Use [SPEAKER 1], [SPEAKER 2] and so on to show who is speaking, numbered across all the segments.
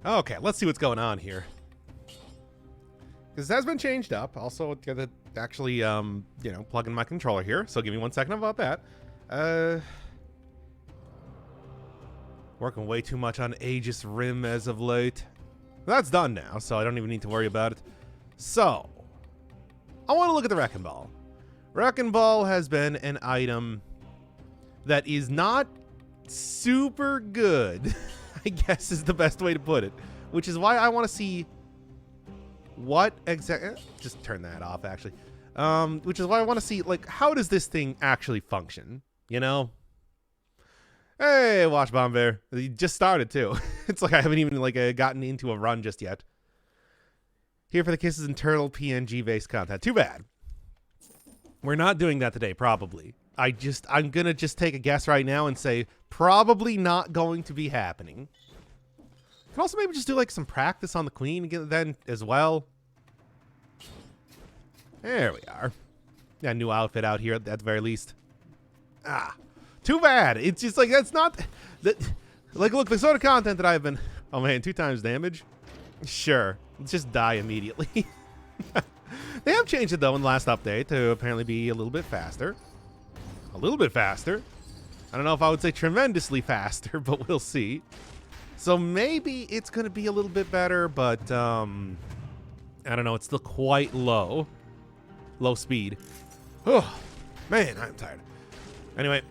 [SPEAKER 1] Okay, let's see what's going on here. Because it has been changed up. Also, gotta actually, plug in my controller here. So give me 1 second about that. Working way too much on Aegis Rim as of late. That's done now, so I don't even need to worry about it. So, I want to look at the Wrecking Ball. Wrecking Ball has been an item that is not super good, I guess is the best way to put it. Which is why I want to see what exactly... Just turn that off, actually. Which is why I want to see, like, how does this thing actually function? You know? Hey, Watch Bomb Bear. You just started, too. It's like I haven't even, like, gotten into a run just yet. Here for the Kisses and Turtle PNG-based content. Too bad. We're not doing that today, probably. I'm going to just take a guess right now and say probably not going to be happening. Can also maybe just do, like, some practice on the Queen then as well. There we are. Got a new outfit out here at the very least. Too bad. It's just like, that's not... Like, look, the sort of content that I've been... Oh, man, 2 times damage? Sure. Let's just die immediately. They have changed it, though, in the last update to apparently be a little bit faster. A little bit faster. I don't know if I would say tremendously faster, but we'll see. So maybe it's going to be a little bit better, but I don't know. It's still quite low. Low speed. Oh, man, I'm tired. Anyway.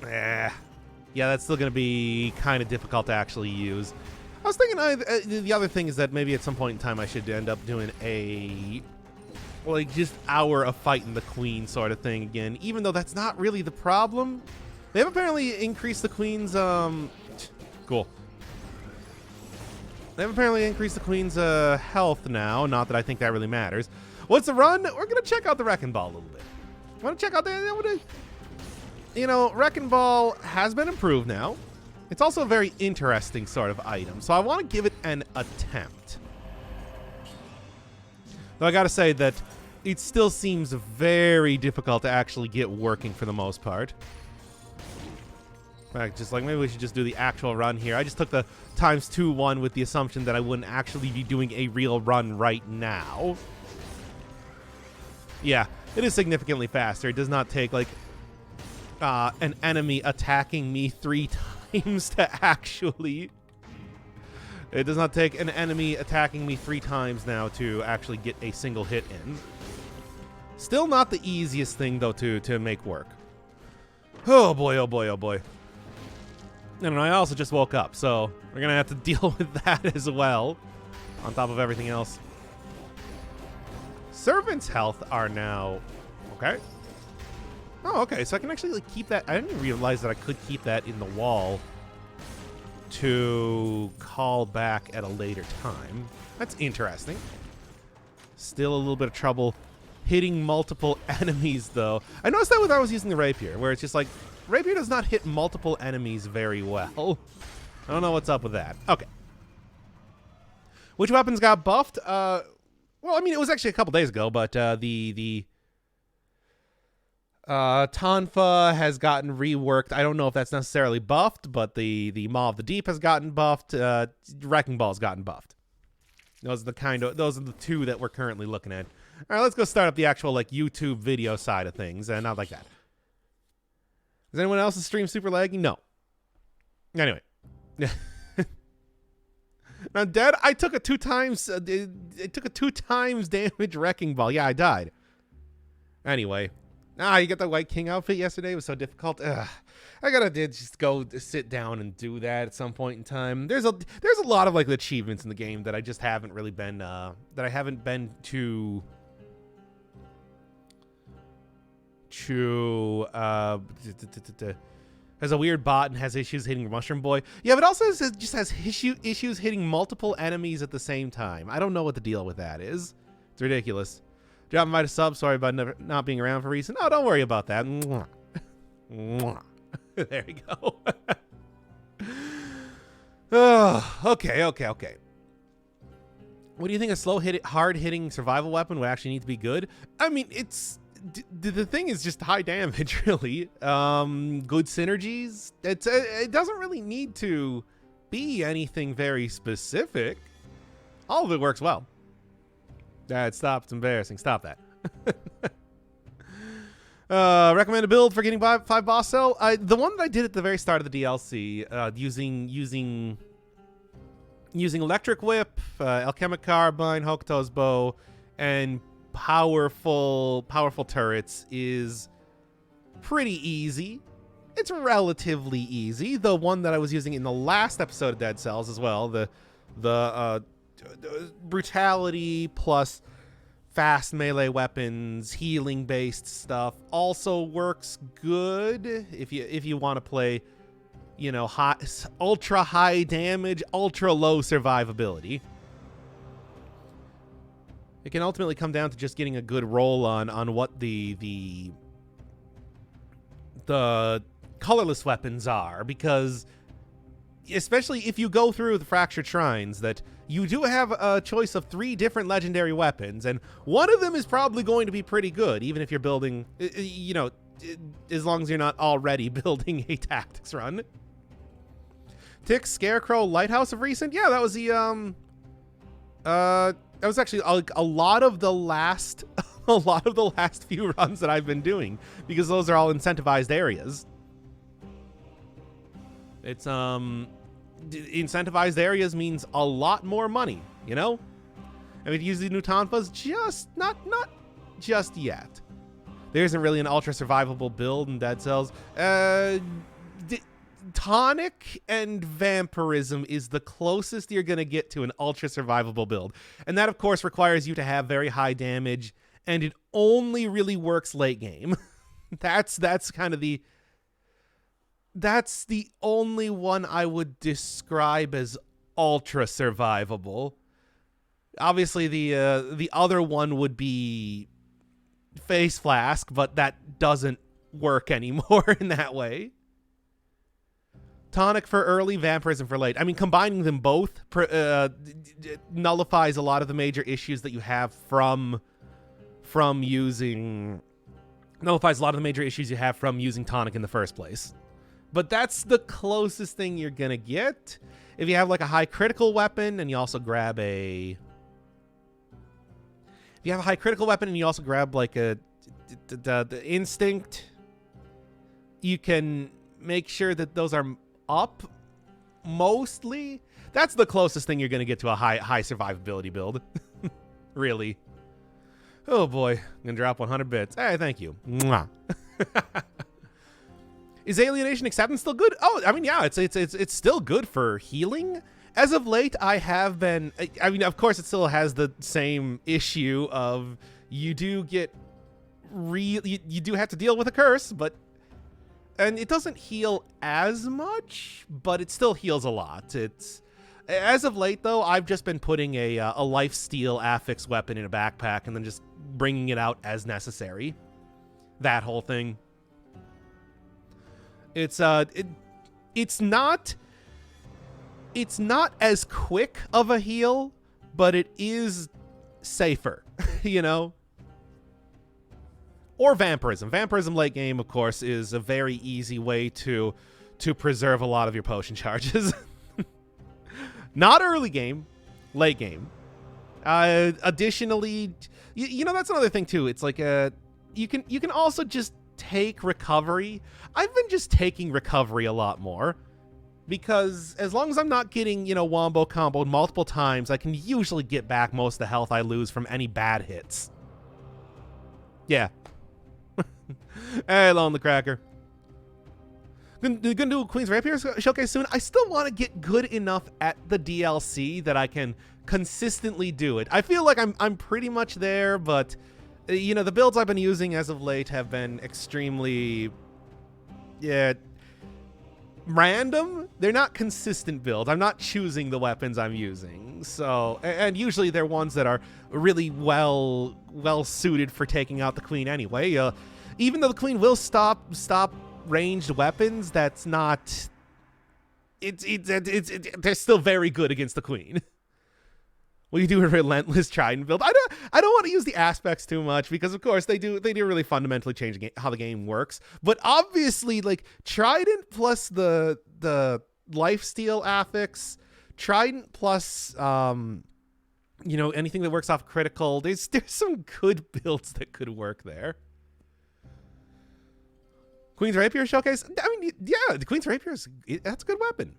[SPEAKER 1] Yeah, that's still going to be kind of difficult to actually use. I was thinking the other thing is that maybe at some point in time I should end up doing a, like, just hour of fighting the Queen sort of thing again, even though that's not really the problem. They have apparently increased the Queen's, cool. They have apparently increased the Queen's health now, not that I think that really matters. What's the run? We're going to check out the Wrecking Ball a little bit. I want to check out the... You know, Wrecking Ball has been improved now. It's also a very interesting sort of item, so I want to give it an attempt. Though I gotta say that it still seems very difficult to actually get working for the most part. In fact, just like, maybe we should just do the actual run here. I just took the ×2 one with the assumption that I wouldn't actually be doing a real run right now. Yeah, it is significantly faster. It does not take, like, an enemy attacking me 3 times to actually... It does not take an enemy attacking me 3 times now to actually get a single hit in. Still not the easiest thing, though, to make work. Oh, boy, oh, boy, oh, boy. And I also just woke up, so we're going to have to deal with that as well, on top of everything else. Servant's health are now... Okay. Oh, okay, so I can actually, like, keep that... I didn't realize that I could keep that in the wall to call back at a later time. That's interesting. Still a little bit of trouble hitting multiple enemies, though. I noticed that when I was using the Rapier, where it's just like, Rapier does not hit multiple enemies very well. I don't know what's up with that. Okay. Which weapons got buffed? Well, I mean, it was actually a couple days ago, but the Tonfa has gotten reworked. I don't know if that's necessarily buffed, but the Maw of the Deep has gotten buffed. Wrecking Ball's gotten buffed. Those are the 2 that we're currently looking at. All right, let's go start up the actual, like, YouTube video side of things, and not like that. Is anyone else's stream super laggy? No. Anyway. Now, Dead, I took a 2 times. It took a 2 times damage Wrecking Ball. Yeah, I died. Anyway. You got the White King outfit yesterday. It was so difficult. Ugh. I gotta just go sit down and do that at some point in time. There's a lot of, like, achievements in the game that I just haven't really been that I haven't been to has a weird bot and has issues hitting Mushroom Boy. Yeah, but also just has issues hitting multiple enemies at the same time. I don't know what the deal with that is. It's ridiculous. Dropping by to sub. Sorry about not being around for a reason. No, don't worry about that. Mwah. Mwah. There you go. Oh, okay. What do you think a hard-hitting survival weapon would actually need to be good? I mean, the thing is just high damage, really. Good synergies. It doesn't really need to be anything very specific. All of it works well. Stop. It's embarrassing. Stop that. Recommended build for getting 5 boss cell. The one that I did at the very start of the DLC, using Electric Whip, Alchemic Carbine, Hokuto's Bow, and powerful turrets is pretty easy. It's relatively easy. The one that I was using in the last episode of Dead Cells as well, the brutality plus fast melee weapons, healing based stuff also works good if you want to play, you know, ultra high damage, ultra low survivability. It can ultimately come down to just getting a good roll on what the colorless weapons are, because especially if you go through the Fractured Shrines, that you do have a choice of 3 different legendary weapons, and one of them is probably going to be pretty good, even if you're building, you know, as long as you're not already building a tactics run. Tick, Scarecrow, Lighthouse of recent? Yeah, that was the, that was actually a lot of the last few runs that I've been doing, because those are all incentivized areas. It's, incentivized areas means a lot more money, you know? I mean, use the new Tonfas, just not just yet. There isn't really an ultra survivable build in Dead Cells. Tonic and Vampirism is the closest you're gonna get to an ultra survivable build, and that of course requires you to have very high damage, and it only really works late game. That's kind of that's the only one I would describe as ultra survivable. Obviously, the other one would be Face Flask, but that doesn't work anymore in that way. Tonic for early, Vampirism for late. I mean, combining them both nullifies a lot of the major issues that you have from using Tonic in the first place. But that's the closest thing you're gonna get. If you have like a high critical weapon and you also grab like the Instinct, you can make sure that those are up mostly. That's the closest thing you're gonna get to a high survivability build. Really. Oh boy, I'm gonna drop 100 bits. Hey, thank you. Mwah. Is Alienation Acceptance still good? Oh, I mean, yeah, it's still good for healing. As of late, I have been. I mean, of course, it still has the same issue of you do get you do have to deal with a curse, and it doesn't heal as much, but it still heals a lot. As of late though, I've just been putting a lifesteal affix weapon in a backpack and then just bringing it out as necessary. That whole thing. It's not as quick of a heal, but it is safer, you know? Or Vampirism. Vampirism late game, of course, is a very easy way to preserve a lot of your potion charges. Not early game, late game. Additionally, you know, that's another thing too. It's like you can also just take recovery. I've been just taking recovery a lot more, because as long as I'm not getting, you know, wombo comboed multiple times, I can usually get back most of the health I lose from any bad hits. Yeah. Hey, Lone the Cracker. Gonna do a Queen's Rapier showcase soon. I still want to get good enough at the DLC that I can consistently do it. I feel like I'm pretty much there, but you know, the builds I've been using as of late have been extremely, random. They're not consistent builds. I'm not choosing the weapons I'm using. So, and usually they're ones that are really well suited for taking out the Queen anyway. Even though the Queen will stop ranged weapons, that's not. They're still very good against the Queen. Will you do a relentless Trident build? I don't want to use the aspects too much, because of course they do really fundamentally change how the game works. But obviously, like, Trident plus the lifesteal affix, trident plus, you know, anything that works off critical. There's some good builds that could work there. Queen's Rapier showcase. I mean, yeah, the Queen's Rapier that's a good weapon.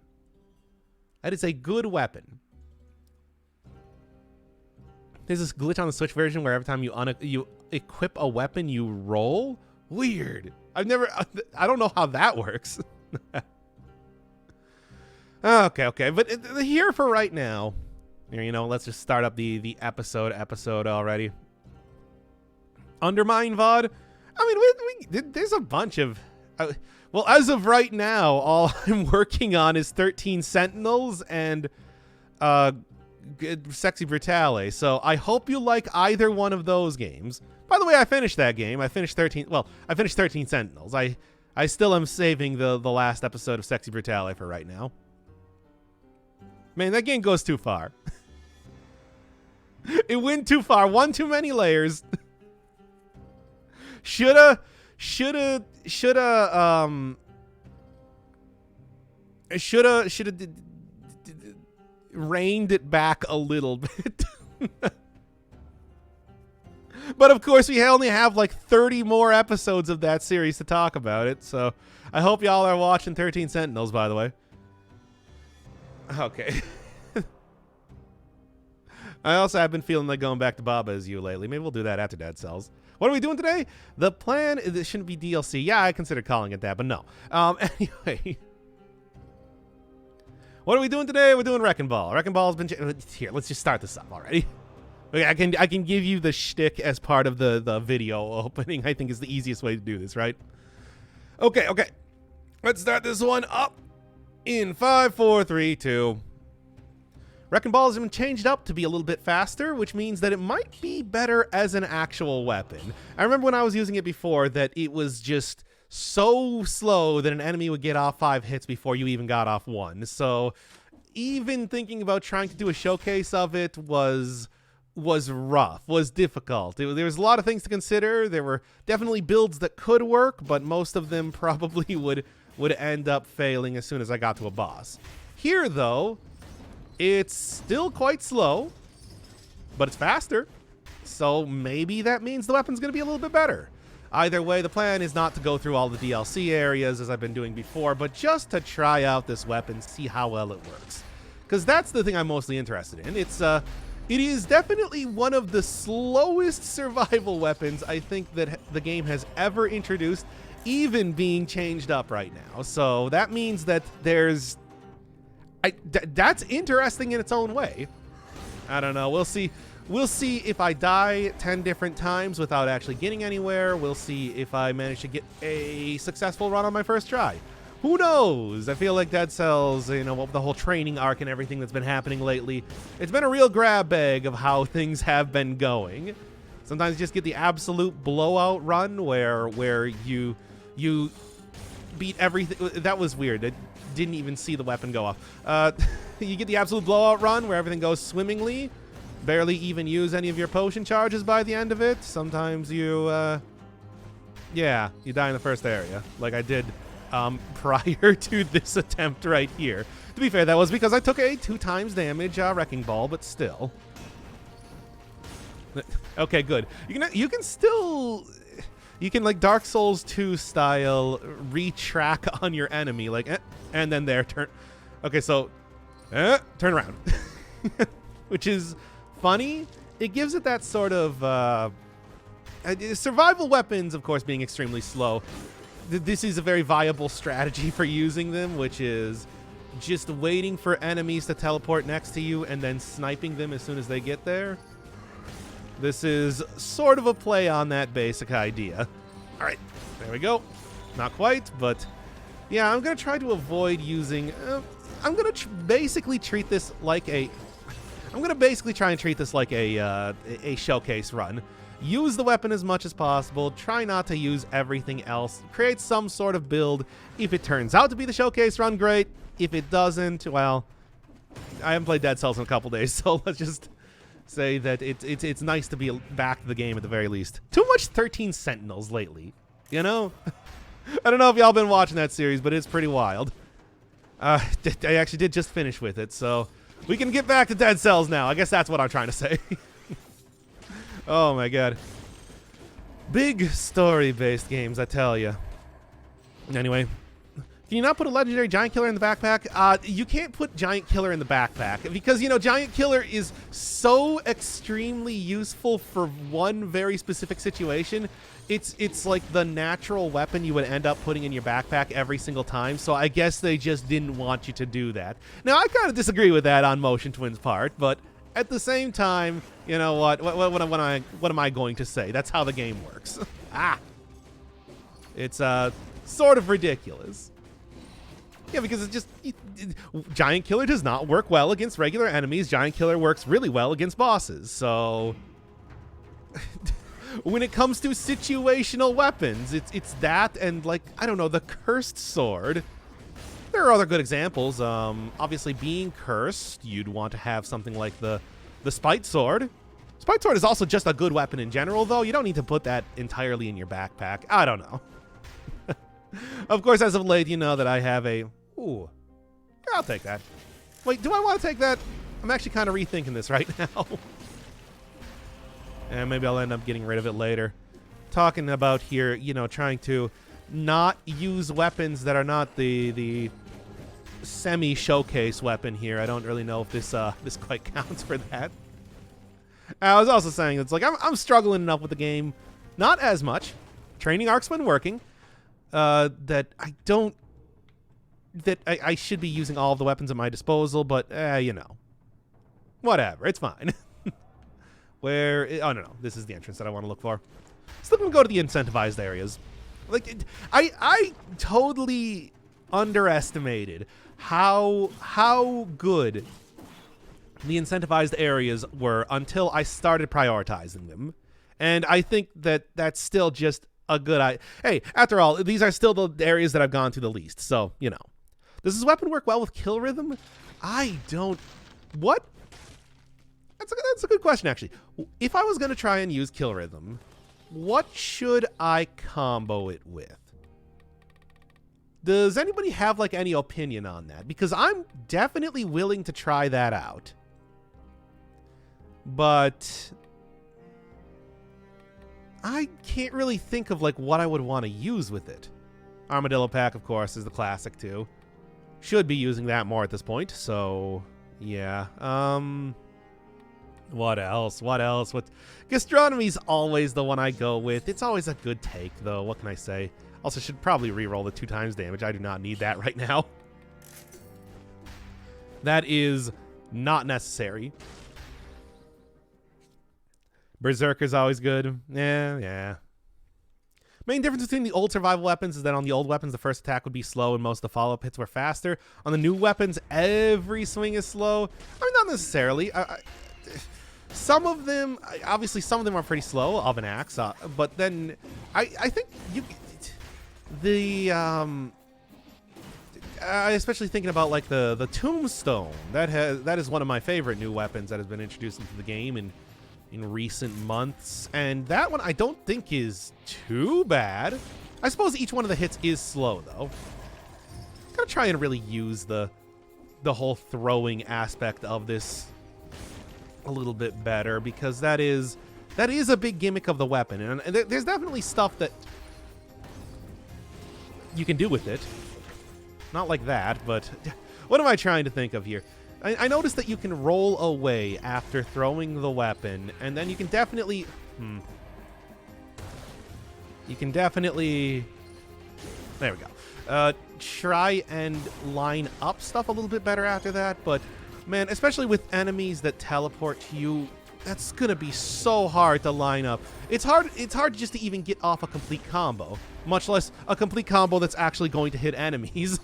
[SPEAKER 1] That is a good weapon. There's this glitch on the Switch version where every time you equip a weapon, you roll. Weird. I don't know how that works. Okay. But here for right now, you know, let's just start up the episode already. Undermine VOD. I mean, there's a bunch of... well, as of right now, all I'm working on is 13 Sentinels and Sexy Brutale. So I hope you like either one of those games. By the way, I finished that game. I finished 13 Sentinels. I still am saving the last episode of Sexy Brutale for right now. Man, that game goes too far. It went too far. One too many layers. Shoulda reined it back a little bit. But of course, we only have like 30 more episodes of that series to talk about it. So I hope y'all are watching 13 Sentinels, by the way. Okay. I also have been feeling like going back to Baba Is You lately. Maybe we'll do that after Dead Cells. What are we doing today? The plan is it shouldn't be DLC. Yeah, I considered calling it that, but no. Anyway. What are we doing today? We're doing Wrecking Ball. Wrecking Ball's been... Here, let's just start this up already. Okay, I can give you the shtick as part of the video opening. I think is the easiest way to do this, right? Okay. Let's start this one up in 5, 4, 3, 2. Wrecking Ball has been changed up to be a little bit faster, which means that it might be better as an actual weapon. I remember when I was using it before that it was just so slow that an enemy would get off 5 hits before you even got off 1. So even thinking about trying to do a showcase of it was rough, was difficult. There was a lot of things to consider. There were definitely builds that could work, but most of them probably would end up failing as soon as I got to a boss. Here, though, it's still quite slow, but it's faster. So maybe that means the weapon's going to be a little bit better. Either way, the plan is not to go through all the DLC areas as I've been doing before, but just to try out this weapon, see how well it works. Because that's the thing I'm mostly interested in. It is definitely one of the slowest survival weapons I think that the game has ever introduced, even being changed up right now. So that means that there's... that's interesting in its own way. I don't know. We'll see. We'll see if I die 10 different times without actually getting anywhere. We'll see if I manage to get a successful run on my first try. Who knows? I feel like Dead Cells, you know, the whole training arc and everything that's been happening lately, it's been a real grab bag of how things have been going. Sometimes you just get the absolute blowout run where you beat everything. That was weird. I didn't even see the weapon go off. You get the absolute blowout run where everything goes swimmingly. Barely even use any of your potion charges by the end of it. Sometimes you die in the first area, like I did prior to this attempt right here. To be fair, that was because I took a 2 times damage Wrecking Ball, but still. Okay, good. You can like Dark Souls 2 style retrack on your enemy, like and then there turn. Okay, so turn around, which is funny. It gives it that sort of survival weapons, of course, being extremely slow. This is a very viable strategy for using them, which is just waiting for enemies to teleport next to you and then sniping them as soon as they get there. This is sort of a play on that basic idea. All right, there we go. Not quite, but yeah, I'm going to try to avoid using... I'm going to basically treat this like a... I'm going to basically try and treat this like a showcase run. Use the weapon as much as possible. Try not to use everything else. Create some sort of build. If it turns out to be the showcase run, great. If it doesn't, well, I haven't played Dead Cells in a couple days, so let's just say that it's nice to be back to the game at the very least. Too much 13 Sentinels lately, you know? I don't know if y'all been watching that series, but it's pretty wild. I actually did just finish with it, so we can get back to Dead Cells now. I guess that's what I'm trying to say. Oh my god. Big story-based games, I tell you. Anyway, can you not put a legendary Giant Killer in the backpack? You can't put Giant Killer in the backpack because, you know, Giant Killer is so extremely useful for one very specific situation. It's like the natural weapon you would end up putting in your backpack every single time, so I guess they just didn't want you to do that. Now, I kind of disagree with that on Motion Twin's part, but at the same time, you know what? What am I going to say? That's how the game works. It's sort of ridiculous. Yeah, because it's just Giant Killer does not work well against regular enemies. Giant Killer works really well against bosses. So when it comes to situational weapons, it's that and, like, I don't know, the Cursed Sword. There are other good examples. Obviously, being cursed, you'd want to have something like the Spite Sword. Spite Sword is also just a good weapon in general, though. You don't need to put that entirely in your backpack. I don't know. Of course, as of late, you know that I have a... Ooh. I'll take that. Wait, do I want to take that? I'm actually kind of rethinking this right now. And maybe I'll end up getting rid of it later. Talking about here, you know, trying to not use weapons that are not the semi-showcase weapon here. I don't really know if this this quite counts for that. I was also saying it's like I'm struggling enough with the game, not as much. Training arc's been working. That I should be using all of the weapons at my disposal, but you know, whatever. It's fine. Where? Oh no, this is the entrance that I want to look for. Still gonna go to the incentivized areas. Like, I totally underestimated how good the incentivized areas were until I started prioritizing them. And I think that that's still just a good hey, after all, these are still the areas that I've gone to the least. So, you know. Does this weapon work well with kill rhythm? I don't... What? That's a good question, actually. If I was going to try and use kill rhythm, what should I combo it with? Does anybody have, like, any opinion on that? Because I'm definitely willing to try that out. But I can't really think of, like, what I would want to use with it. Armadillo Pack, of course, is the classic, too. Should be using that more at this point, so yeah. What else? Gastronomy's always the one I go with. It's always a good take, though. What can I say? Also, should probably reroll the 2x damage. I do not need that right now. That is not necessary. Berserker's always good. Yeah. Main difference between the old survival weapons is that on the old weapons, the first attack would be slow and most of the follow-up hits were faster. On the new weapons, every swing is slow. I mean, not necessarily. Some of them, obviously, some of them are pretty slow of an axe, but then I think especially thinking about like the Tombstone, that is one of my favorite new weapons that has been introduced into the game in recent months, and that one I don't think is too bad. I suppose each one of the hits is slow though. Gotta try and really use the whole throwing aspect of this a little bit better, because that is a big gimmick of the weapon, and there's definitely stuff that you can do with it. Not like that, but what am I trying to think of here? I noticed that you can roll away after throwing the weapon, and then you can definitely... There we go. Try and line up stuff a little bit better after that, but, man, especially with enemies that teleport to you, that's gonna be so hard to line up. It's hard just to even get off a complete combo, much less a complete combo that's actually going to hit enemies.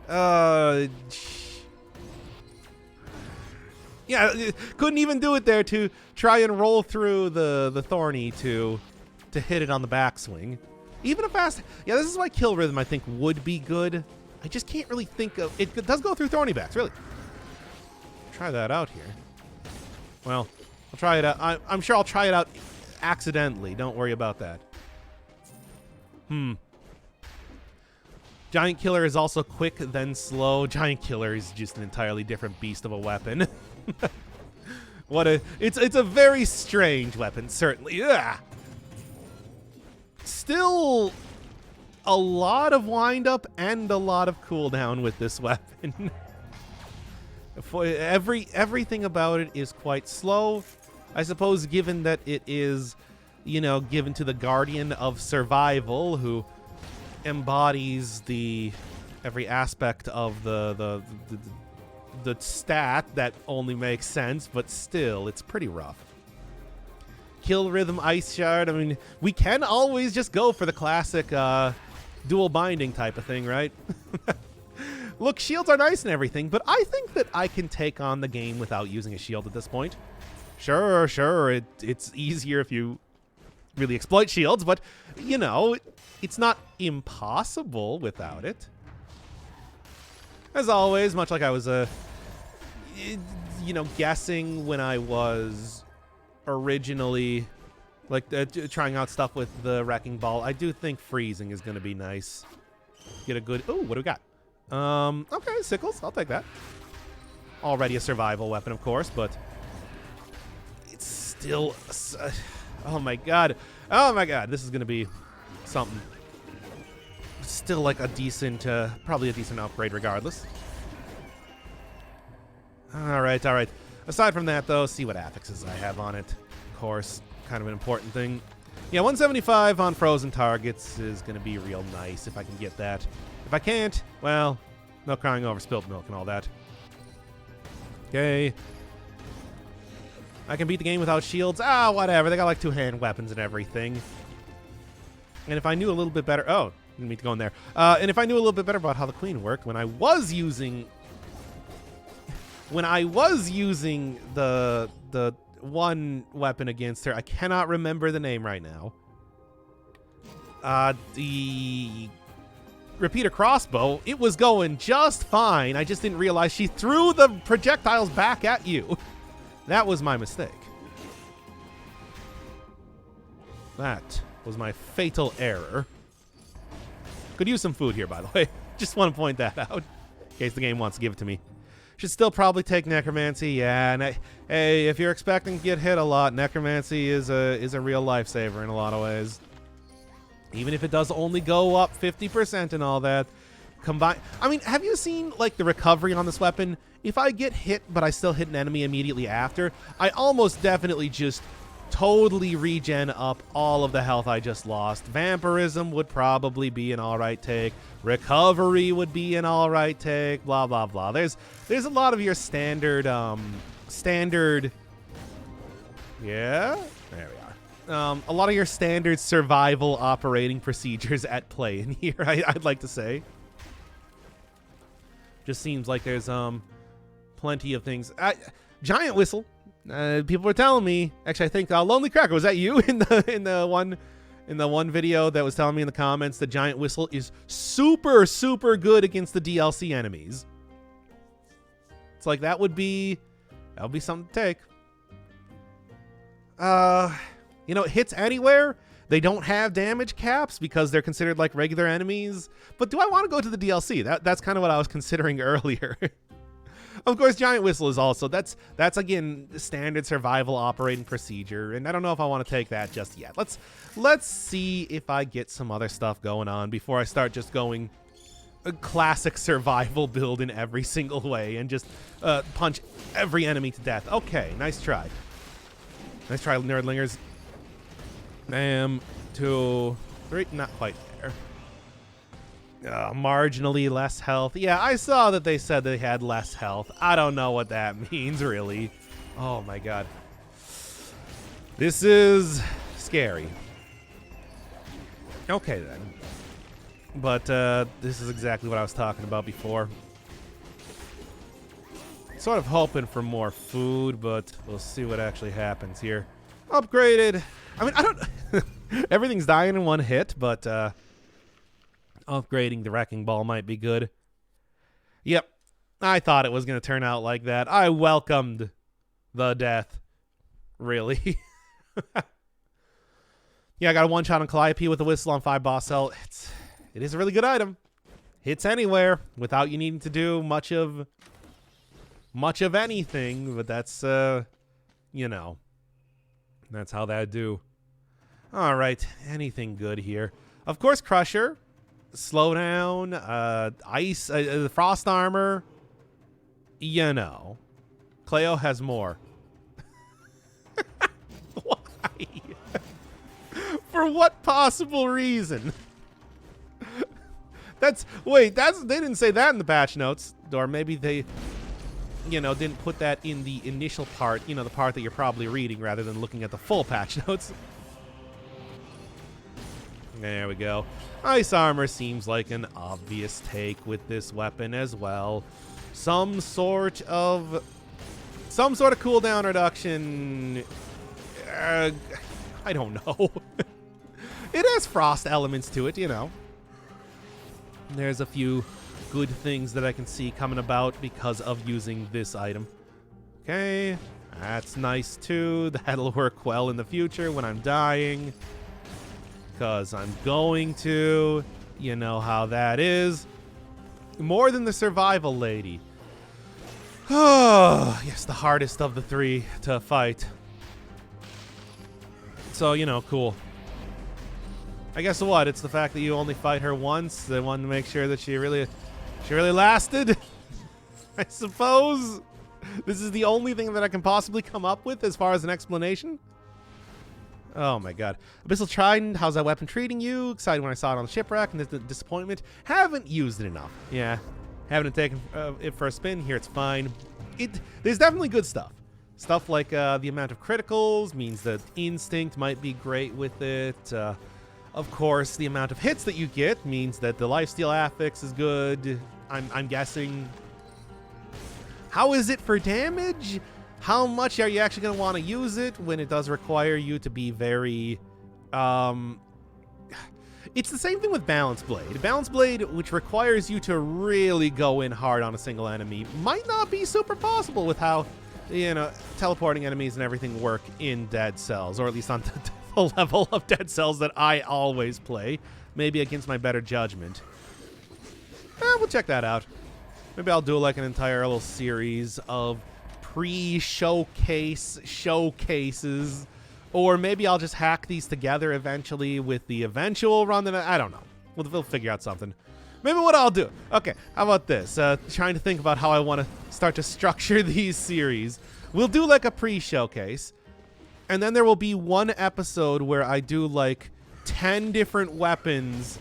[SPEAKER 1] Yeah, couldn't even do it there to try and roll through the Thorny to hit it on the backswing. Even a fast... Yeah, this is why kill rhythm, I think, would be good. I just can't really think of... It does go through Thorny backs, really. Try that out here. Well, I'll try it out. I'm sure I'll try it out accidentally. Don't worry about that. Giant Killer is also quick, then slow. Giant Killer is just an entirely different beast of a weapon. It's a very strange weapon, certainly. Ugh. Still a lot of windup and a lot of cooldown with this weapon. Everything about it is quite slow. I suppose given that it is, you know, given to the Guardian of Survival, who embodies every aspect of the stat that only makes sense, but still, it's pretty rough. Kill Rhythm Ice Shard. I mean, we can always just go for the classic dual binding type of thing, right? Look, shields are nice and everything, but I think that I can take on the game without using a shield at this point. Sure, it's easier if you really exploit shields, but, you know, it's not impossible without it. As always, much like I was, you know, guessing when I was originally, like, trying out stuff with the Wrecking Ball, I do think freezing is going to be nice. Get a good... Ooh, what do we got? Okay, sickles. I'll take that. Already a survival weapon, of course, but it's still... oh, my God. Oh, my God. This is going to be something. Still, like, a decent... probably a decent upgrade regardless. All right. Aside from that, though, see what affixes I have on it. Of course, kind of an important thing. Yeah, 175 on frozen targets is going to be real nice if I can get that. If I can't, well, no crying over spilt milk and all that. Okay. I can beat the game without shields. Ah, whatever. They got like two-hand weapons and everything. And if I knew a little bit better... Oh, didn't mean to go in there. And if I knew a little bit better about how the Queen worked, when I was using the one weapon against her, I cannot remember the name right now. The repeater crossbow, it was going just fine. I just didn't realize she threw the projectiles back at you. That was my mistake. That was my fatal error. Could use some food here, by the way. Just want to point that out in case the game wants to give it to me. Should still probably take Necromancy. Yeah, and hey, if you're expecting to get hit a lot, Necromancy is a real lifesaver in a lot of ways. Even if it does only go up 50% and all that. I mean, have you seen, like, the recovery on this weapon? If I get hit, but I still hit an enemy immediately after, I almost definitely just totally regen up all of the health I just lost. Vampirism would probably be an alright take. Recovery would be an alright take. Blah, blah, blah. There's a lot of your standard, yeah? There we are. A lot of your standard survival operating procedures at play in here, I'd like to say. Just seems like there's plenty of things. Giant Whistle. People were telling me. Actually, I think Lonely Cracker, was that you in the one video that was telling me in the comments that Giant Whistle is super good against the DLC enemies? It's like that would be something to take. You know, it hits anywhere. They don't have damage caps because they're considered like regular enemies. But do I want to go to the DLC? That's kind of what I was considering earlier. Of course, Giant Whistle is also, that's again, standard survival operating procedure, and I don't know if I want to take that just yet. Let's see if I get some other stuff going on before I start just going a classic survival build in every single way and just punch every enemy to death. Okay, nice try. Nice try, nerdlingers. Bam, 2, 3, not quite there. Marginally less health. Yeah, I saw that they said they had less health. I don't know what that means, really. Oh, my God. This is scary. Okay, then. But this is exactly what I was talking about before. Sort of hoping for more food, but we'll see what actually happens here. Upgraded. I mean, I don't... Everything's dying in one hit, but... upgrading the Wrecking Ball might be good. Yep. I thought it was going to turn out like that. I welcomed the death. Really. Yeah, I got a one-shot on Calliope with a Whistle on 5 boss cell. It is a really good item. hits anywhere without you needing to do much of anything. But that's you know, that's how that do. All right, anything good here? Of course, Crusher, slowdown, ice, the frost armor. You know, Cleo has more. Why? For what possible reason? Wait, they didn't say that in the patch notes, or maybe they, you know, didn't put that in the initial part, you know, the part that you're probably reading rather than looking at the full patch notes. There we go. Ice armor seems like an obvious take with this weapon as well. Some sort of cooldown reduction. I don't know. It has frost elements to it, you know. There's a few good things that I can see coming about because of using this item. Okay, that's nice too. That'll work well in the future when I'm dying. Because I'm going to. You know how that is. More than the survival lady. Oh, yes, the hardest of the three to fight. So, you know, cool. I guess what? It's the fact that you only fight her once. They wanted to make sure that she really lasted. I suppose. This is the only thing that I can possibly come up with as far as an explanation. Oh my god. Abyssal Trident, how's that weapon treating you? Excited when I saw it on the shipwreck and the disappointment. Haven't used it enough. Yeah. Haven't taken it for a spin. Here it's fine. There's definitely good stuff. Stuff like the amount of criticals means that Instinct might be great with it. Of course, the amount of hits that you get means that the lifesteal affix is good. I'm guessing. How is it for damage? How much are you actually going to want to use it when it does require you to be very... It's the same thing with Balance Blade. Balance Blade, which requires you to really go in hard on a single enemy, might not be super possible with how, you know, teleporting enemies and everything work in Dead Cells, or at least on the level of Dead Cells that I always play. Maybe against my better judgment. We'll check that out. Maybe I'll do like an entire little series of showcases, or maybe I'll just hack these together eventually with the eventual run. That I don't know. We'll figure out something. Maybe what I'll do. Okay, how about this? Trying to think about how I want to start to structure these series. We'll do like a pre-showcase, and then there will be one episode where I do like 10 different weapons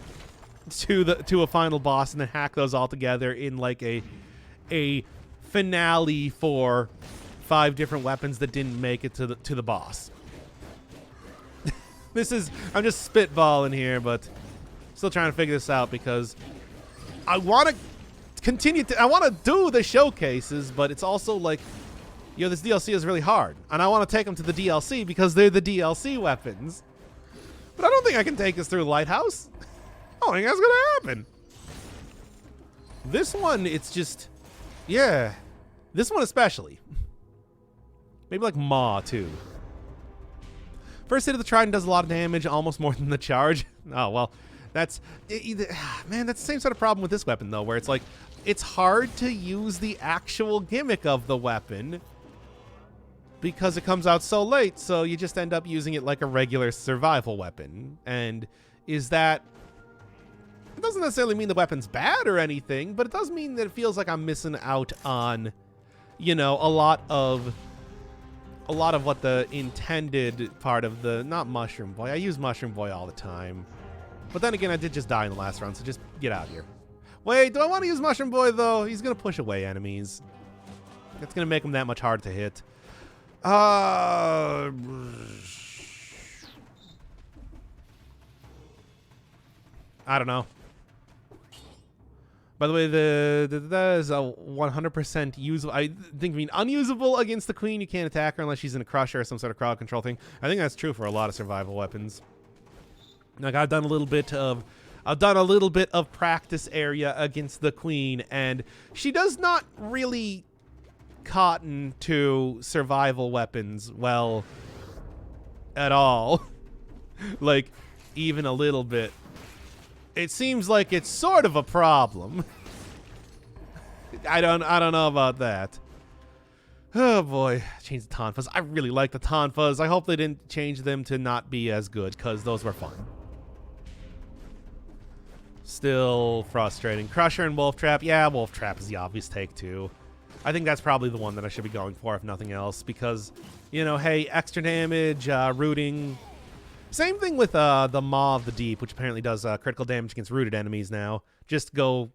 [SPEAKER 1] to a final boss, and then hack those all together in like a finale for 5 different weapons that didn't make it to the boss. I'm just spitballing here, but still trying to figure this out because I want to continue I want to do the showcases, but it's also like, you know, this DLC is really hard, and I want to take them to the DLC because they're the DLC weapons. But I don't think I can take us through Lighthouse. I don't think that's gonna happen. This one, it's just, yeah, this one especially. Maybe like Maw too. First hit of the Trident does a lot of damage, almost more than the charge. Oh, well, man, that's the same sort of problem with this weapon, though, where it's like, it's hard to use the actual gimmick of the weapon because it comes out so late, so you just end up using it like a regular survival weapon. And is that... It doesn't necessarily mean the weapon's bad or anything, but it does mean that it feels like I'm missing out on, you know, a lot of what the intended part of the, not Mushroom Boy. I use Mushroom Boy all the time. But then again, I did just die in the last round, so just get out of here. Wait, do I want to use Mushroom Boy, though? He's going to push away enemies. It's going to make him that much hard to hit. I don't know. By the way, that is a 100% usable. I think, unusable against the Queen. You can't attack her unless she's in a Crusher or some sort of crowd control thing. I think that's true for a lot of survival weapons. Like, I've done a little bit of practice area against the Queen, and she does not really cotton to survival weapons well at all. Like, even a little bit. It seems like it's sort of a problem. I don't know about that. Oh boy, change the Tonfas. I really like the Tonfas. I hope they didn't change them to not be as good, because those were fun. Still frustrating. Crusher and Wolf Trap. Yeah, Wolf Trap is the obvious take too. I think that's probably the one that I should be going for, if nothing else, because, you know, hey, extra damage, rooting. Same thing with the Maw of the Deep, which apparently does critical damage against rooted enemies now. Just go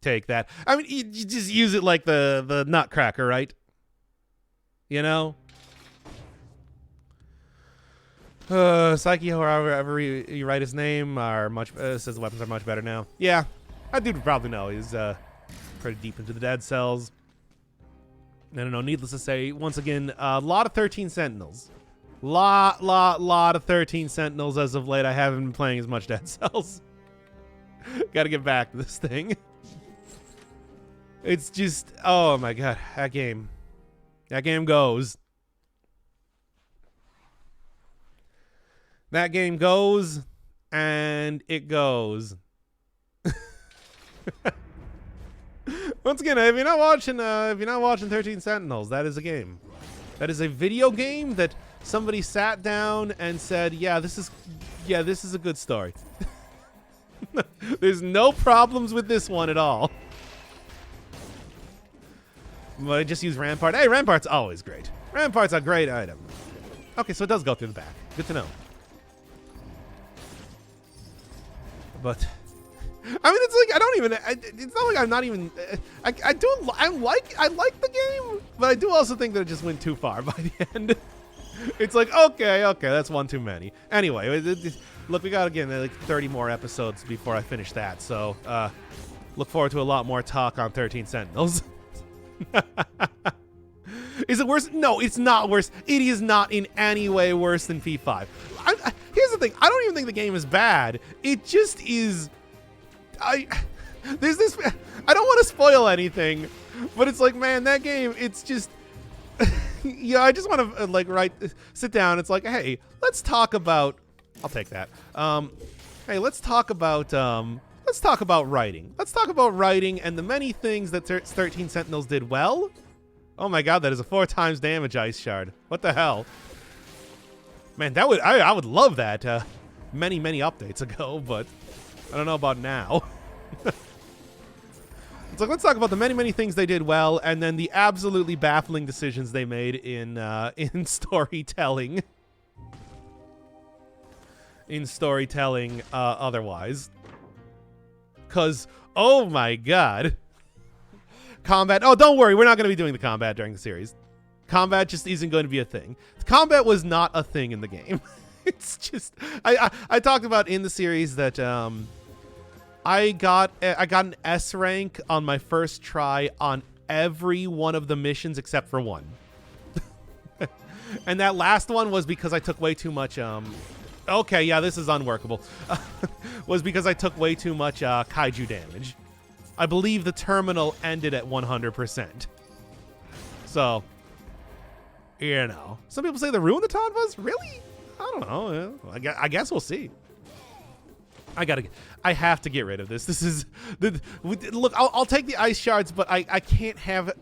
[SPEAKER 1] take that. I mean, you just use it like the Nutcracker, right? You know? Psyche, however you write his name, are much says the weapons are much better now. Yeah, that dude would probably know. He's pretty deep into the dead cells. I don't know. Needless to say, once again, a lot of 13 Sentinels. Lot of 13 Sentinels as of late. I haven't been playing as much Dead Cells. Got to get back to this thing. It's just, oh my god, that game goes. That game goes, and it goes. Once again, if you're not watching 13 Sentinels, that is a game. That is a video game that somebody sat down and said, yeah, this is a good story. There's no problems with this one at all. But I just use Rampart. Hey, Rampart's always great. Rampart's a great item. Okay, so it does go through the back. Good to know. But I mean, it's like I don't even. It's not like I'm not even. I like the game, but I do also think that it just went too far by the end. It's like okay, that's one too many. Anyway, look, we got again like 30 more episodes before I finish that. So look forward to a lot more talk on 13 Sentinels. Is it worse? No, it's not worse. It is not in any way worse than P5. Here's the thing. I don't even think the game is bad. It just is. There's this. I don't want to spoil anything, but it's like, man, that game. It's just. Yeah, I just want to sit down. It's like, hey, let's talk about. I'll take that. Hey, let's talk about writing. Let's talk about writing and the many things that 13 Sentinels did well. Oh my god, that is a 4 times damage ice shard. What the hell? Man, that would I would love that many updates ago, but I don't know about now. It's like, let's talk about the many things they did well, and then the absolutely baffling decisions they made in storytelling. In storytelling, otherwise. Cause, oh my god. Combat. Oh, don't worry. We're not going to be doing the combat during the series. Combat just isn't going to be a thing. Combat was not a thing in the game. It's just, I talked about in the series that I got an S rank on my first try on every one of the missions except for one. And that last one was because I took way too much okay, yeah, this is unworkable. Was because I took way too much kaiju damage. I believe the terminal ended at 100%. So, you know. Some people say they ruined the Tonfas? Really? I don't know. I guess we'll see. I have to get rid of this. This is look. I'll take the ice shards, but I can't have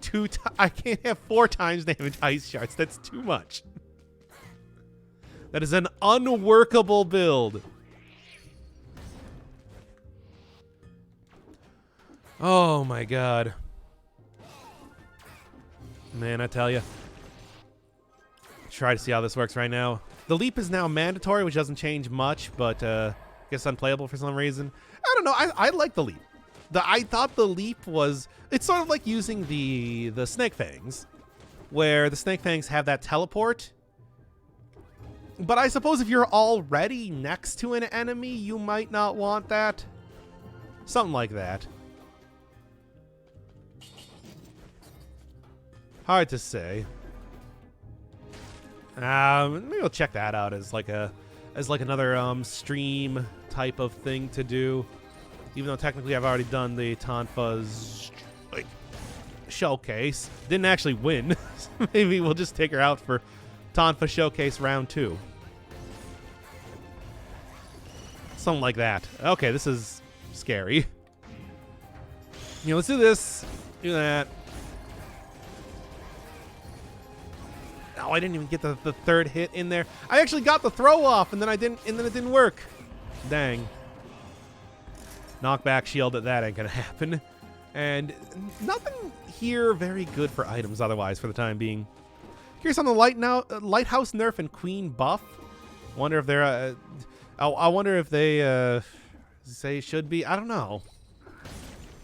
[SPEAKER 1] I can't have 4 times damage ice shards. That's too much. That is an unworkable build. Oh my god. Man, I tell you. Try to see how this works right now. The leap is now mandatory, which doesn't change much, but I guess unplayable for some reason. I don't know. I like the leap. I thought the leap was... It's sort of like using the Snake Fangs, where the Snake Fangs have that teleport. But I suppose if you're already next to an enemy, you might not want that. Something like that. Hard to say. Maybe we'll check that out as like another stream type of thing to do. Even though technically I've already done the Tonfas showcase. Didn't actually win. Maybe we'll just take her out for Tonfa Showcase Round 2. Something like that. Okay, this is scary. You know, let's do this. Do that. Oh, I didn't even get the third hit in there. I actually got the throw off, and then it didn't work. Dang. Knockback shield, that ain't gonna happen. And nothing here very good for items otherwise for the time being. Here's on the Lighthouse nerf and Queen buff. Wonder if they're I wonder if they say should be. I don't know.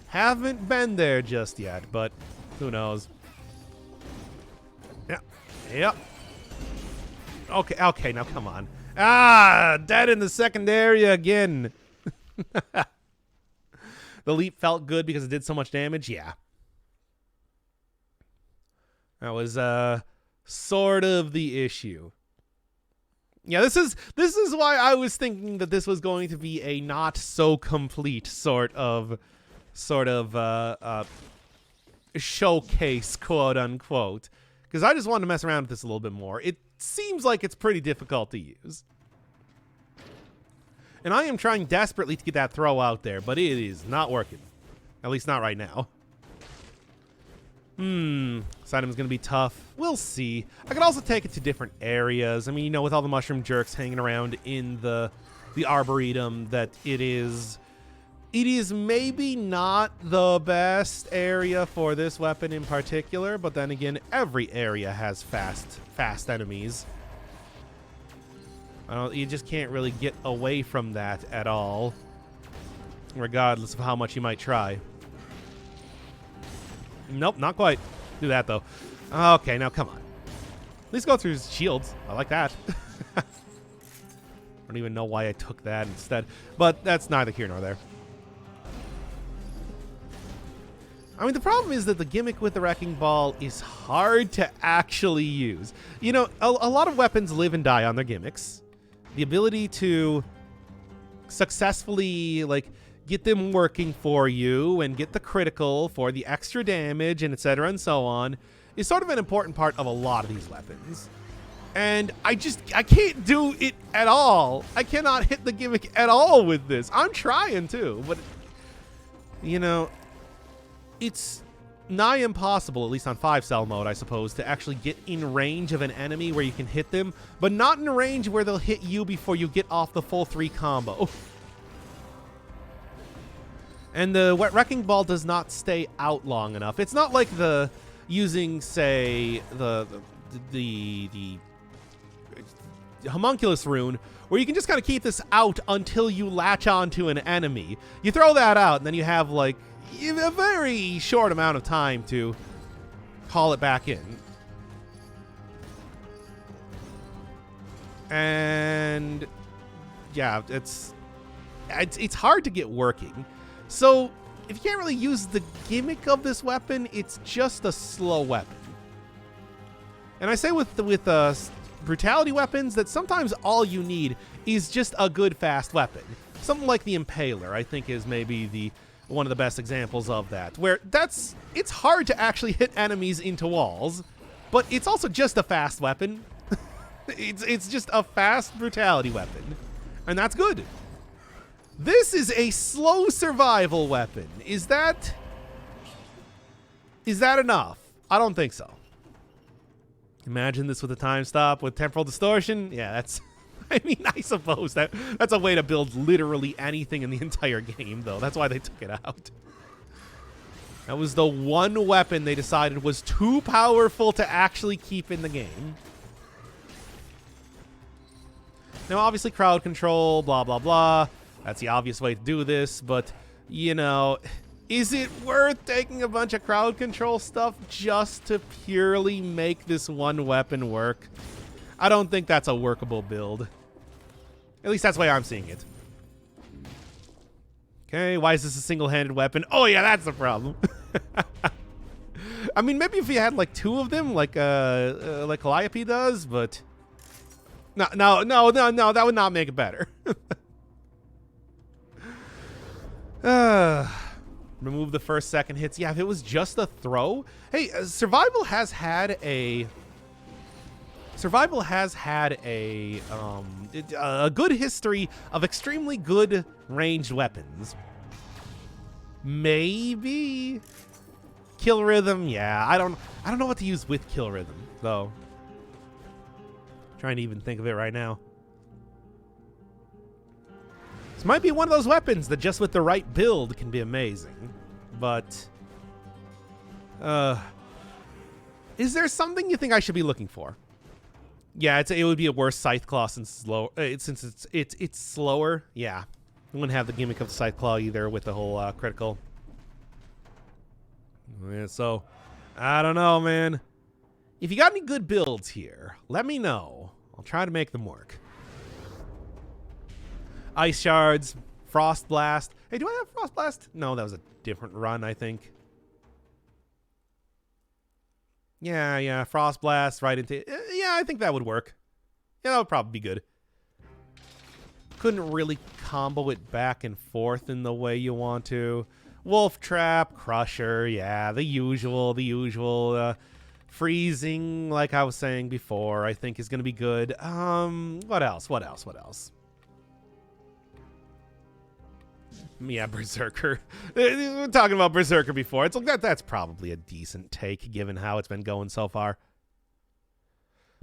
[SPEAKER 1] Haven't been there just yet, but who knows. Yeah. Yep. Okay, now come on. Ah, dead in the second area again. The leap felt good because it did so much damage. Yeah. That was sort of the issue. Yeah, this is why I was thinking that this was going to be a not so complete sort of showcase, quote unquote, because I just wanted to mess around with this a little bit more. It seems like it's pretty difficult to use. And I am trying desperately to get that throw out there, but it is not working. At least not right now. This item's going to be tough. We'll see. I could also take it to different areas. I mean, you know, with all the mushroom jerks hanging around in the Arboretum, that it is maybe not the best area for this weapon in particular, but then again, every area has fast enemies. You just can't really get away from that at all, regardless of how much you might try. Nope, not quite. Do that, though. Okay, now come on. At least go through his shields. I like that. I don't even know why I took that instead, but that's neither here nor there. I mean, the problem is that the gimmick with the Wrecking Ball is hard to actually use. You know, a lot of weapons live and die on their gimmicks. The ability to successfully, like, get them working for you and get the critical for the extra damage and etc. and so on is sort of an important part of a lot of these weapons. And I can't do it at all. I cannot hit the gimmick at all with this. I'm trying to, but, you know, it's nigh impossible, at least on 5-cell mode, I suppose, to actually get in range of an enemy where you can hit them, but not in range where they'll hit you before you get off the full 3 combo. And the Wrecking Ball does not stay out long enough. It's not like the using, say, the Homunculus rune, where you can just kind of keep this out until you latch onto an enemy. You throw that out, and then you have, like, a very short amount of time to call it back in. And yeah, it's hard to get working. So if you can't really use the gimmick of this weapon, it's just a slow weapon. And I say with brutality weapons that sometimes all you need is just a good fast weapon. Something like the Impaler, I think, is maybe one of the best examples of that, where it's hard to actually hit enemies into walls, but it's also just a fast weapon. It's just a fast brutality weapon, and that's good. This is a slow survival weapon. Is that enough? I don't think so. Imagine this with a time stop with temporal distortion. Yeah, that's I mean, I suppose that's a way to build literally anything in the entire game, though. That's why they took it out. That was the one weapon they decided was too powerful to actually keep in the game. Now, obviously, crowd control, blah, blah, blah. That's the obvious way to do this, but, you know, is it worth taking a bunch of crowd control stuff just to purely make this one weapon work? I don't think that's a workable build. At least that's the way I'm seeing it. Okay, why is this a single-handed weapon? Oh, yeah, that's the problem. I mean, maybe if you had, like, 2 of them, like Calliope does, but... No, that would not make it better. Remove the first, second hits. Yeah, if it was just a throw. Hey, Survival has had a good history of extremely good ranged weapons. Maybe kill rhythm. Yeah, I don't know what to use with kill rhythm though. Trying to even think of it right now. This might be one of those weapons that just with the right build can be amazing. But is there something you think I should be looking for? Yeah, it would be a worse Scythe Claw since since it's slower. Yeah, I wouldn't have the gimmick of the Scythe Claw either with the whole critical. Yeah, so I don't know, man. If you got any good builds here, let me know. I'll try to make them work. Ice Shards, Frost Blast. Hey, do I have Frost Blast? No, that was a different run, I think. Yeah, Frost Blast right into... Yeah, I think that would work. Yeah, that would probably be good. Couldn't really combo it back and forth in the way you want to. Wolf Trap, Crusher, yeah, the usual. Freezing, like I was saying before, I think is going to be good. What else? Yeah, Berserker. We were talking about Berserker before. It's like that's probably a decent take given how it's been going so far.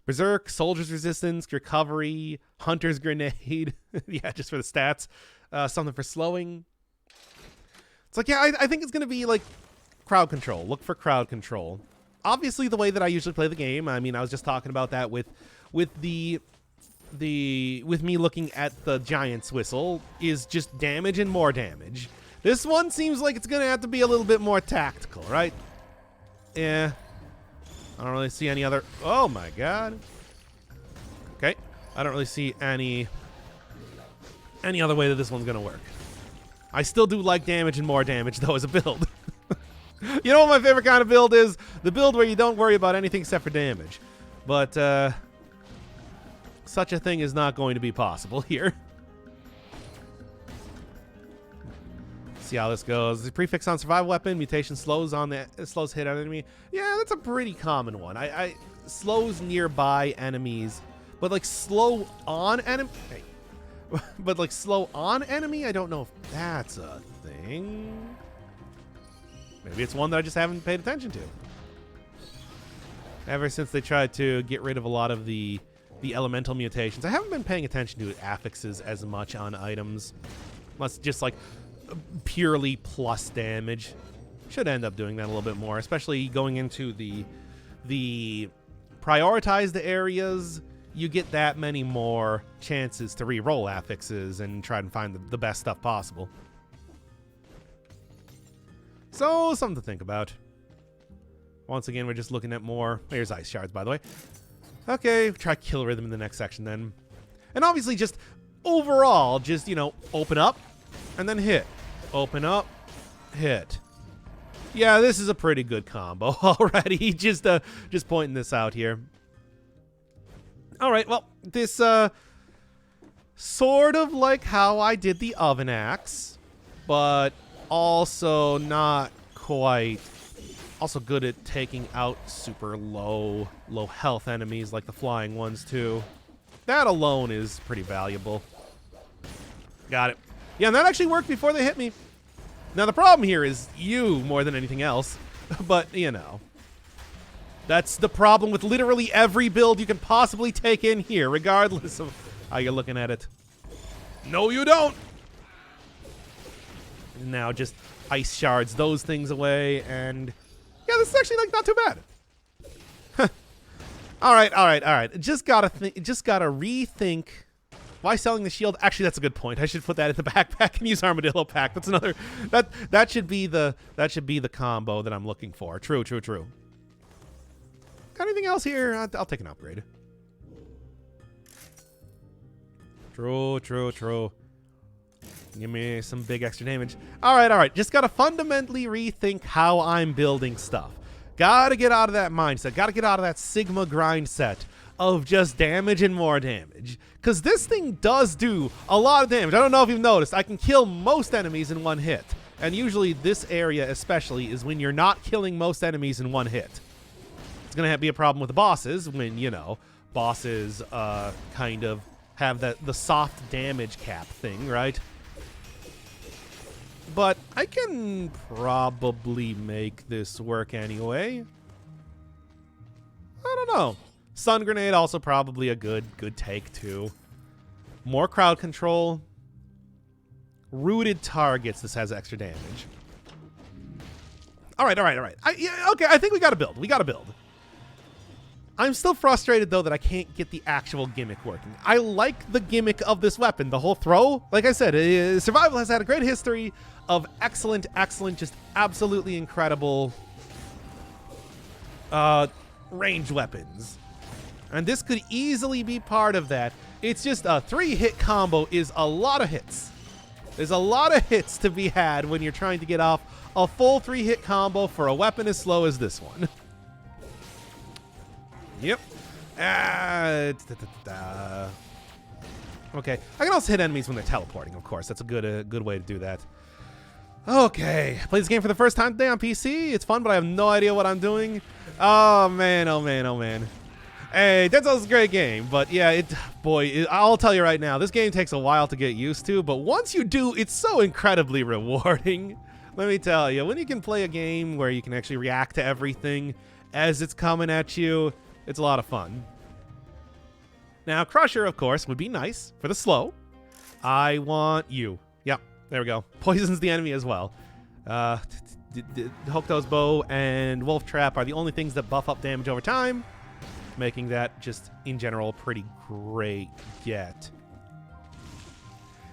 [SPEAKER 1] Berserk, Soldier's Resistance, Recovery, Hunter's Grenade. Yeah, just for the stats. Something for slowing. It's like, yeah, I think it's going to be like crowd control. Look for crowd control. Obviously, the way that I usually play the game. I mean, I was just talking about that with me looking at the Giant's Whistle is just damage and more damage. This one seems like it's going to have to be a little bit more tactical, right? Yeah. I don't really see any other... Oh, my God. Okay. I don't really see any other way that this one's going to work. I still do like damage and more damage, though, as a build. You know what my favorite kind of build is? The build where you don't worry about anything except for damage. But, such a thing is not going to be possible here. See how this goes. The prefix on survival weapon, mutation slows hit on enemy. Yeah, that's a pretty common one. I slows nearby enemies, but like slow on enemy. Hey. But like slow on enemy, I don't know if that's a thing. Maybe it's one that I just haven't paid attention to. Ever since they tried to get rid of a lot of the elemental mutations, I haven't been paying attention to affixes as much on items. Unless just like purely plus damage. Should end up doing that a little bit more, especially going into the prioritized areas. You get that many more chances to re-roll affixes and try and find the best stuff possible. So, something to think about. Once again, we're just looking at more... Here's Ice Shards, by the way. Okay, try Kill Rhythm in the next section then. And obviously just overall, just, you know, open up and then hit. Open up, hit. Yeah, this is a pretty good combo already. Just pointing this out here. All right, well, this sort of like how I did the Oven Axe, but also not quite. Also good at taking out super low health enemies like the flying ones too. That alone is pretty valuable. Got it. Yeah, and that actually worked before they hit me. Now the problem here is you more than anything else, but you know. That's the problem with literally every build you can possibly take in here, regardless of how you're looking at it. No, you don't! And now just Ice Shards those things away, and yeah, this is actually like not too bad. all right. Just gotta rethink. Why selling the shield? Actually, that's a good point. I should put that in the backpack and use Armadillo Pack. That's another. That should be the combo that I'm looking for. True. Got anything else here? I'll take an upgrade. True. Give me some big extra damage. All right. Just gotta fundamentally rethink how I'm building stuff. Gotta get out of that mindset. Gotta get out of that Sigma grind set of just damage and more damage. Because this thing does do a lot of damage. I don't know if you've noticed. I can kill most enemies in one hit. And usually this area especially is when you're not killing most enemies in one hit. It's going to be a problem with the bosses when, you know, bosses kind of have the soft damage cap thing, right? but I can probably make this work anyway. I don't know. Stun grenade also probably a good take too. More crowd control. Rooted targets. This has extra damage. All right. Okay, I think we got to build. I'm still frustrated, though, that I can't get the actual gimmick working. I like the gimmick of this weapon, the whole throw. Like I said, Survival has had a great history of excellent, just absolutely incredible ranged weapons. And this could easily be part of that. It's just a 3-hit combo is a lot of hits. There's a lot of hits to be had when you're trying to get off a full 3-hit combo for a weapon as slow as this one. Yep. Okay. I can also hit enemies when they're teleporting, of course. That's a good way to do that. Okay. Play this game for the first time today on PC. It's fun, but I have no idea what I'm doing. Oh, man. Hey, Dead Cells is a great game, but yeah, I'll tell you right now, this game takes a while to get used to, but once you do, it's so incredibly rewarding. Let me tell you, when you can play a game where you can actually react to everything as it's coming at you, it's a lot of fun. Now, Crusher, of course, would be nice for the slow. I want you. Yep, there we go. Poisons the enemy as well. Hokuto's Bow and Wolf Trap are the only things that buff up damage over time, making that just in general pretty great get.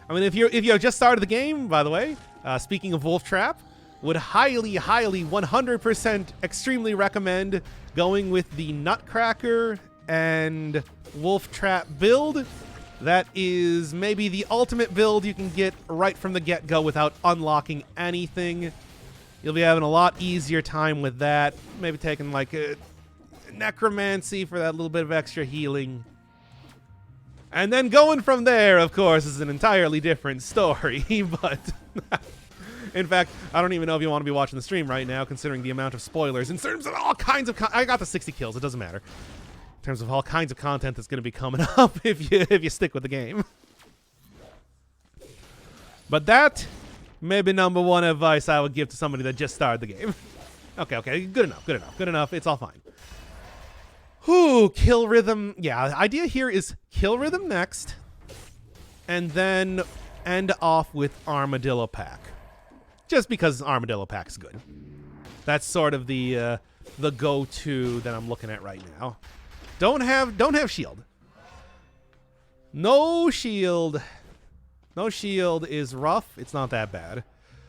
[SPEAKER 1] I mean, if you just started the game, by the way, speaking of Wolf Trap, would highly 100% extremely recommend going with the Nutcracker and Wolf Trap build. That is maybe the ultimate build you can get right from the get-go without unlocking anything. You'll be having a lot easier time with that. Maybe taking like a necromancy for that little bit of extra healing. And then going from there, of course, is an entirely different story, but in fact, I don't even know if you want to be watching the stream right now, considering the amount of spoilers in terms of all kinds of I got the 60 kills, it doesn't matter. In terms of all kinds of content that's going to be coming up if you stick with the game. But that may be number one advice I would give to somebody that just started the game. Okay, good enough, it's all fine. Whew, kill rhythm. Yeah, the idea here is kill rhythm next, and then end off with Armadillo Pack. Just because Armadillo Pack is good. That's sort of the go-to that I'm looking at right now. Don't have shield. No shield. No shield is rough. It's not that bad.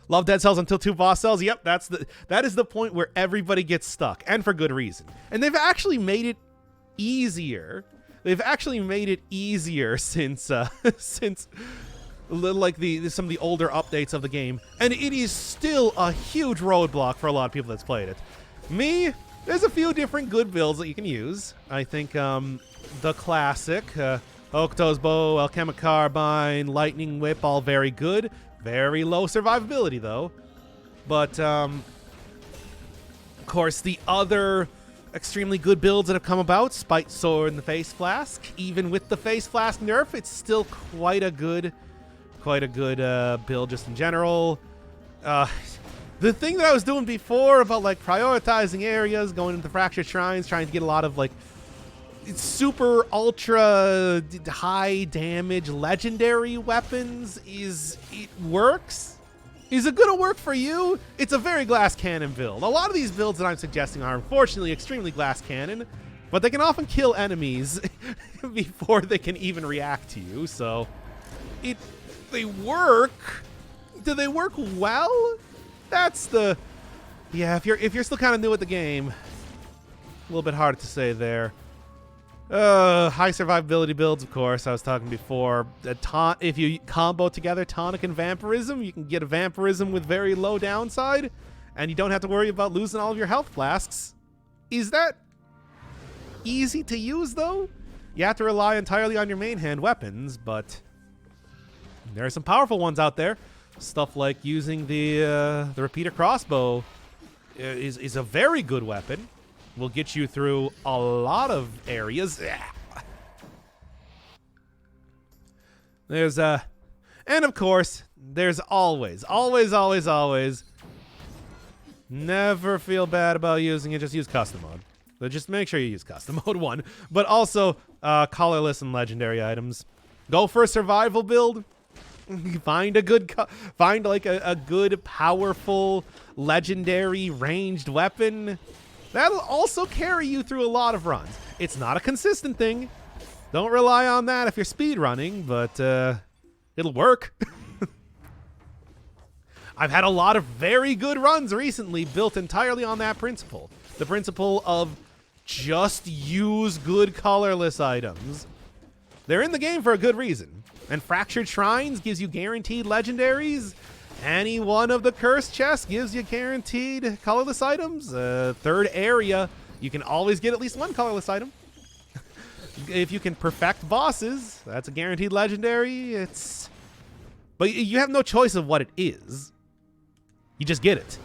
[SPEAKER 1] Love Dead Cells until 2 boss cells. Yep, that is the point where everybody gets stuck, and for good reason. And they've actually made it easier. They've actually made it easier since like some of the older updates of the game, and it is still a huge roadblock for a lot of people that's played it. Me, there's a few different good builds that you can use. I think the classic Hokuto's Bow, Alchemic Carbine, Lightning Whip, all very good. Very low survivability though. But of course, the other extremely good builds that have come about, Spite Sword and the Face Flask. Even with the Face Flask nerf, it's still quite a good build just in general. The thing that I was doing before about like prioritizing areas, going into Fractured Shrines, trying to get a lot of like super ultra high damage legendary weapons, it works. Is it gonna work for you? It's a very glass cannon build. A lot of these builds that I'm suggesting are unfortunately extremely glass cannon, but they can often kill enemies before they can even react to you, so they work. Do they work well? That's the... Yeah, if you're still kind of new at the game, a little bit harder to say there. High survivability builds, of course. I was talking before. If you combo together Tonic and Vampirism, you can get a Vampirism with very low downside, and you don't have to worry about losing all of your health flasks. Is that easy to use, though? You have to rely entirely on your main hand weapons, but there are some powerful ones out there. Stuff like using the repeater crossbow is a very good weapon. Will get you through a lot of areas. There's and of course, There's always, always, always, always. Never feel bad about using it. Just use custom mode. But just make sure you use custom mode 1. But also colorless and legendary items. Go for a survival build. Find a good, find like a good, powerful, legendary ranged weapon. That'll also carry you through a lot of runs. It's not a consistent thing. Don't rely on that if you're speed running, but it'll work. I've had a lot of very good runs recently built entirely on that principle. The principle of just use good colorless items. They're in the game for a good reason. And Fractured Shrines gives you guaranteed legendaries. Any one of the cursed chests gives you guaranteed colorless items. Third area, you can always get at least one colorless item. If you can perfect bosses, that's a guaranteed legendary. But you have no choice of what it is. You just get it.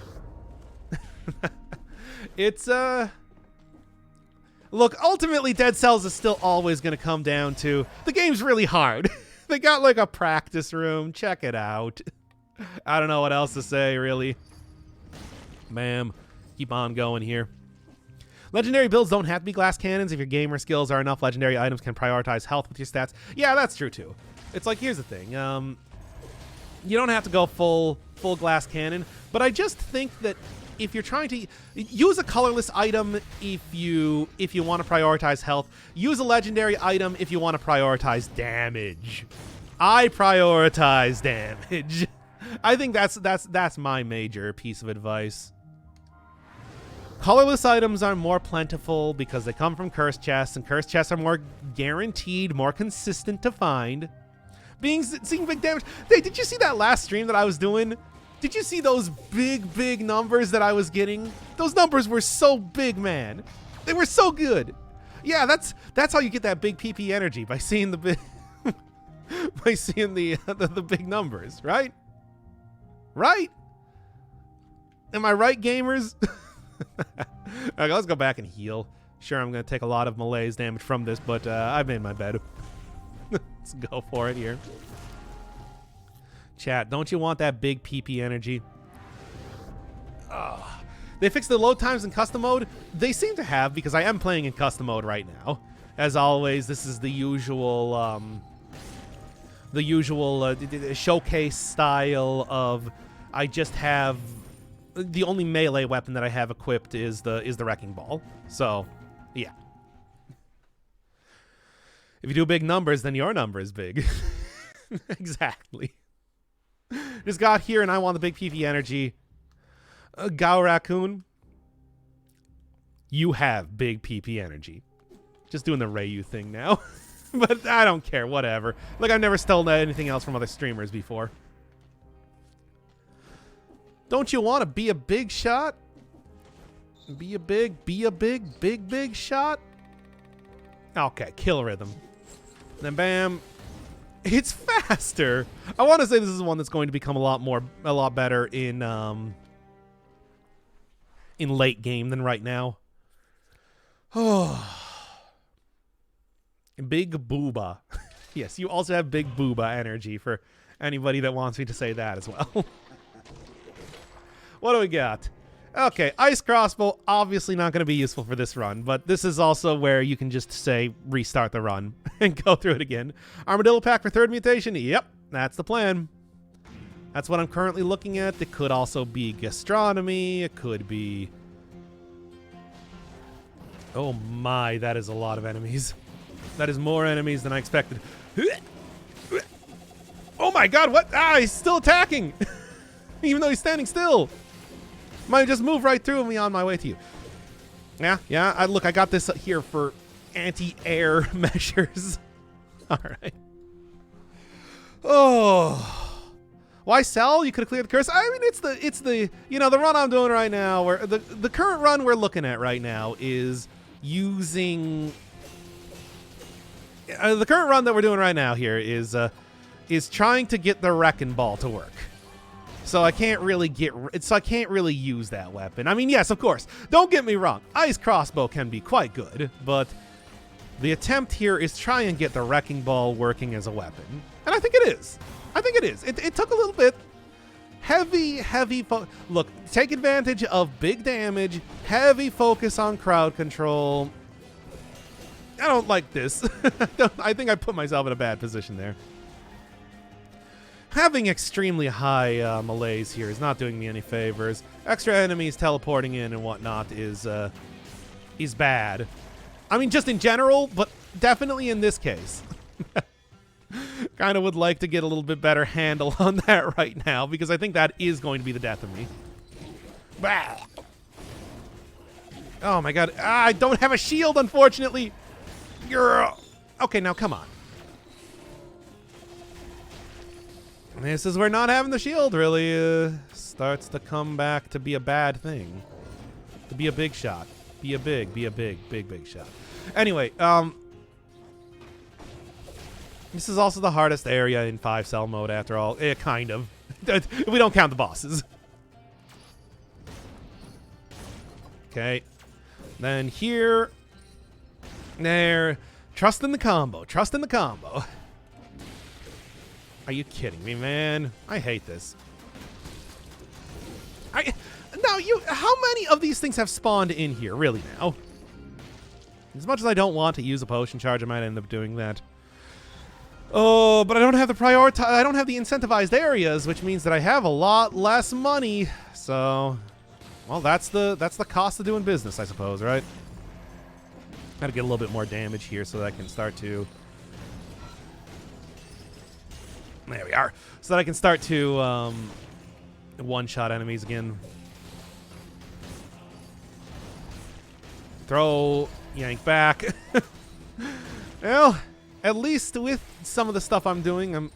[SPEAKER 1] Look, ultimately Dead Cells is still always going to come down to the game's really hard. They got like a practice room. Check it out. I don't know what else to say, really. Bam. Keep on going here. Legendary builds don't have to be glass cannons. If your gamer skills are enough, legendary items can prioritize health with your stats. Yeah, that's true too. It's like, here's the thing. You don't have to go full glass cannon, but I just think that if you're trying to use a colorless item, if you want to prioritize health, use a legendary item if you want to prioritize damage. I prioritize damage. I think that's my major piece of advice. Colorless items are more plentiful because they come from cursed chests, and cursed chests are more guaranteed, more consistent to find. Seeing big damage. Hey, did you see that last stream that I was doing? Did you see those big numbers that I was getting? Those numbers were so big, man. They were so good. Yeah, that's how you get that big PP energy, by seeing the big by seeing the big numbers, right? Right? Am I right, gamers? Okay, let's go back and heal. Sure, I'm going to take a lot of malaise damage from this, but I've made my bed. Let's go for it here. Chat, don't you want that big PP energy? They fixed the load times in custom mode. They seem to have, because I am playing in custom mode right now. As always, this is the usual showcase style of I just have the only melee weapon that I have equipped is the Wrecking Ball. So, yeah. If you do big numbers, then your number is big. Exactly. Just got here and I want the big PP energy. Gao Raccoon, you have big PP energy. Just doing the Rayu thing now. But I don't care, whatever. Like, I've never stolen anything else from other streamers before. Don't you want to be a big shot? Be a big shot? Okay, kill rhythm. Then bam. It's faster. I want to say this is one that's going to become a lot better in late game than right now. Oh. Big booba. Yes, you also have big booba energy for anybody that wants me to say that as well. What do we got? Okay, Ice Crossbow, obviously not going to be useful for this run, but this is also where you can just say restart the run and go through it again. Armadillo Pack for third mutation? Yep, that's the plan. That's what I'm currently looking at. It could also be Gastronomy. It could be... Oh my, that is a lot of enemies. That is more enemies than I expected. Oh my god, what? Ah, he's still attacking! Even though he's standing still. Might just move right through me on my way to you. Yeah. Look, I got this here for anti-air measures. All right. Oh, why sell? You could have cleared the curse. I mean, it's the the run I'm doing right now. Where the current run we're looking at right now is using. The current run that we're doing right now here is trying to get the Wrecking Ball to work. So I can't really use that weapon. I mean, yes, of course. Don't get me wrong. Ice Crossbow can be quite good, but the attempt here is try and get the Wrecking Ball working as a weapon. And I think it is. I think it is. It took a little bit. Heavy look, take advantage of big damage, heavy focus on crowd control. I don't like this. I think I put myself in a bad position there. Having extremely high melees here is not doing me any favors. Extra enemies teleporting in and whatnot is bad. I mean, just in general, but definitely in this case. Kind of would like to get a little bit better handle on that right now, because I think that is going to be the death of me. Bah. Oh my god. I don't have a shield, unfortunately. Okay, now come on. This is where not having the shield really starts to come back to be a bad thing. To be a big shot. Be a big shot. Anyway, this is also the hardest area in 5-cell mode after all. Kind of. We don't count the bosses. Okay. Then here. There. Trust in the combo. Trust in the combo. Are you kidding me, man? I hate this. How many of these things have spawned in here, really now? As much as I don't want to use a potion charge, I might end up doing that. Oh, but I don't have the I don't have the incentivized areas, which means that I have a lot less money. So, well, that's the cost of doing business, I suppose, right? Gotta get a little bit more damage here so that I can start to. There we are. So that I can start to one-shot enemies again. Throw, yank back. Well, at least with some of the stuff I'm doing, I'm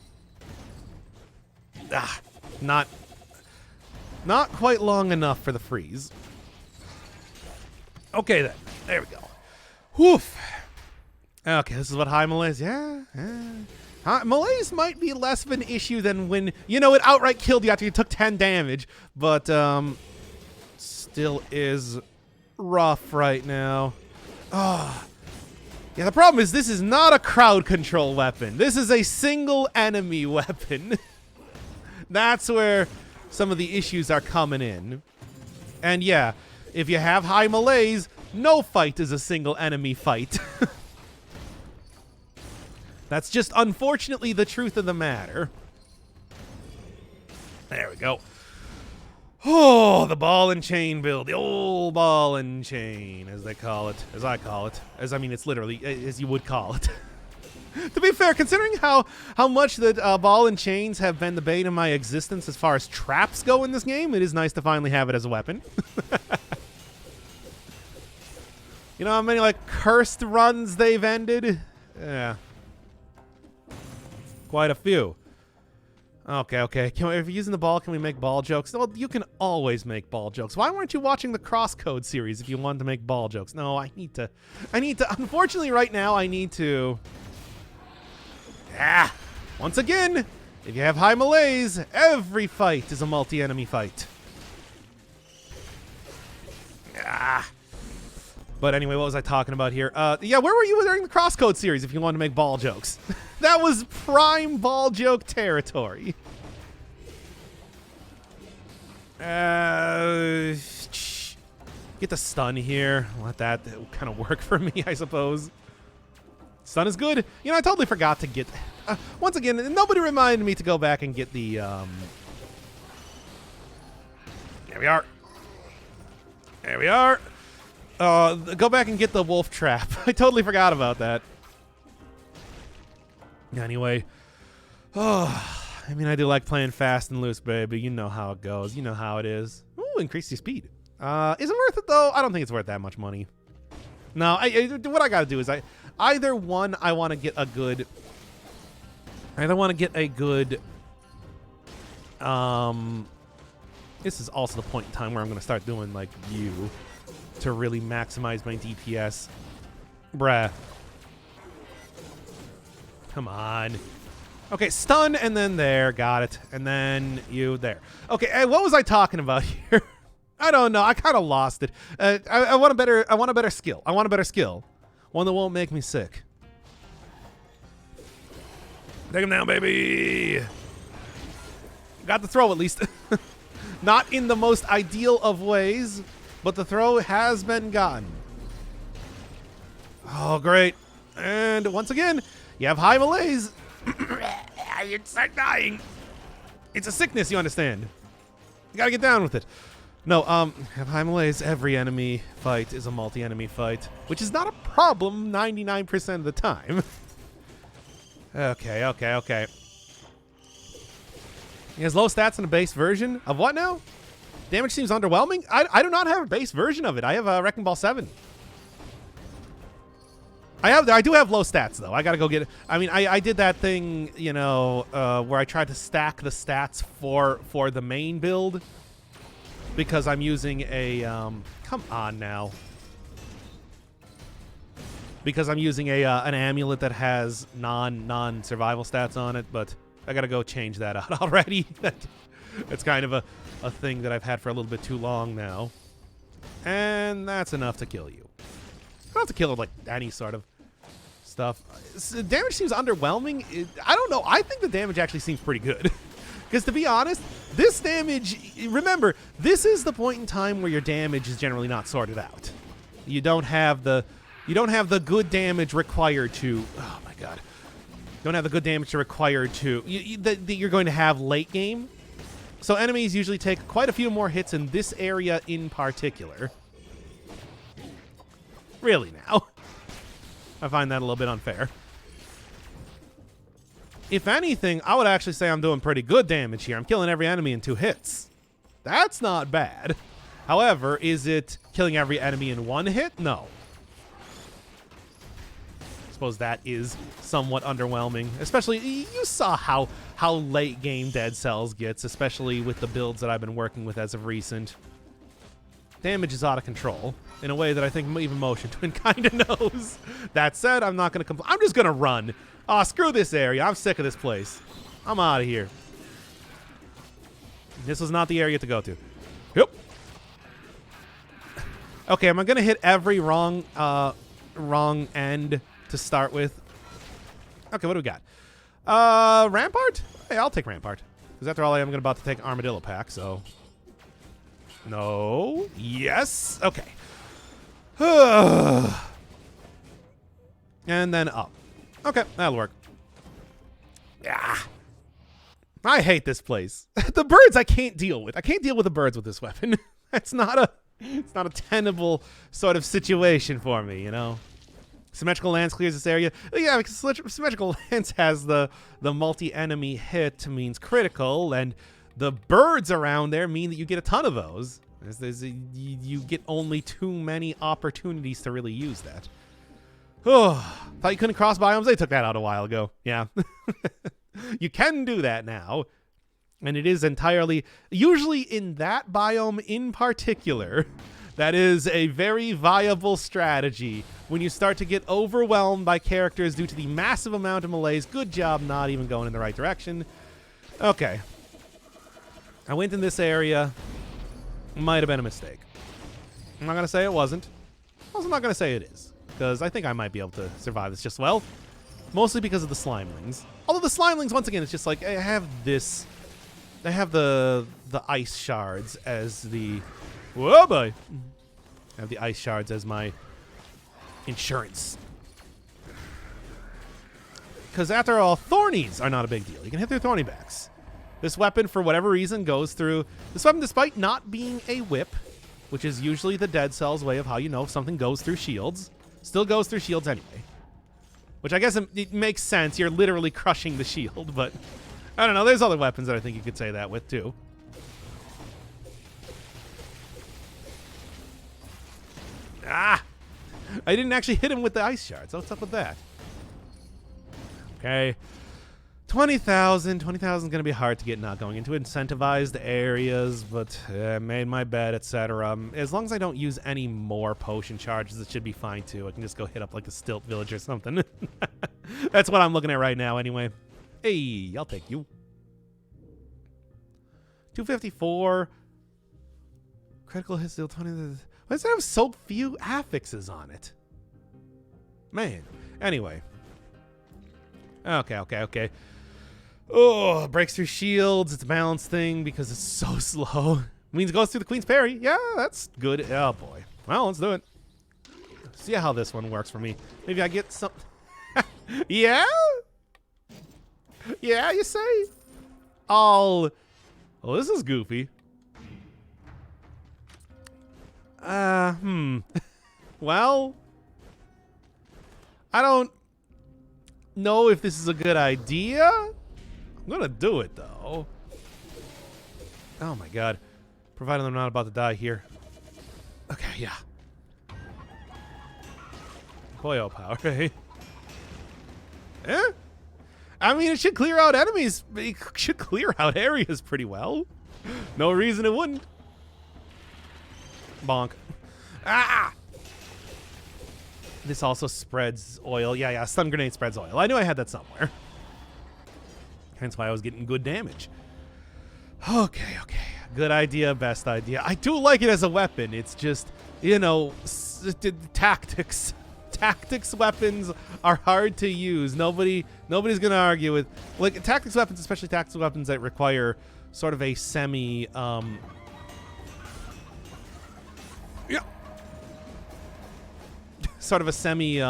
[SPEAKER 1] not quite long enough for the freeze. Okay then, there we go. Woof. Okay, this is what high melees. Yeah. Melees might be less of an issue than when it outright killed you after you took 10 damage, but still is rough right now. Oh. Yeah, the problem is this is not a crowd control weapon. This is a single enemy weapon. That's where some of the issues are coming in. And yeah, if you have high melees, no fight is a single enemy fight. That's just unfortunately the truth of the matter. There we go. Oh, the ball and chain build. The old ball and chain, as they call it. As I call it. It's literally as you would call it. To be fair, considering how much that ball and chains have been the bane of my existence as far as traps go in this game, it is nice to finally have it as a weapon. You know how many, cursed runs they've ended? Yeah. Quite a few. Okay. If you're using the ball, can we make ball jokes? Well, you can always make ball jokes. Why weren't you watching the Crosscode series if you wanted to make ball jokes? No, I need to. Unfortunately, right now, I need to. Once again, if you have high melees, every fight is a multi-enemy fight. But anyway, what was I talking about here? Yeah, where were you during the Crosscode series if you wanted to make ball jokes? That was prime ball joke territory. Get the stun here. Let that kind of work for me, I suppose. Stun is good. I totally forgot to get... once again, nobody reminded me to go back and get the... There we are. There we are. Go back and get the wolf trap. I totally forgot about that. Anyway. I do like playing fast and loose, baby. You know how it goes. You know how it is. Ooh, increase your speed. Is it worth it, though? I don't think it's worth that much money. No, what I gotta do is either one, I want to get a good... This is also the point in time where I'm going to start doing, view to really maximize my DPS. Bruh. Come on. Okay, stun, and then there. Got it. And then you there. Okay, hey, what was I talking about here? I don't know. I kind of lost it. I want a better skill. I want a better skill. One that won't make me sick. Take him down, baby. Got the throw at least. Not in the most ideal of ways, but the throw has been gotten. Oh, great. And once again, you have high malaise. You start dying. It's a sickness, you understand. You gotta get down with it. No, have high malaise. Every enemy fight is a multi-enemy fight, which is not a problem 99% of the time. Okay. He has low stats in a base version of what now? Damage seems underwhelming? I do not have a base version of it. I have a Wrecking Ball 7. I do have low stats, though. I gotta go get it. I mean, I did that thing, you know, where I tried to stack the stats for the main build. Because I'm using a, come on now. Because I'm using an amulet that has non-survival stats on it, but I gotta go change that out already. It's kind of a thing that I've had for a little bit too long now. And that's enough to kill you. I don't have to kill like any sort of stuff. Damage seems underwhelming. I don't know. I think the damage actually seems pretty good. Because to be honest, this damage, remember, this is the point in time where your damage is generally not sorted out. You don't have the good damage required to, oh my god. You don't have the good damage required to, that you're going to have late game. So enemies usually take quite a few more hits in this area in particular. Really now. I find that a little bit unfair. If anything, I would actually say I'm doing pretty good damage here. I'm killing every enemy in 2 hits. That's not bad. However, is it killing every enemy in 1 hit? No. I suppose that is somewhat underwhelming. Especially, you saw how late game Dead Cells gets, especially with the builds that I've been working with as of recent. Damage is out of control in a way that I think even Motion Twin kind of knows. That said, I'm not going to complain. I'm just going to run. Oh, screw this area. I'm sick of this place. I'm out of here. This was not the area to go to. Yep. Okay, am I going to hit every wrong end to start with? Okay, what do we got? Rampart? Hey, I'll take Rampart. Because after all, I am about to take Armadillo Pack, so... No. Yes. Okay. And then up. Okay, that'll work. Yeah. I hate this place. The birds I can't deal with. I can't deal with the birds with this weapon. It's not a tenable sort of situation for me, you know. Symmetrical Lance clears this area. Yeah, because Symmetrical Lance has the multi-enemy hit means critical, and the birds around there mean that you get a ton of those. You get only too many opportunities to really use that. Oh, thought you couldn't cross biomes? They took that out a while ago. Yeah. You can do that now. And it is entirely, usually in that biome in particular, that is a very viable strategy. When you start to get overwhelmed by characters due to the massive amount of melees, good job not even going in the right direction. Okay. I went in this area. Might have been a mistake. I'm not going to say it wasn't. Also, I'm not going to say it is. Because I think I might be able to survive this just well. Mostly because of the Slimelings. Although the Slimelings, once again, it's just like, I have this... I have the ice shards as the... Whoa, boy! I have the ice shards as my insurance. Because after all, Thornies are not a big deal. You can hit their Thorny backs. This weapon, for whatever reason, goes through... This weapon, despite not being a whip, which is usually the Dead Cells way of how you know if something goes through shields, still goes through shields anyway. Which I guess it makes sense. You're literally crushing the shield, but... I don't know. There's other weapons that I think you could say that with, too. Ah! I didn't actually hit him with the ice shards. What's up with that? Okay. 20,000. 20,000 is going to be hard to get not going into incentivized areas, but made my bed, etc. As long as I don't use any more potion charges, it should be fine, too. I can just go hit up like a stilt village or something. That's what I'm looking at right now, anyway. Hey, I'll take you. 254. Critical hits deal 20. Why does it have so few affixes on it? Man. Anyway. Okay. Oh, breaks through shields. It's a balance thing because it's so slow. Means it goes through the Queen's parry. Yeah, that's good. Oh, boy. Well, let's do it. See how this one works for me. Maybe I get some... Yeah? Yeah, you say? Oh, this is goofy. Well, I don't know if this is a good idea. I'm gonna do it though. Oh my god. Provided I'm not about to die here. Okay, yeah. Poyo power, eh? Eh? I mean, it should clear out enemies. It should clear out areas pretty well. No reason it wouldn't. Bonk. Ah! This also spreads oil. Yeah, stun grenade spreads oil. I knew I had that somewhere. Hence why I was getting good damage. Okay. Good idea, best idea. I do like it as a weapon. It's just, you know, tactics. Tactics weapons are hard to use. Nobody's gonna argue with, like, tactics weapons, especially tactics weapons that require sort of a semi sort of a semi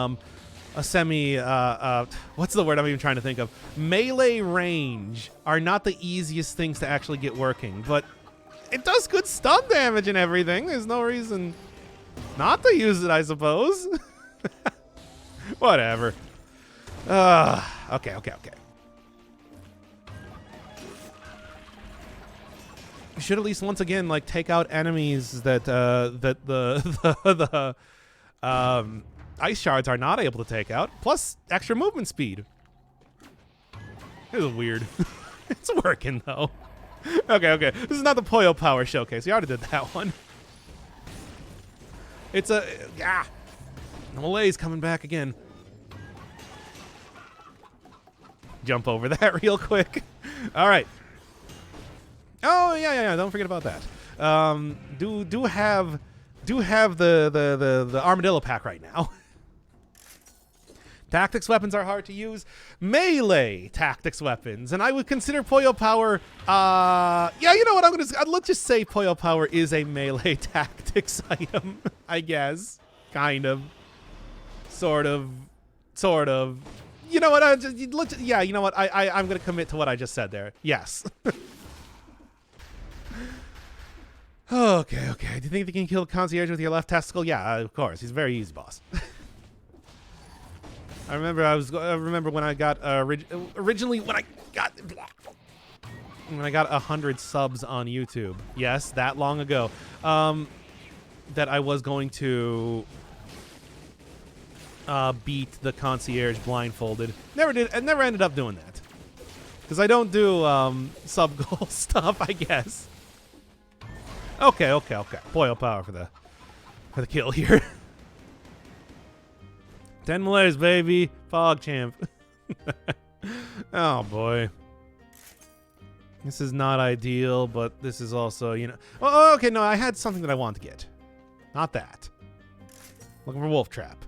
[SPEAKER 1] what's the word I'm even trying to think of? Melee range are not the easiest things to actually get working, but it does good stun damage and everything. There's no reason not to use it, I suppose. Whatever. Okay. You should at least once again like take out enemies that the ice shards are not able to take out. Plus extra movement speed. This is weird. It's working though. Okay. This is not the Poyo Power Showcase. We already did that one. It's a Malay's coming back again. Jump over that real quick. All right. Oh yeah. Don't forget about that. Do have the armadillo pack right now. Tactics weapons are hard to use. Melee tactics weapons, and I would consider Poyo Power. Yeah, you know what? Let's just say Poyo Power is a melee tactics item. I guess, kind of, sort of. You know what? Yeah, you know what? I'm gonna commit to what I just said there. Yes. Okay. Do you think they can kill Concierge with your left testicle? Yeah, of course. He's a very easy boss. I remember when I got originally when I got 100 subs on YouTube. Yes, that long ago. That I was going to beat the Concierge blindfolded. Never did. I never ended up doing that because I don't do sub goal stuff, I guess. Okay. Poyo Power for the kill here. 10 Malays, baby. Fog champ. Oh boy. This is not ideal, but this is also, you know. Oh, okay, no, I had something that I want to get. Not that. Looking for Wolf Trap.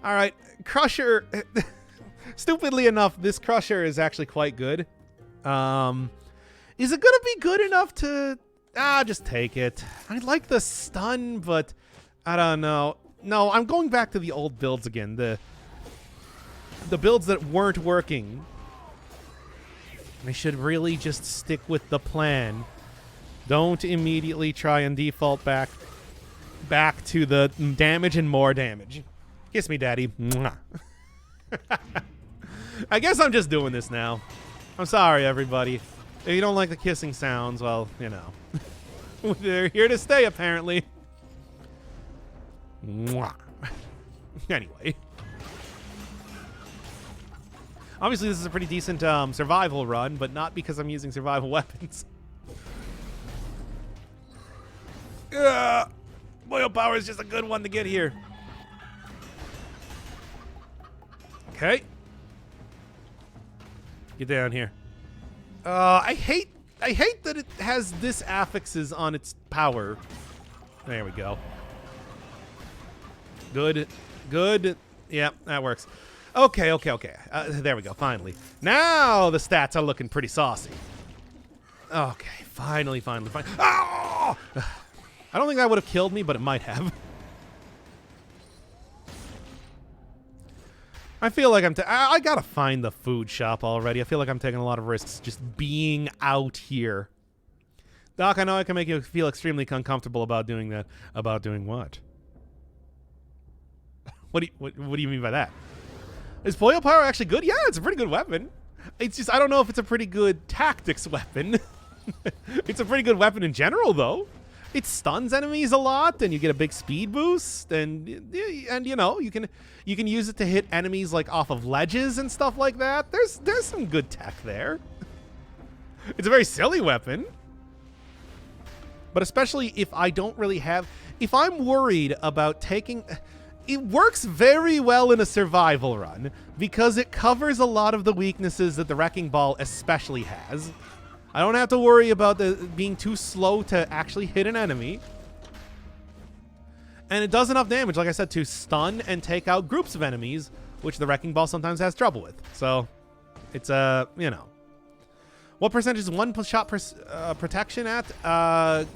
[SPEAKER 1] All right, Crusher. Stupidly enough, this Crusher is actually quite good. Is it gonna be good enough to... just take it. I like the stun, but I don't know. No, I'm going back to the old builds again. The builds that weren't working. I should really just stick with the plan. Don't immediately try and default back to the damage and more damage. Kiss me, daddy. Mwah. I guess I'm just doing this now. I'm sorry, everybody. If you don't like the kissing sounds, well, you know. They're here to stay, apparently. Mwah. Anyway. Obviously, this is a pretty decent survival run, but not because I'm using survival weapons. Poyo Power is just a good one to get here. Okay. Get down here. I hate that it has this affixes on its power. There we go. Good. Yeah, that works. Okay. There we go, finally. Now the stats are looking pretty saucy. Okay, finally. Oh! I don't think that would have killed me, but it might have. I feel like I gotta find the food shop already. I feel like I'm taking a lot of risks just being out here. Doc, I know I can make you feel extremely uncomfortable about doing that. About doing what? What do you mean by that? Is Pollo Power actually good? Yeah, it's a pretty good weapon. It's just I don't know if it's a pretty good tactics weapon. It's a pretty good weapon in general, though. It stuns enemies a lot, and you get a big speed boost, and you know you can use it to hit enemies like off of ledges and stuff like that. There's some good tech there. It's a very silly weapon, but especially if I don't really have, if I'm worried about taking. It works very well in a survival run because it covers a lot of the weaknesses that the Wrecking Ball especially has. I don't have to worry about being too slow to actually hit an enemy. And it does enough damage, like I said, to stun and take out groups of enemies, which the Wrecking Ball sometimes has trouble with. So, it's, you know. What percentage is one shot protection at?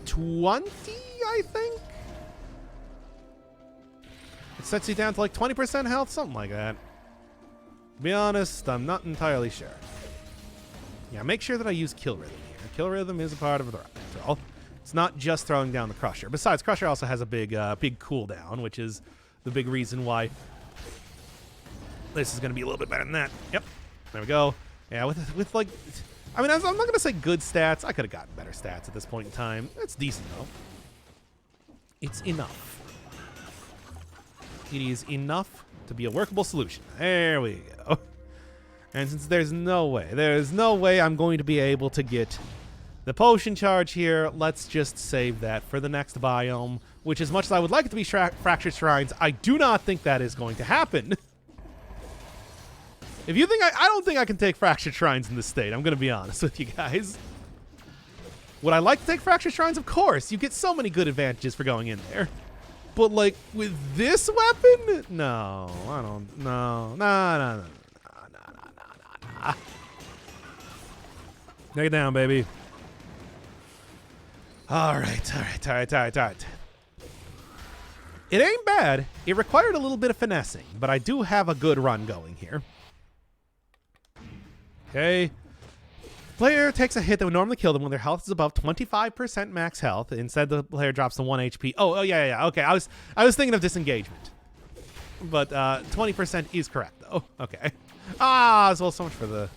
[SPEAKER 1] 20, I think? It sets you down to like 20% health, something like that. To be honest, I'm not entirely sure. Yeah, make sure that I use Kill Rhythm here. Kill Rhythm is a part of the roll. It's not just throwing down the Crusher. Besides, Crusher also has a big cooldown, which is the big reason why this is going to be a little bit better than that. Yep, there we go. Yeah, with like, I mean, I'm not going to say good stats. I could have gotten better stats at this point in time. It's decent though. It's enough. It is enough to be a workable solution. There we go. And since there's no way I'm going to be able to get the potion charge here, let's just save that for the next biome, which as much as I would like it to be Fractured Shrines, I do not think that is going to happen. If you think I don't think I can take Fractured Shrines in this state, I'm going to be honest with you guys. Would I like to take Fractured Shrines? Of course. You get so many good advantages for going in there. But, like, with this weapon? No, I don't. No. Take it down, baby. All right. It ain't bad. It required a little bit of finessing, but I do have a good run going here. Okay. Player takes a hit that would normally kill them when their health is above 25% max health. Instead, the player drops to 1 HP. Oh, yeah. Okay, I was thinking of disengagement. But 20% is correct, though. Okay. Well, so much for the...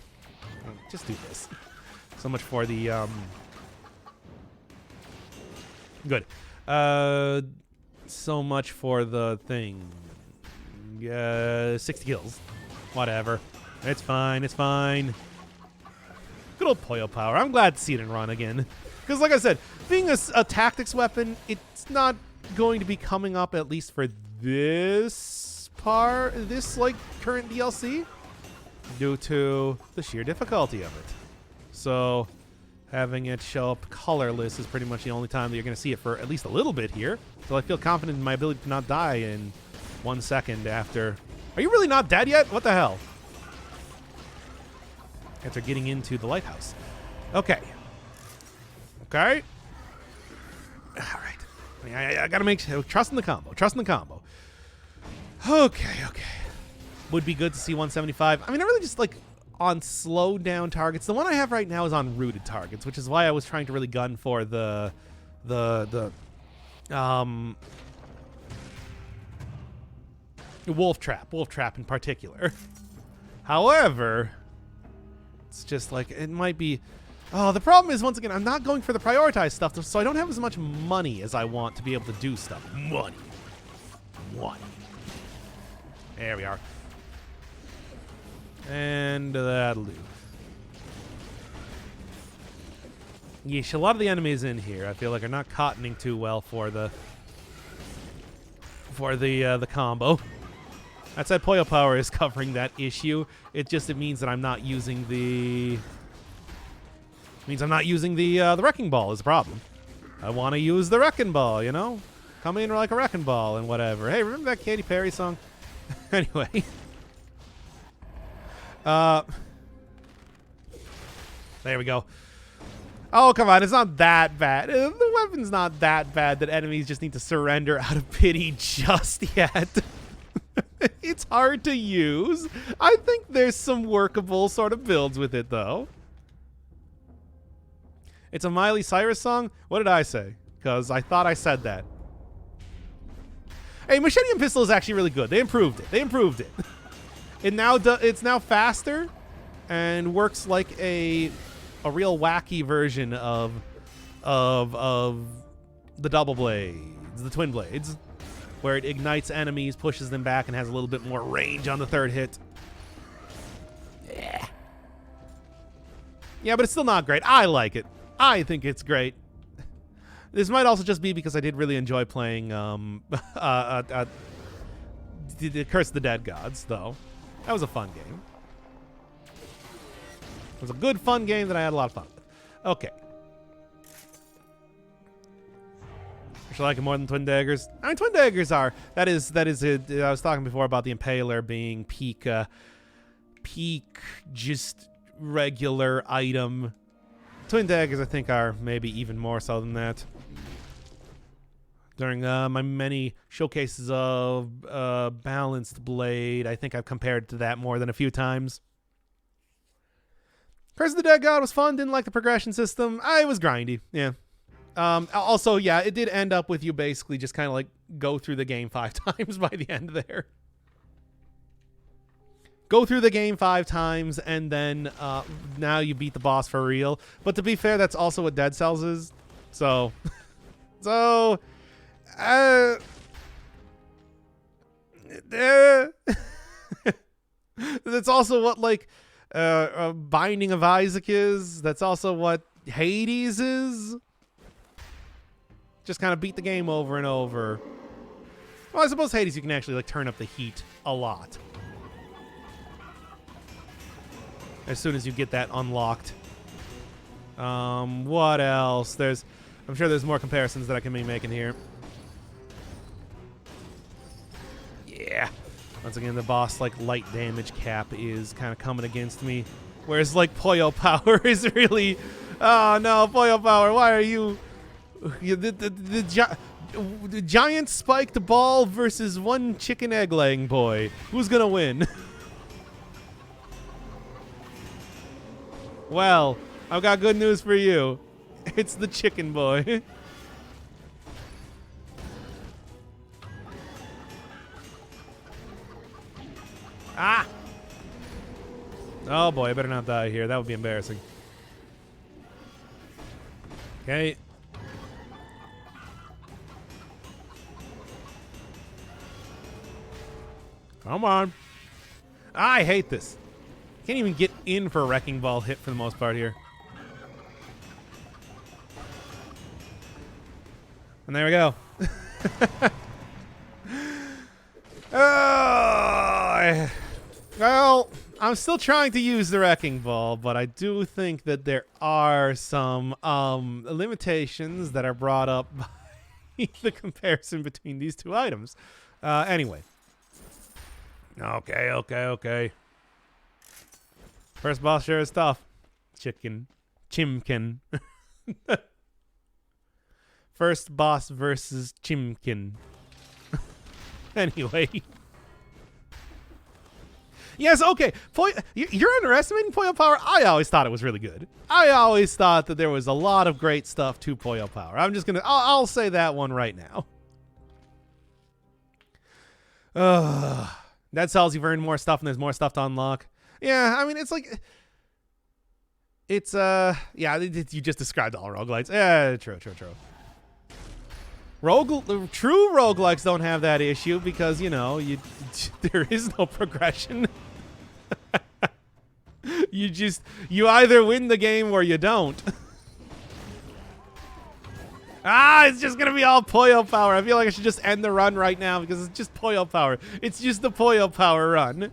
[SPEAKER 1] Just do this. So much for the... Good. So much for the thing. 60 kills. Whatever. It's fine. Good old Pollo Power. I'm glad to see it in run again. Because like I said, being a tactics weapon, it's not going to be coming up at least for this like current DLC due to the sheer difficulty of it. So having it show up colorless is pretty much the only time that you're going to see it for at least a little bit here. So I feel confident in my ability to not die in 1 second after. Are you really not dead yet? What the hell? After getting into the lighthouse. Okay. All right. I gotta make sure. Trust in the combo. Okay. Would be good to see 175. I mean, I really just like on slow down targets. The one I have right now is on rooted targets, which is why I was trying to really gun for the wolf trap in particular. However, it's just like, it might be... Oh, the problem is, once again, I'm not going for the prioritized stuff, so I don't have as much money as I want to be able to do stuff. Money. There we are. And that'll do. Yeesh, a lot of the enemies in here, I feel like, are not cottoning too well for the combo. That said, Pollo Power is covering that issue. It means that I'm not using the... the Wrecking Ball is the problem. I want to use the Wrecking Ball, you know? Come in like a Wrecking Ball and whatever. Hey, remember that Katy Perry song? Anyway. There we go. Oh, come on. It's not that bad. The weapon's not that bad that enemies just need to surrender out of pity just yet. It's hard to use. I think there's some workable sort of builds with it, though. It's a Miley Cyrus song? What did I say? Because I thought I said that. Hey, Machete Pistol is actually really good. They improved it. They improved it. It's now faster and works like a real wacky version of the double blades, the twin blades, where it ignites enemies, pushes them back, and has a little bit more range on the third hit. Yeah. Yeah, but it's still not great. I like it. I think it's great. This might also just be because I did really enjoy playing the Curse of the Dead Gods, though. That was a fun game. It was a good, fun game that I had a lot of fun with. Okay. Should I like it more than Twin Daggers? I mean, Twin Daggers are. That is it. I was talking before about the Impaler being peak just regular item. Twin Daggers, I think, are maybe even more so than that. During my many showcases of Balanced Blade, I think I've compared to that more than a few times. Curse of the Dead God was fun. Didn't like the progression system. It was grindy. Yeah. Also, yeah, it did end up with you basically just kind of like go through the game 5 times by the end there. Go through the game 5 times, and then now you beat the boss for real. But to be fair, that's also what Dead Cells is. So, that's also what like Binding of Isaac is. That's also what Hades is. Just kind of beat the game over and over. Well, I suppose Hades you can actually like turn up the heat a lot. As soon as you get that unlocked. What else? I'm sure there's more comparisons that I can be making here. Yeah. Once again, the boss, like, light damage cap is kind of coming against me. Whereas, like, Puyo Power is really... Oh, no, Puyo Power, why are you... The giant spiked ball versus one chicken egg laying boy. Who's gonna win? Well, I've got good news for you. It's the chicken boy. Ah! Oh boy, I better not die here. That would be embarrassing. Okay. Come on. I hate this. Can't even get in for a Wrecking Ball hit for the most part here. And there we go. Well, I'm still trying to use the Wrecking Ball, but I do think that there are some limitations that are brought up by the comparison between these two items. Anyway. Okay. First boss sure is tough. Chimkin. First boss versus Chimkin. Anyway. Yes, okay. You're underestimating Puyo Power? I always thought it was really good. I always thought that there was a lot of great stuff to Puyo Power. I'm just gonna... I'll say that one right now. That tells you've earned more stuff and there's more stuff to unlock. Yeah, I mean, it's like... It's, yeah, you just described all roguelites. Yeah, true. True roguelikes don't have that issue because, you know, there is no progression. You either win the game or you don't. It's just going to be all Puyo Power. I feel like I should just end the run right now because it's just Puyo Power. It's just the Puyo Power run.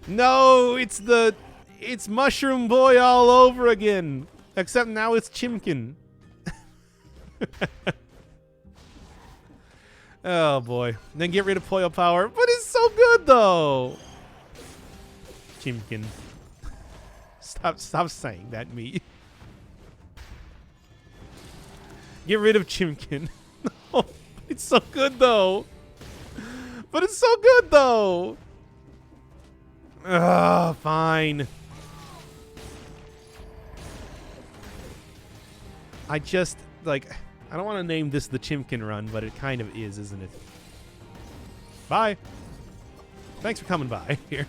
[SPEAKER 1] No, it's Mushroom Boy all over again. Except now it's Chimkin. Oh boy. Then get rid of Poyo Power. But it's so good though. Chimkin. Stop saying that, me. Get rid of Chimkin. No, it's so good though. But it's so good though. Ugh, fine. I just, like, I don't want to name this the Chimkin run, but it kind of is, isn't it? Bye. Thanks for coming by here.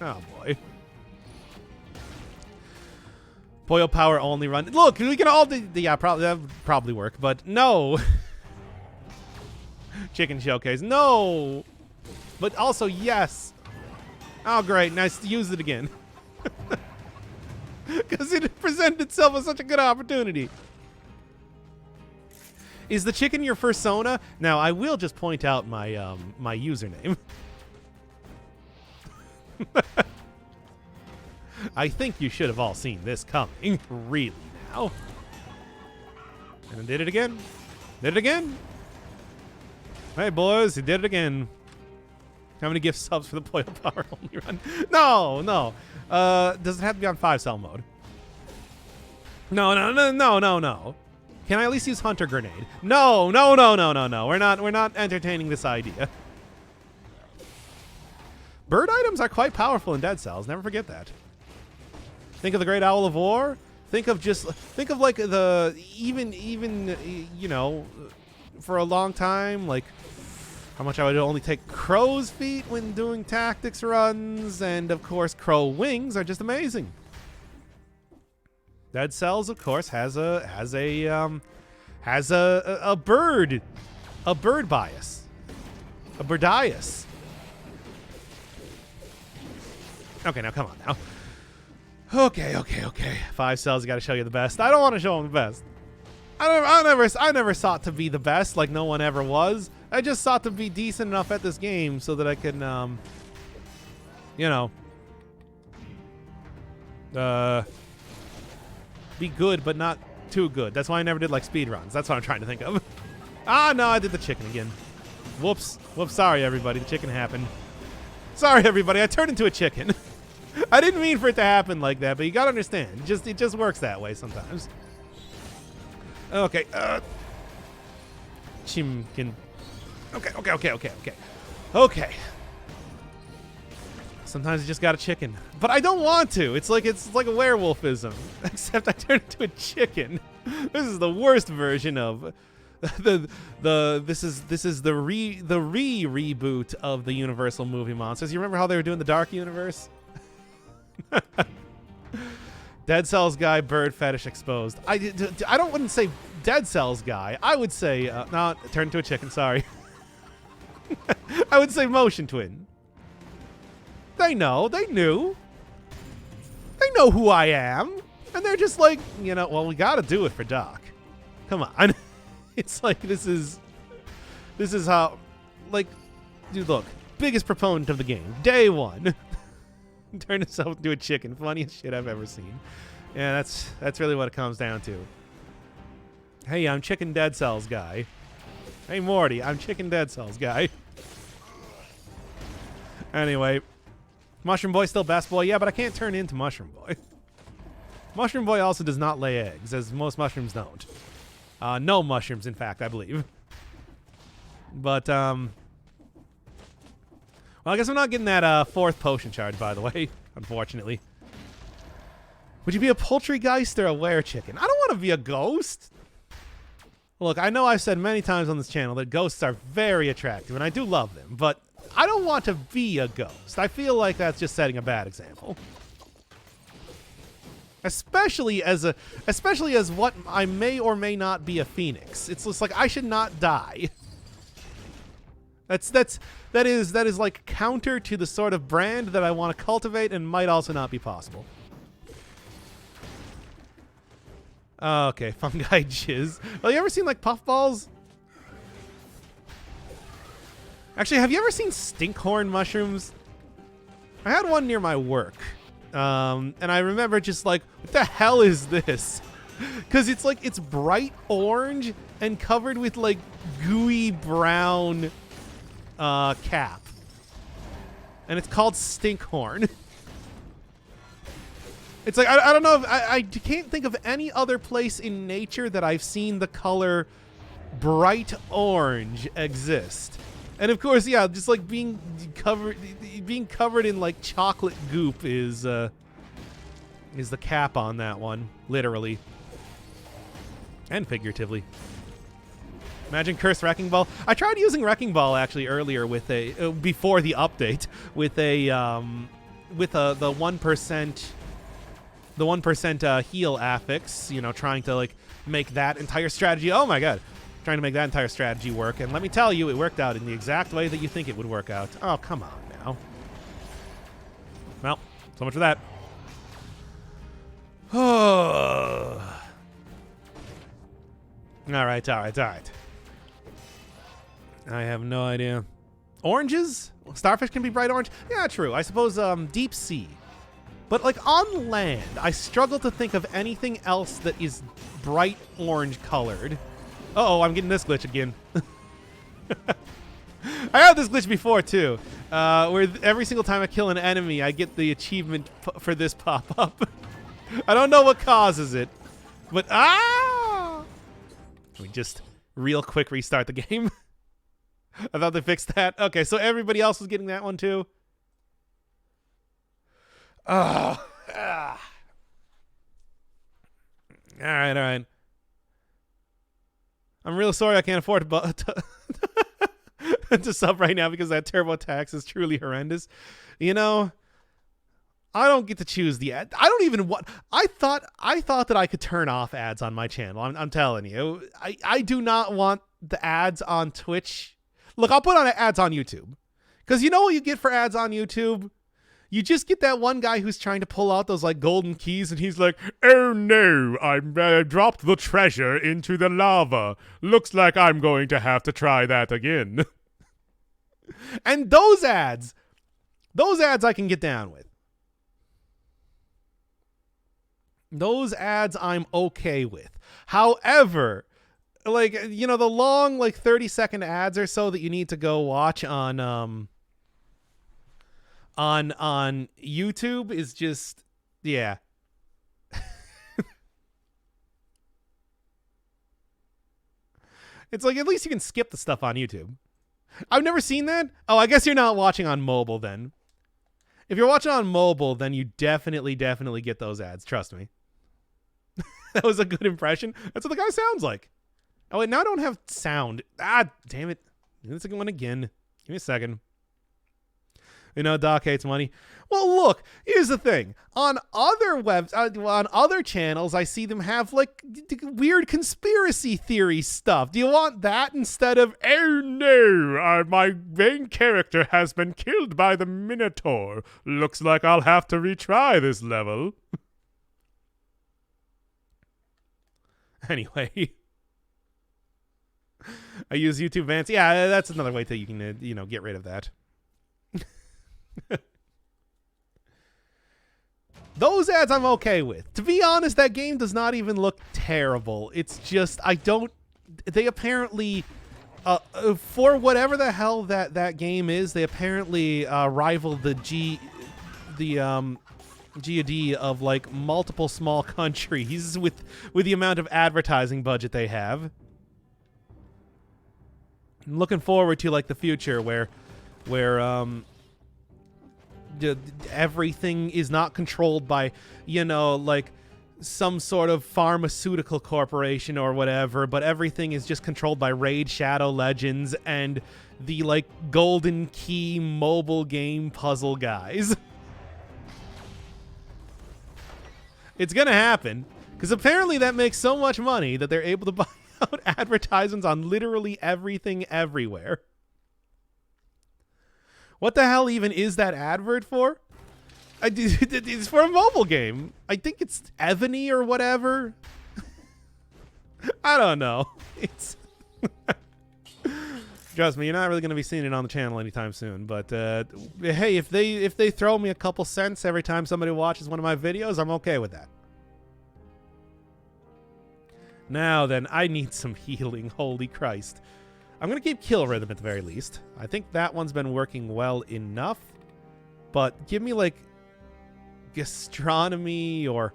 [SPEAKER 1] Oh, boy. Poyo Power only run. Look, we can all do, yeah, that would probably work, but no. Chicken Showcase. No. But also, yes. Oh, great. Nice to use it again. Because it presented itself as such a good opportunity. Is the chicken your fursona? Now, I will just point out my my username. I think you should have all seen this coming. Really now. And I did it again. Did it again. Hey, boys, he did it again. How many gift subs for the Poyo Power only run? No, no. Does it have to be on 5-cell mode? No, no, no, no, no, no. Can I at least use Hunter Grenade? No, no, no, no, no, no. We're not entertaining this idea. Bird items are quite powerful in Dead Cells. Never forget that. Think of the Great Owl of War. Think of like the even you know, for a long time, like how much I would only take Crow's feet when doing tactics runs, and of course Crow wings are just amazing. Dead Cells, of course, has a bird bias, a birdias. Okay, now come on now. Okay. 5 cells, got to show you the best. I don't want to show them the best. I never sought to be the best, like no one ever was. I just sought to be decent enough at this game so that I can, you know, be good but not too good. That's why I never did like speed runs. That's what I'm trying to think of. Ah, no, I did the chicken again. Whoops. Sorry, everybody. The chicken happened. Sorry, everybody. I turned into a chicken. I didn't mean for it to happen like that, but you gotta understand. It just works that way sometimes. Okay. Chimkin. Okay. Sometimes you just got a chicken, but I don't want to. It's like a werewolfism, except I turn into a chicken. This is the worst version of this is the reboot of the Universal movie monsters. You remember how they were doing the Dark Universe? Dead Cells guy, bird fetish exposed. I wouldn't say Dead Cells guy. I would say no, turn into a chicken. Sorry. I would say Motion Twin. They know. They knew. They know who I am. And they're just like, you know, well, we got to do it for Doc. Come on. It's like, this is how, like, dude, look. Biggest proponent of the game. Day one. Turn himself into a chicken. Funniest shit I've ever seen. Yeah, that's really what it comes down to. Hey, I'm Chicken Dead Cells guy. Hey, Morty, I'm Chicken Dead Cells guy. Anyway. Mushroom Boy still best boy? Yeah, but I can't turn into Mushroom Boy. Mushroom Boy also does not lay eggs, as most mushrooms don't. No mushrooms, in fact, I believe. But, well, I guess I'm not getting that fourth potion charge, by the way, unfortunately. Would you be a poultrygeist or a were-chicken? I don't want to be a ghost. Look, I know I've said many times on this channel that ghosts are very attractive, and I do love them, but I don't want to be a ghost. I feel like that's just setting a bad example. Especially as what I may or may not be a phoenix. It's just like I should not die. That is like counter to the sort of brand that I want to cultivate and might also not be possible. Okay, fungi jizz. Well, you ever seen like puffballs? Actually, have you ever seen stinkhorn mushrooms? I had one near my work. And I remember just like, what the hell is this? Because it's like, it's bright orange and covered with like gooey brown cap. And it's called Stinkhorn. It's like, I don't know, if, I can't think of any other place in nature that I've seen the color bright orange exist. And of course, yeah, just like being covered in like chocolate goop is the cap on that one, literally. And figuratively. Imagine Cursed Wrecking Ball. I tried using Wrecking Ball actually earlier with a before the update with a the 1% heal affix, you know, trying to like make that entire strategy. Oh my god. Trying to make that entire strategy work, and let me tell you, it worked out in the exact way that you think it would work out. Oh, come on now. Well, so much for that. Oh. All right. I have no idea. Oranges? Starfish can be bright orange? Yeah, true. I suppose deep sea. But like on land, I struggle to think of anything else that is bright orange colored. Uh-oh, I'm getting this glitch again. I had this glitch before too, where every single time I kill an enemy, I get the achievement for this pop-up. I don't know what causes it, but Let me just real quick restart the game. I thought they fixed that. Okay, so everybody else was getting that one too. All right. I'm real sorry I can't afford to sub right now because that turbo tax is truly horrendous. You know, I don't get to choose the ad. I don't even want. I thought that I could turn off ads on my channel. I'm telling you, I do not want the ads on Twitch. Look, I'll put on ads on YouTube, because you know what you get for ads on YouTube? You just get that one guy who's trying to pull out those like golden keys, and he's like, "Oh no, I dropped the treasure into the lava. Looks like I'm going to have to try that again." And those ads I can get down with. Those ads I'm okay with. However, like, you know, the long like 30-second ads or so that you need to go watch on YouTube is just, yeah. It's like, at least you can skip the stuff on YouTube. I've never seen that. Oh, I guess you're not watching on mobile then. If you're watching on mobile, then you definitely get those ads. Trust me. That was a good impression. That's what the guy sounds like. Oh, wait, now I don't have sound. Ah, damn it. Let's get one again. Give me a second. You know, Doc hates money. Well, look, here's the thing. On other channels, I see them have like weird conspiracy theory stuff. Do you want that instead of, "Oh no, my main character has been killed by the Minotaur. Looks like I'll have to retry this level." Anyway. I use YouTube Vance. Yeah, that's another way that you can, you know, get rid of that. Those ads I'm okay with. To be honest, that game does not even look terrible. It's just, they apparently, for whatever the hell that game is, they apparently rival the GOD of like multiple small countries with the amount of advertising budget they have. I'm looking forward to like the future where everything is not controlled by, you know, like some sort of pharmaceutical corporation or whatever, but everything is just controlled by Raid Shadow Legends and the like Golden Key mobile game puzzle guys. It's gonna happen because apparently that makes so much money that they're able to buy out advertisements on literally everything everywhere. What the hell even is that advert for? It's for a mobile game. I think it's Evany or whatever. I don't know. It's trust me, you're not really going to be seeing it on the channel anytime soon. But hey, if they throw me a couple cents every time somebody watches one of my videos, I'm okay with that. Now then, I need some healing. Holy Christ. I'm going to keep Kill Rhythm at the very least. I think that one's been working well enough. But give me, like, Gastronomy or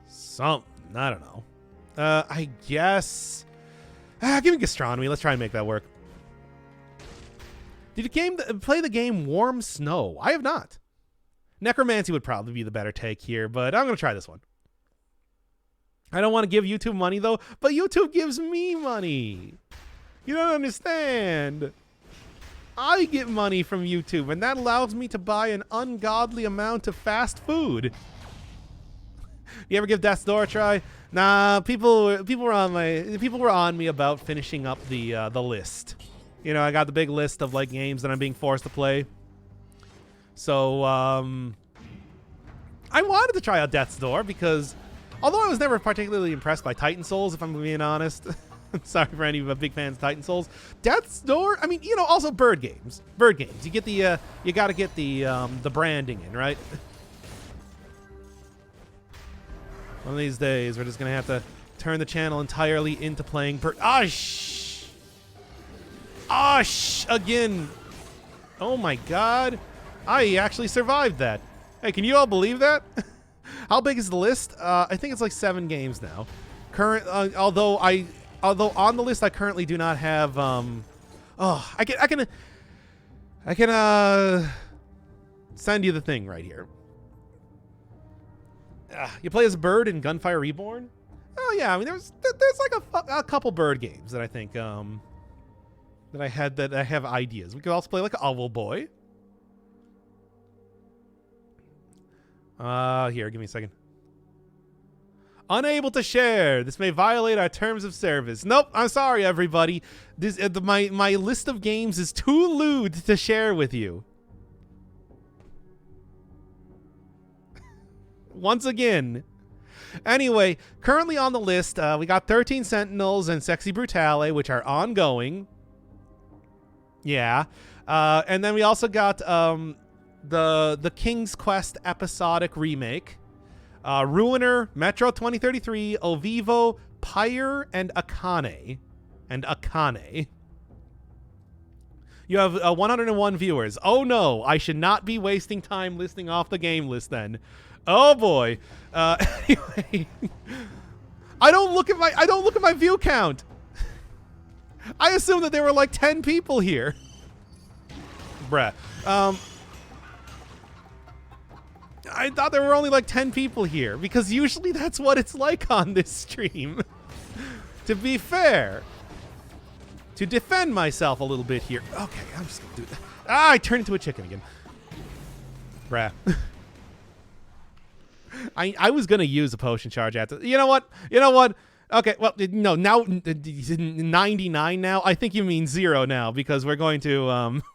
[SPEAKER 1] something. I don't know. I guess... give me Gastronomy. Let's try and make that work. Did you play the game Warm Snow? I have not. Necromancy would probably be the better take here, but I'm going to try this one. I don't want to give YouTube money, though, but YouTube gives me money. You don't understand. I get money from YouTube, and that allows me to buy an ungodly amount of fast food. You ever give Death's Door a try? Nah, people were on me about finishing up the list. You know, I got the big list of like games that I'm being forced to play. So I wanted to try out Death's Door because although I was never particularly impressed by Titan Souls, if I'm being honest. Sorry for any big fans of Titan Souls. Death's Door, I mean, you know, also bird games. Bird games. You get the you got to get the branding in, right? One of these days, we're just gonna have to turn the channel entirely into playing bird. Again. Oh my God, I actually survived that. Hey, can you all believe that? How big is the list? I think it's like 7 games now. Although on the list I currently do not have I can send you the thing right here. You play as a bird in Gunfire Reborn? Oh yeah, I mean there's like a couple bird games that I think that I have ideas. We could also play like Owl Boy. Here, give me a second. Unable to share. This may violate our terms of service. Nope, I'm sorry, everybody. This my list of games is too lewd to share with you. Once again. Anyway, currently on the list, we got 13 Sentinels and Sexy Brutale, which are ongoing. Yeah. And then we also got the King's Quest episodic remake. Ruiner, Metro 2033, Ovivo, Pyre, and Akane. You have 101 viewers. Oh no, I should not be wasting time listing off the game list then. Oh boy. Anyway, I don't look at my view count. I assume that there were like 10 people here. Bruh. I thought there were only like 10 people here because usually that's what it's like on this stream. To be fair, to defend myself a little bit here. Okay, I'm just gonna do that. I turned into a chicken again. Bruh. I was gonna use a potion charge after. You know what? Okay, well, no, now 99 now. I think you mean 0 now because we're going to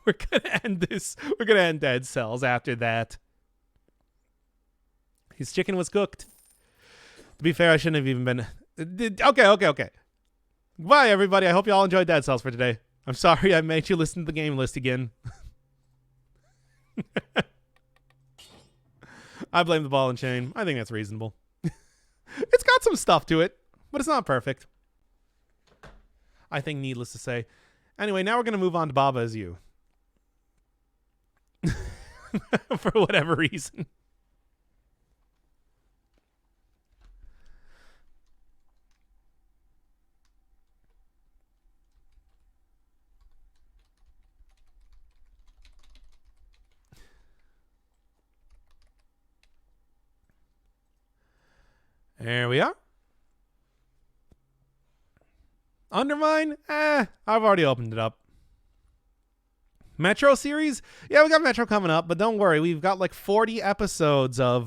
[SPEAKER 1] we're gonna end this. We're gonna end Dead Cells after that. His chicken was cooked. To be fair, I shouldn't have even been. Okay. Bye, everybody. I hope you all enjoyed Dead Cells for today. I'm sorry I made you listen to the game list again. I blame the ball and chain. I think that's reasonable. It's got some stuff to it, but it's not perfect. I think needless to say. Anyway, now we're going to move on to Baba Is You. For whatever reason. There we are. Undermine? I've already opened it up. Metro series? Yeah, we got Metro coming up, but don't worry. We've got like 40 episodes of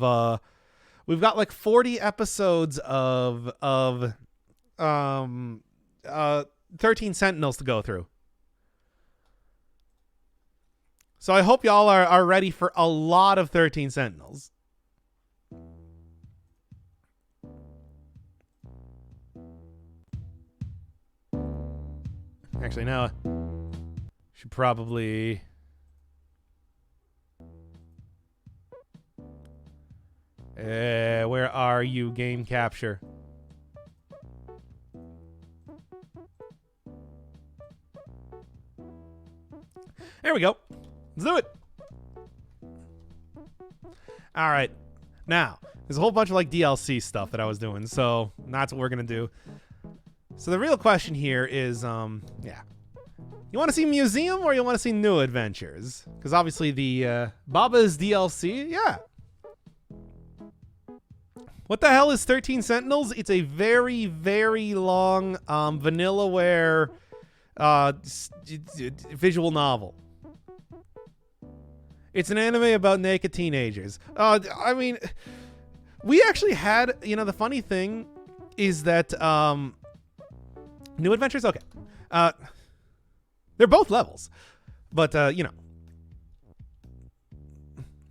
[SPEAKER 1] 13 Sentinels to go through. So I hope y'all are ready for a lot of 13 Sentinels. Actually, no. Should probably... where are you, game capture? There we go. Let's do it. All right. Now, there's a whole bunch of like DLC stuff that I was doing, so that's what we're going to do. So the real question here is, yeah. You want to see Museum or you want to see New Adventures? Because obviously the Baba's DLC, yeah. What the hell is 13 Sentinels? It's a very, very long Vanillaware visual novel. It's an anime about naked teenagers. I mean, we actually had, you know, the funny thing is that New Adventures, okay. They're both levels. But, you know.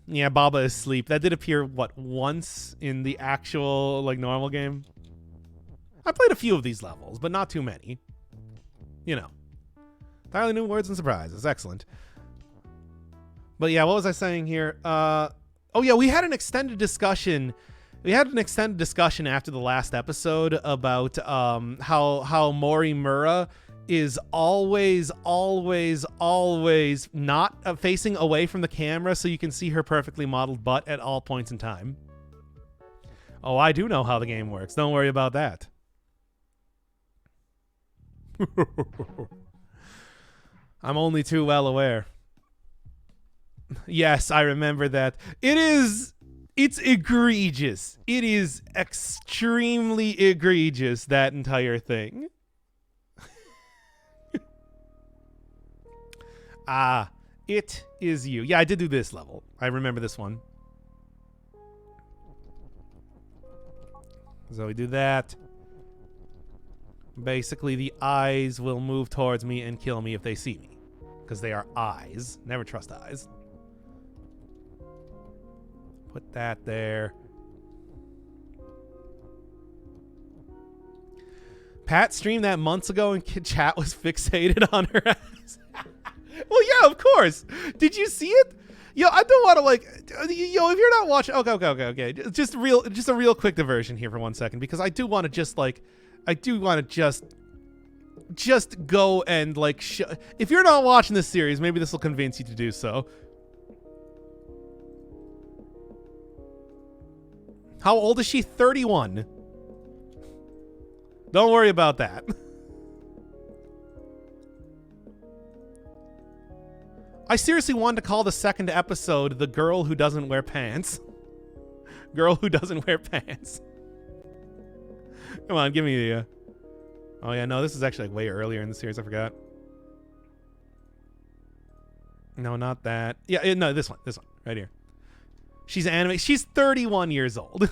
[SPEAKER 1] Yeah, Baba is asleep. That did appear, what, once in the actual, like, normal game? I played a few of these levels, but not too many. You know. Entirely new words and surprises. Excellent. But yeah, what was I saying here? Oh yeah, we had an extended discussion. We had an extended discussion after the last episode about how Morimura is always not facing away from the camera so you can see her perfectly modeled butt at all points in time. Oh, I do know how the game works. Don't worry about that. I'm only too well aware. Yes, I remember that. It's egregious. It is extremely egregious, that entire thing. It is you. Yeah, I did do this level. I remember this one. So we do that. Basically, the eyes will move towards me and kill me if they see me. Because they are eyes. Never trust eyes. Put that there. Pat streamed that months ago and chat was fixated on her ass. Well, yeah, of course. Did you see it? Yo, I don't want to like. Yo, if you're not watching, okay. Just a real quick diversion here for 1 second because I do want to just go and like. If you're not watching this series, maybe this will convince you to do so. How old is she? 31. Don't worry about that. I seriously wanted to call the second episode The Girl Who Doesn't Wear Pants. Girl Who Doesn't Wear Pants. Come on, give me the... Oh, yeah, no, this is actually like way earlier in the series. I forgot. No, not that. Yeah, no, this one. Right here. She's anime. She's 31 years old.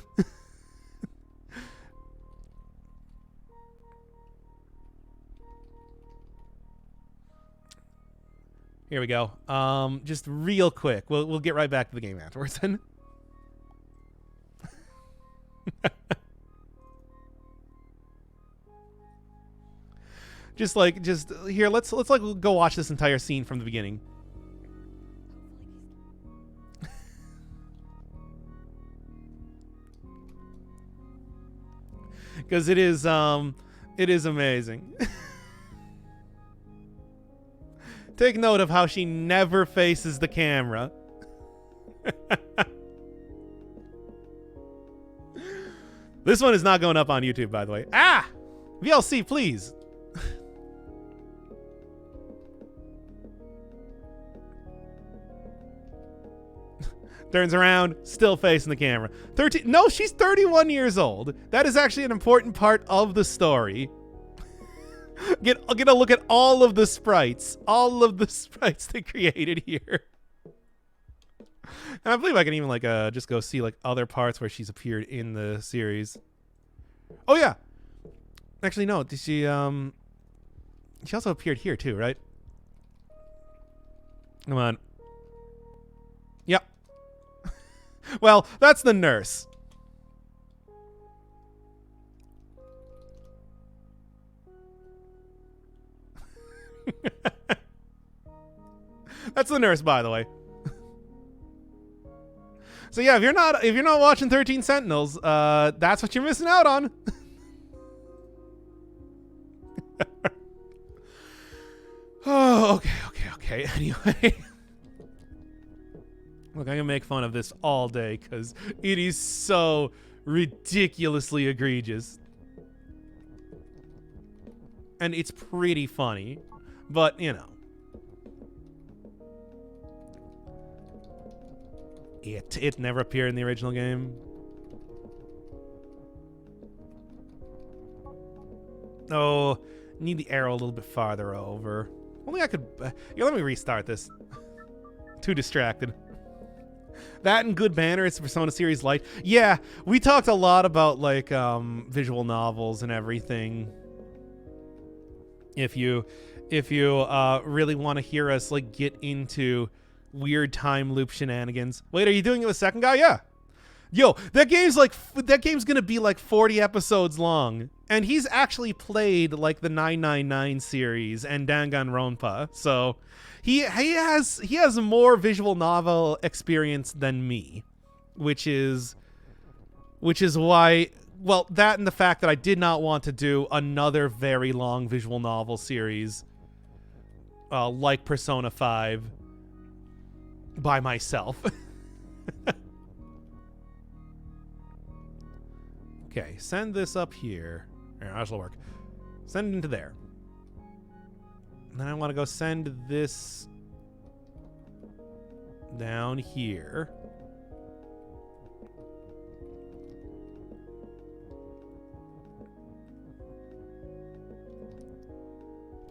[SPEAKER 1] Here we go. Just real quick. We'll get right back to the game afterwards then. just here, let's like go watch this entire scene from the beginning. Because it is amazing. Take note of how she never faces the camera. This one is not going up on YouTube, by the way. VLC, please. Turns around, still facing the camera. 13. No, she's 31 years old. That is actually an important part of the story. Get a look at all of the sprites. All of the sprites they created here. And I believe I can even like just go see like other parts where she's appeared in the series. Oh yeah. Actually no, did she also appeared here too, right? Come on. Yep. Well, that's the nurse. That's the nurse, by the way. So yeah, if you're not watching 13 Sentinels, that's what you're missing out on. Oh, okay. Okay, anyway. Look, I can make fun of this all day because it is so ridiculously egregious. And it's pretty funny. But, you know. It never appeared in the original game. Oh, need the arrow a little bit farther over. Only I could... yeah, let me restart this. Too distracted. That and good banner, it's Persona series light. Yeah, we talked a lot about, like, visual novels and everything. If you really want to hear us, like, get into weird time loop shenanigans. Wait, are you doing it with Second Guy? Yeah. Yo, that game's gonna be like 40 episodes long, and he's actually played like the 999 series and Danganronpa, so he has more visual novel experience than me, which is why, well, that and the fact that I did not want to do another very long visual novel series like Persona 5 by myself. Okay, send this up here. There, this will work. Send it into there. And then I want to go send this down here.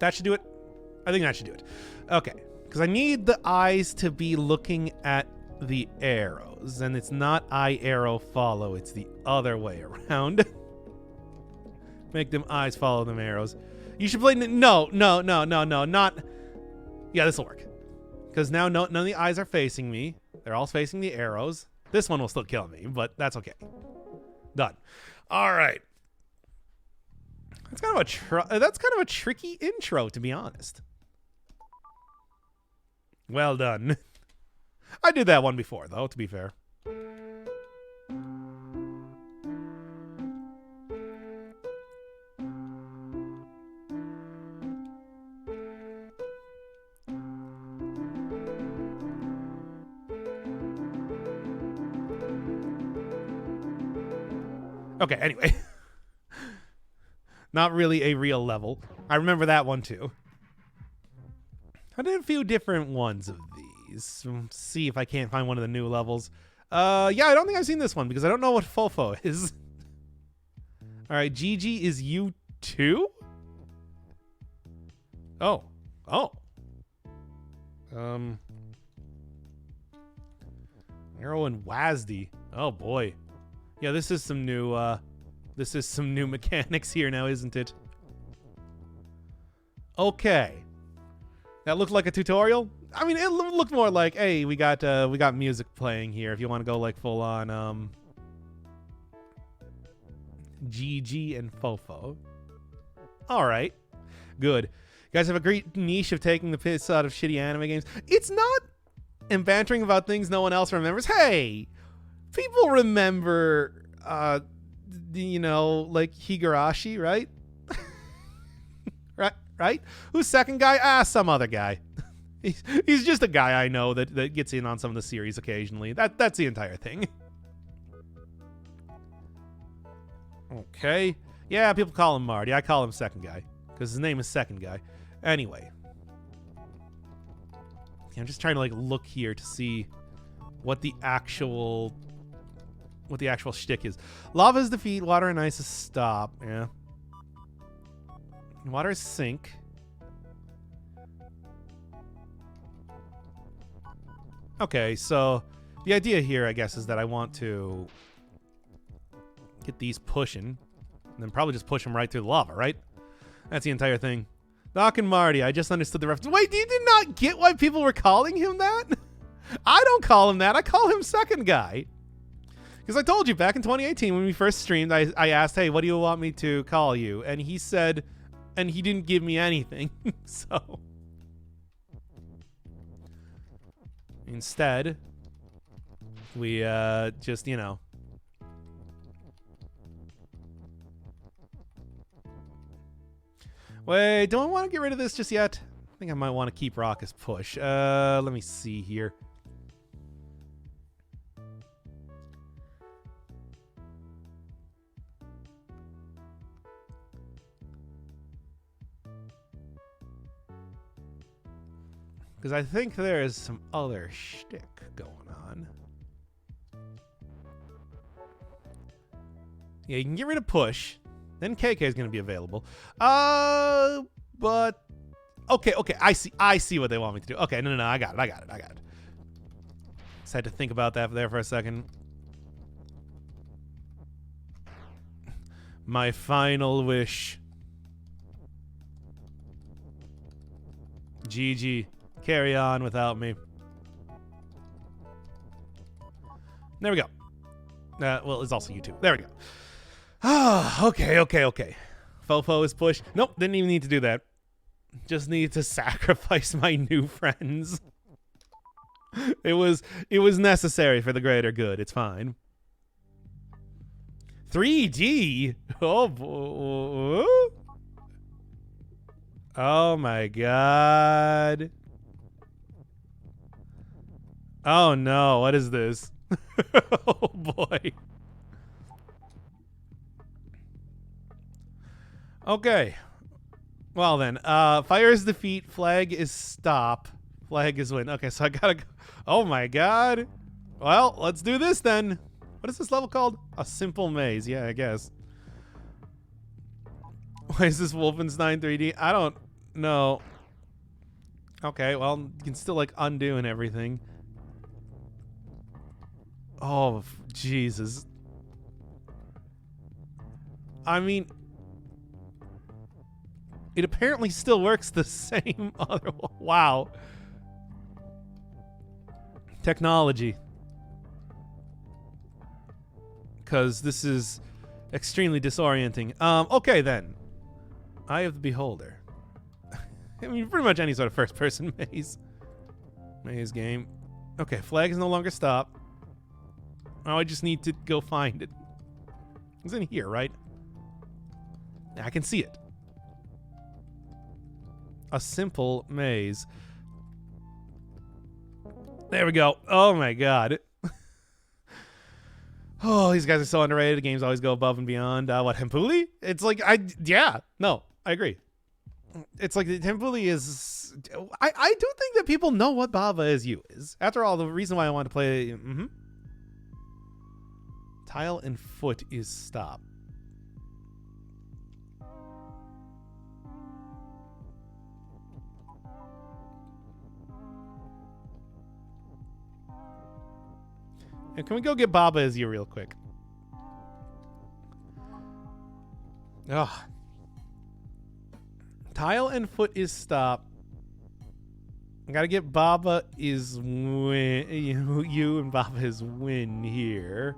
[SPEAKER 1] That should do it. I think that should do it. Okay, because I need the eyes to be looking at the arrows, and it's not eye arrow follow, it's the other way around. Make them eyes follow them arrows. You should play no, not. Yeah, this will work, because now none of the eyes are facing me. They're all facing the arrows. This one will still kill me, but that's okay. Done. All right. That's kind of a tricky intro, to be honest. Well done. I did that one before, though, to be fair. Okay, anyway. Not really a real level. I remember that one, too. I did a few different ones of these. Let's see if I can't find one of the new levels. Yeah, I don't think I've seen this one because I don't know what Fofo is. All right, Gigi is you too? Oh. Arrow and Wazdy. Oh boy. Yeah, this is some new mechanics here now, isn't it? Okay. That looked like a tutorial? I mean, it looked more like, hey, we got music playing here if you want to go like full on GG and Fofo. All right. Good. You guys have a great niche of taking the piss out of shitty anime games. It's not and bantering about things no one else remembers. Hey, people remember like Higurashi, right? Right? Who's Second Guy? Some other guy. He's just a guy I know that gets in on some of the series occasionally. That's the entire thing. Okay. Yeah, people call him Marty. I call him Second Guy because his name is Second Guy. Anyway. I'm just trying to like look here to see what the actual shtick is. Lava is defeat, water and ice is stop. Yeah. Water is sink. Okay, so the idea here, I guess, is that I want to get these pushing, and then probably just push them right through the lava, right? That's the entire thing. Doc and Marty, I just understood the reference. Wait, you did not get why people were calling him that? I don't call him that. I call him Second Guy. Because I told you, back in 2018, when we first streamed, I asked, hey, what do you want me to call you? And he said... And he didn't give me anything, so... Instead, we, just, you know... Wait, don't I want to get rid of this just yet? I think I might want to keep rock as push. Let me see here. Because I think there is some other shtick going on. Yeah, you can get rid of push. Then KK is going to be available. But okay, I see what they want me to do. Okay, no, I got it. Just had to think about that there for a second. My final wish. GG. Carry on without me. There we go. Well, it's also YouTube. There we go. Ah, okay. Fofo is pushed. Nope, didn't even need to do that. Just need to sacrifice my new friends. It was necessary for the greater good. It's fine. 3D? Oh, boy. Oh my god. Oh no, what is this? Oh boy. Okay. Well then, fire is defeat, flag is stop, flag is win. Okay, so I gotta go. Oh my god. Well, let's do this then. What is this level called? A simple maze. Yeah, I guess. Why is this Wolfenstein 3D? I don't know. Okay, well, you can still like undo and everything. Oh, Jesus. I mean, it apparently still works the same other. Wow. Technology. Because this is extremely disorienting. Okay, then. Eye of the Beholder. I mean, pretty much any sort of first-person maze game. Okay, flag is no longer stop. Oh, I just need to go find it. It's in here, right? I can see it. A simple maze. There we go. Oh my god. Oh, these guys are so underrated. The games always go above and beyond. What, Hempuli? It's like, yeah. No, I agree. It's like, Hempuli is... I do think that people know what Baba Is You is. After all, the reason why I want to play... Tile and foot is stop. And can we go get Baba Is You real quick? Ugh. Tile and foot is stop. I gotta get Baba Is win. You and Baba Is win here.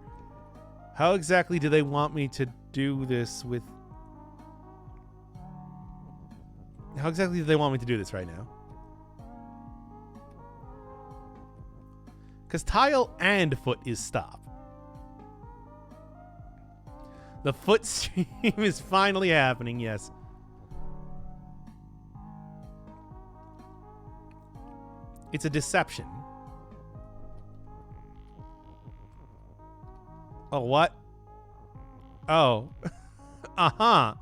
[SPEAKER 1] How exactly do they want me to do this with... How exactly do they want me to do this right now? Because tile and foot is stop. The foot stream is finally happening, yes. It's a deception. Oh, what? Oh. Uh-huh.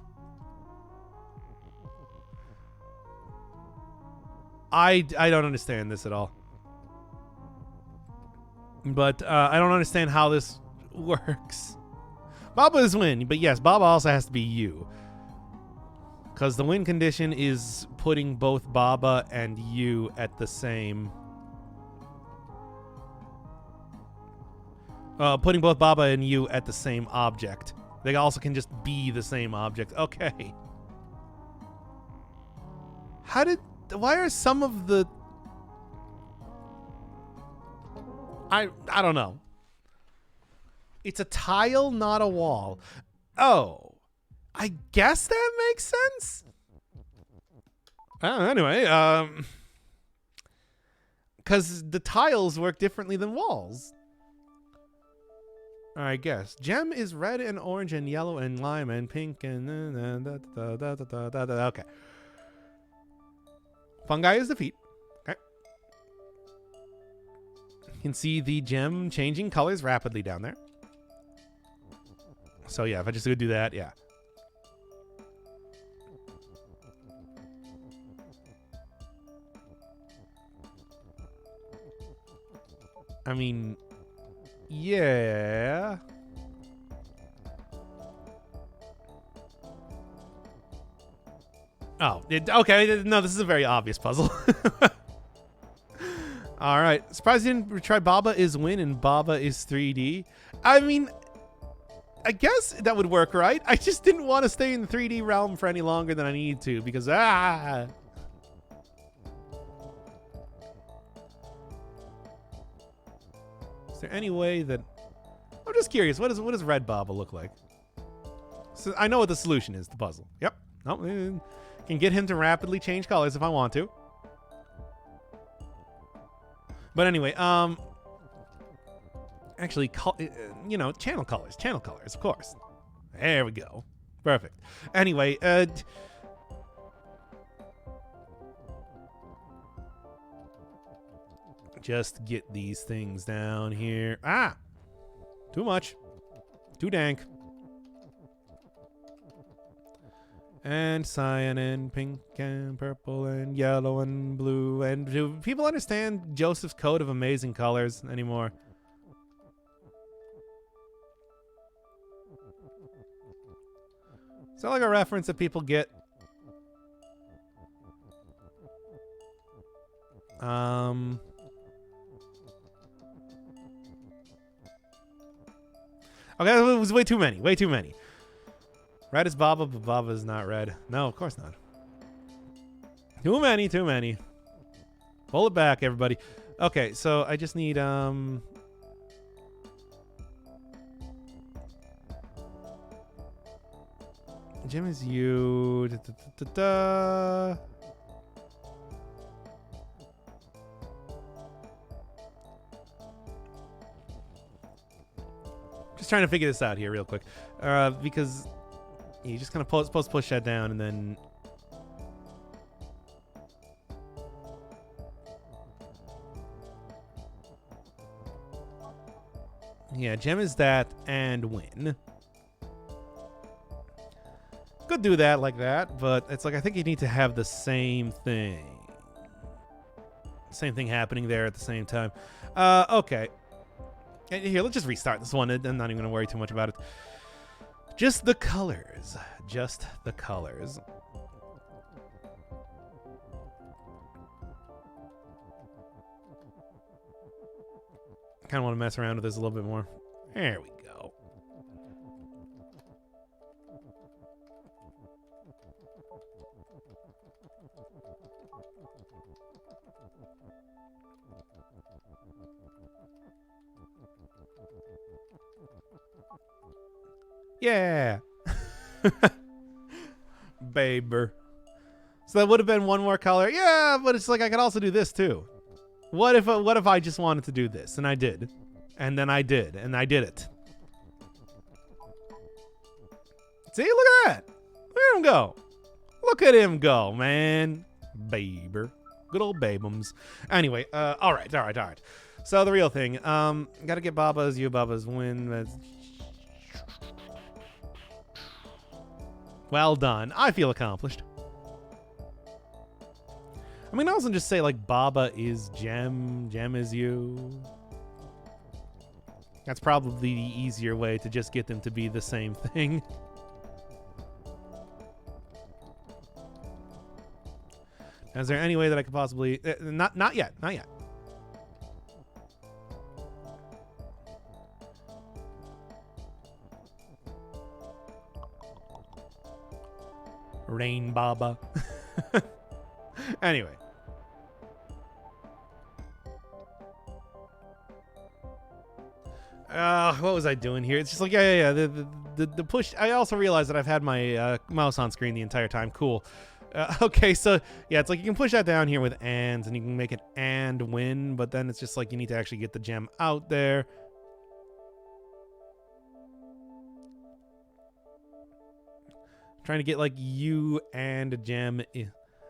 [SPEAKER 1] I don't understand this at all. But I don't understand how this works. Baba is win, but yes, Baba also has to be you. Because the win condition is putting both Baba and you at the same... putting both Baba and you at the same object. They also can just be the same object. Okay. Why are some of the... I don't know. It's a tile, not a wall. Oh. I guess that makes sense? Anyway, because the tiles work differently than walls. I guess. Gem is red and orange and yellow and lime and pink and... Okay. Fungi is defeat. Okay. You can see the gem changing colors rapidly down there. So yeah, if I just go do that, yeah. I mean, yeah. Oh, okay. No, this is a very obvious puzzle. All right. Surprised you didn't try Baba is Win and Baba is 3D. I mean, I guess that would work, right? I just didn't want to stay in the 3D realm for any longer than I need to because, Is there any way that... I'm just curious. What does Red Baba look like? So I know what the solution is, the puzzle. Yep. Nope. Can get him to rapidly change colors if I want to. But anyway, actually, channel colors, of course. There we go. Perfect. Anyway, just get these things down here. Ah! Too much. Too dank. And cyan and pink and purple and yellow and blue. And do people understand Joseph's code of amazing colors anymore? Is that like a reference that people get? Okay, it was way too many. Way too many. Red is Baba, but Baba is not red. No, of course not. Too many, too many. Pull it back, everybody. Okay, so I just need, Jim is you. Da, da, da, da, da. Just trying to figure this out here real quick. Because you just kind of supposed to push that down and then... Yeah, gem is that and win. Could do that like that, but it's like I think you need to have the same thing. Same thing happening there at the same time. Okay. Here, let's just restart this one. I'm not even going to worry too much about it. Just the colors. Just the colors. Kind of want to mess around with this a little bit more. There we go. Yeah. Baber. So that would have been one more color. Yeah, but it's like I could also do this too. What if I just wanted to do this and I did. And then I did and I did it. See, look at that. Look at him go. Look at him go, man. Baber. Good old babums. Anyway, all right. So the real thing, gotta get Baba's, you Baba's win. Well done. I feel accomplished. I mean, I also just say like Baba is Gem, Gem is you. That's probably the easier way to just get them to be the same thing. Is there any way that I could possibly... Not yet. Not yet. Rain Baba. Anyway. What was I doing here? It's just like, yeah. The push... I also realized that I've had my mouse on screen the entire time. Cool. Okay, so, yeah, it's like you can push that down here with ands, and you can make it and win, but then it's just like you need to actually get the gem out there. Trying to get, like, you and a gem.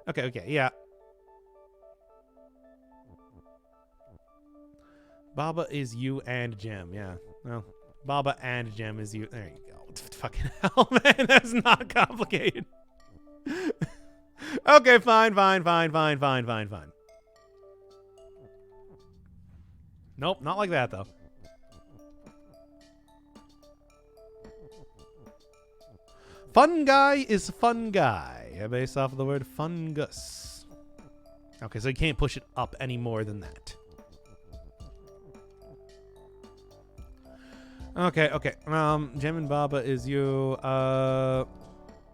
[SPEAKER 1] Okay, yeah. Baba is you and Gem. Yeah. Well, Baba and Gem is you. There you go. Fucking hell, man. That's not complicated. Okay, fine. Nope, not like that, though. Fun guy is fun guy, based off of the word fungus. Okay, so you can't push it up any more than that. Okay. Gem and Baba is you.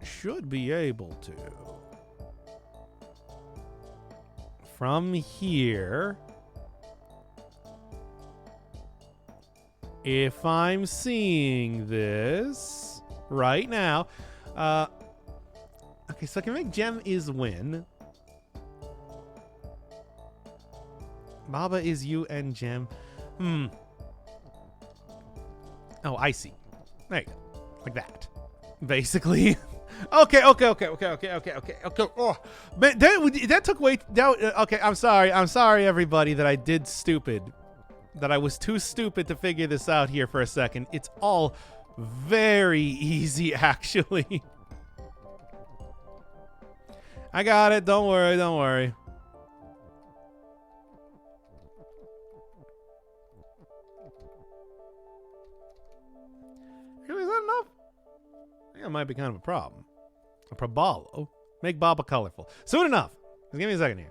[SPEAKER 1] Should be able to. From here, if I'm seeing this right now, okay, so I can make Gem is win. Baba is you and Gem. Oh, I see. There you go. Like that. Basically. Okay. Oh, man, that took way. Okay, I'm sorry, everybody, that I did stupid. That I was too stupid to figure this out here for a second. It's all very easy, actually. I got it. Don't worry. Really, is that enough? I think that might be kind of a problem. A Probalo. Make Baba colorful. Soon enough. Just give me a second here.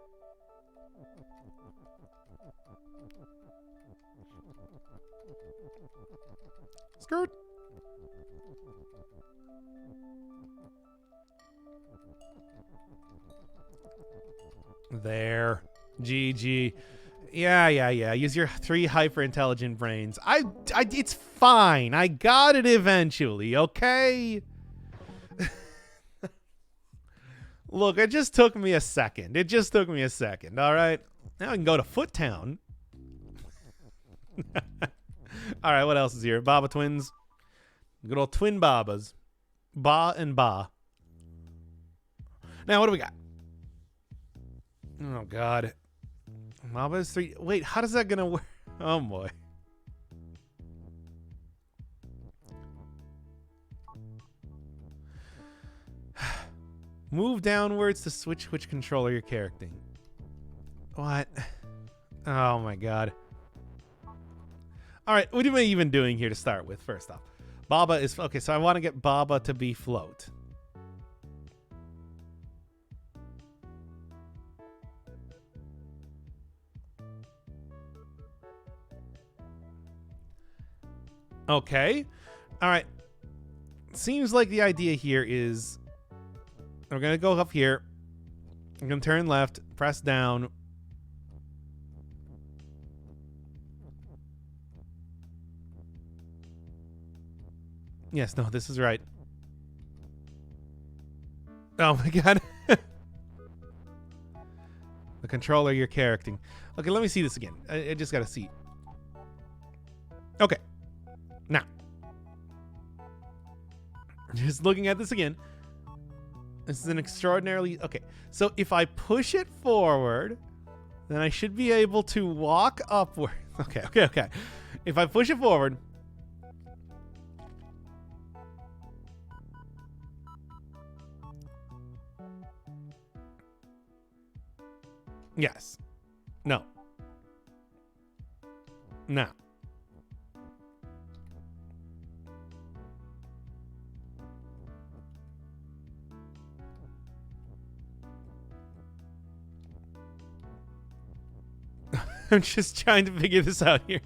[SPEAKER 1] Skirt. There. GG. Yeah. Use your 3 hyper-intelligent brains. It's fine. I got it eventually, okay? Look, it just took me a second. All right? Now I can go to Foot Town. All right, what else is here? Baba twins. Good old twin Babas. Ba and Ba. Now, what do we got? Oh, God. Baba is 3. Wait, how does that gonna work? Oh, boy. Move downwards to switch which controller you're characting. What? Oh, my God. All right, what am I even doing here to start with, first off? Baba is... Okay, so I want to get Baba to be float. Okay. All right. Seems like the idea here is... We're going to go up here. I'm going to turn left, press down. Yes, no, this is right. Oh my God. The controller you're characting. Okay, let me see this again. I just got to see. Okay. Now. Just looking at this again. This is an extraordinarily... Okay, so if I push it forward, then I should be able to walk upward. Okay. If I push it forward... Yes. No. Now. I'm just trying to figure this out here.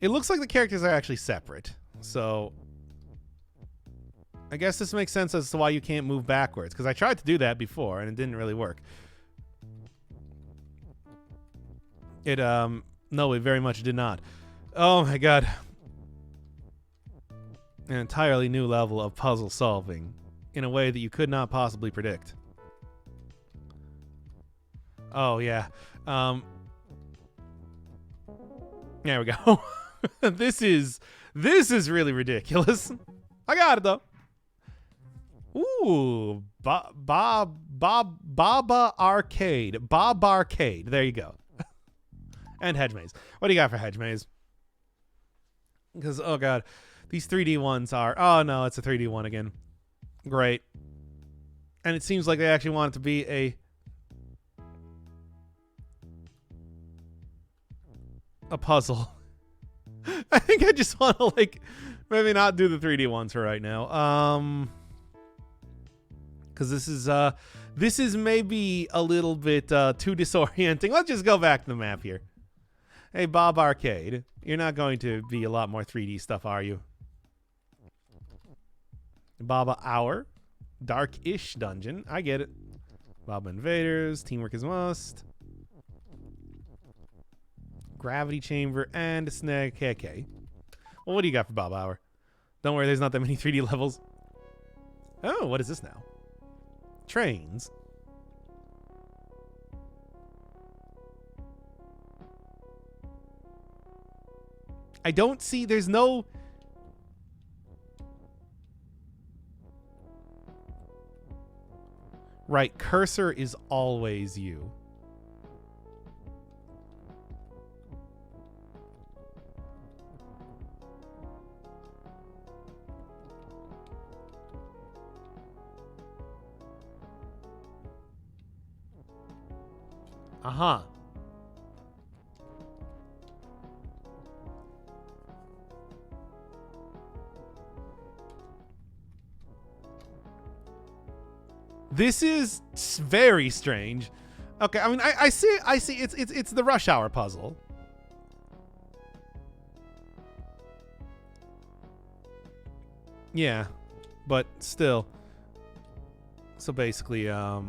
[SPEAKER 1] It looks like the characters are actually separate. So I guess this makes sense as to why you can't move backwards, because I tried to do that before and it didn't really work. No, it very much did not. Oh my God. An entirely new level of puzzle solving in a way that you could not possibly predict. Oh yeah. There we go. This is really ridiculous. I got it though. Ooh, Baba Arcade. Bob Arcade. There you go. And Hedge Maze. What do you got for Hedge Maze? Because, oh god, these 3D ones are... Oh no, it's a 3D one again. Great. And it seems like they actually want it to be a puzzle. I think I just want to, like, maybe not do the 3D ones for right now. Because this is maybe a little bit too disorienting. Let's just go back to the map here. Hey, Bob Arcade, you're not going to be a lot more 3D stuff, are you? Baba Hour, dark-ish dungeon. I get it. Baba Invaders, teamwork is must. Gravity chamber and a snag. Okay. Well, what do you got for Baba Hour? Don't worry, there's not that many 3D levels. Oh, what is this now? Trains. I don't see, there's no... Right, cursor is always you. Uh-huh. This is very strange. Okay, I mean, I see it's the rush hour puzzle. Yeah, but still. So basically, how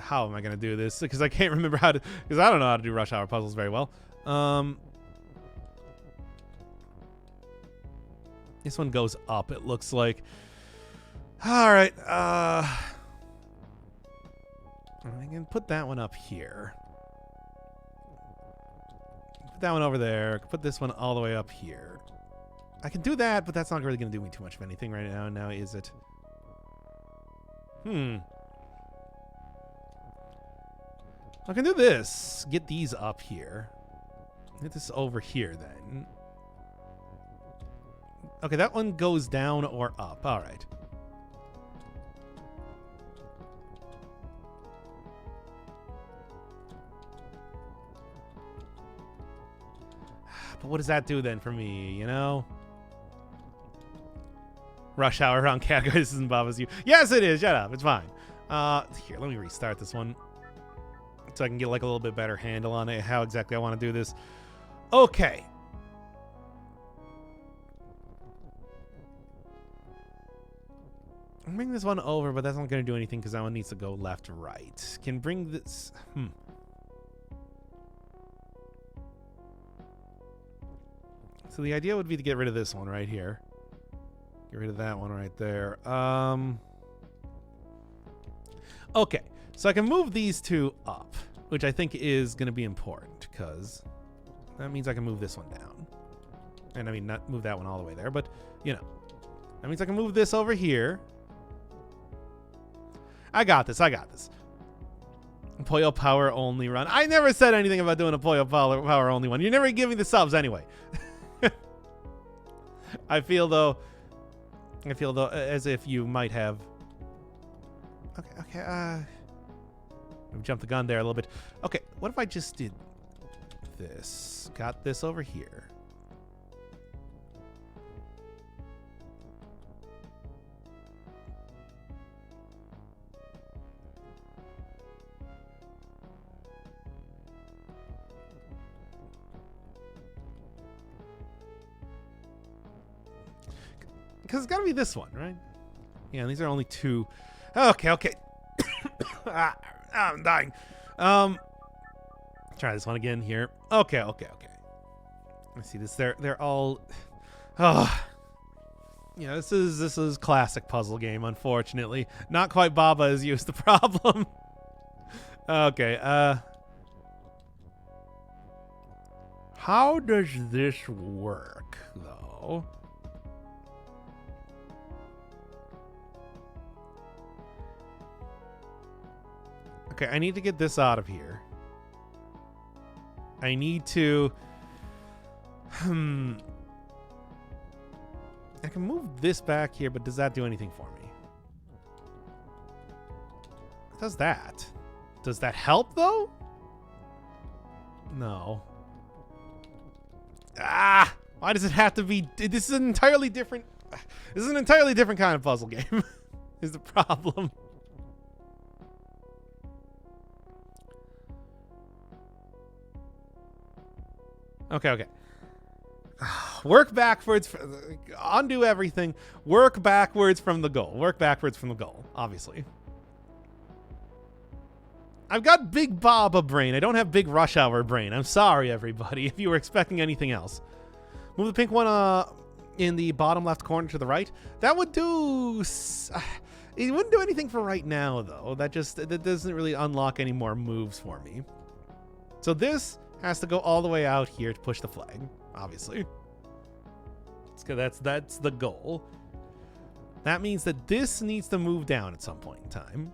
[SPEAKER 1] am I gonna do this? Because I can't remember how to, because I don't know how to do rush hour puzzles very well. This one goes up, it looks like. All right, I can put that one up here. Put that one over there. Put this one all the way up here. I can do that, but that's not really going to do me too much of anything right now. Now, is it? I can do this. Get these up here. Get this over here, then. Okay, that one goes down or up. All right. But what does that do then for me, you know? Rush hour around categories isn't Baba's you. Yes, it is. Shut up. It's fine. Here, let me restart this one so I can get like a little bit better handle on it, how exactly I want to do this. Okay. I'm bringing this one over, but that's not going to do anything because that one needs to go left to right. Can bring this... So the idea would be to get rid of this one right here. Get rid of that one right there. Okay, so I can move these two up, which I think is going to be important because that means I can move this one down. And I mean, not move that one all the way there, but, you know. That means I can move this over here. I got this. I got this. Pollo Power only run. I never said anything about doing a Pollo Power only one. You're never giving the subs anyway. I feel though as if you might have. Okay. I've jumped the gun there a little bit. Okay, what if I just did this? Got this over here. Because it's got to be this one, right? Yeah, these are only two. Okay. I'm dying. Try this one again here. Okay. Let's see this. They're all. Yeah, this is classic puzzle game. Unfortunately, not quite Baba is used the problem. Okay. How does this work though? Okay, I need to get this out of here. I need to... I can move this back here, but does that do anything for me? It does that. Does that help, though? No. Ah! Why does it have to be... This is an entirely different... This is an entirely different kind of puzzle game. Is the problem. Okay. Work backwards. Undo everything. Work backwards from the goal. Work backwards from the goal, obviously. I've got Big Baba brain. I don't have Big Rush Hour brain. I'm sorry, everybody, if you were expecting anything else. Move the pink one in the bottom left corner to the right. That would do... It wouldn't do anything for right now, though. That doesn't really unlock any more moves for me. So this has to go all the way out here to push the flag, obviously. That's the goal. That means that this needs to move down at some point in time.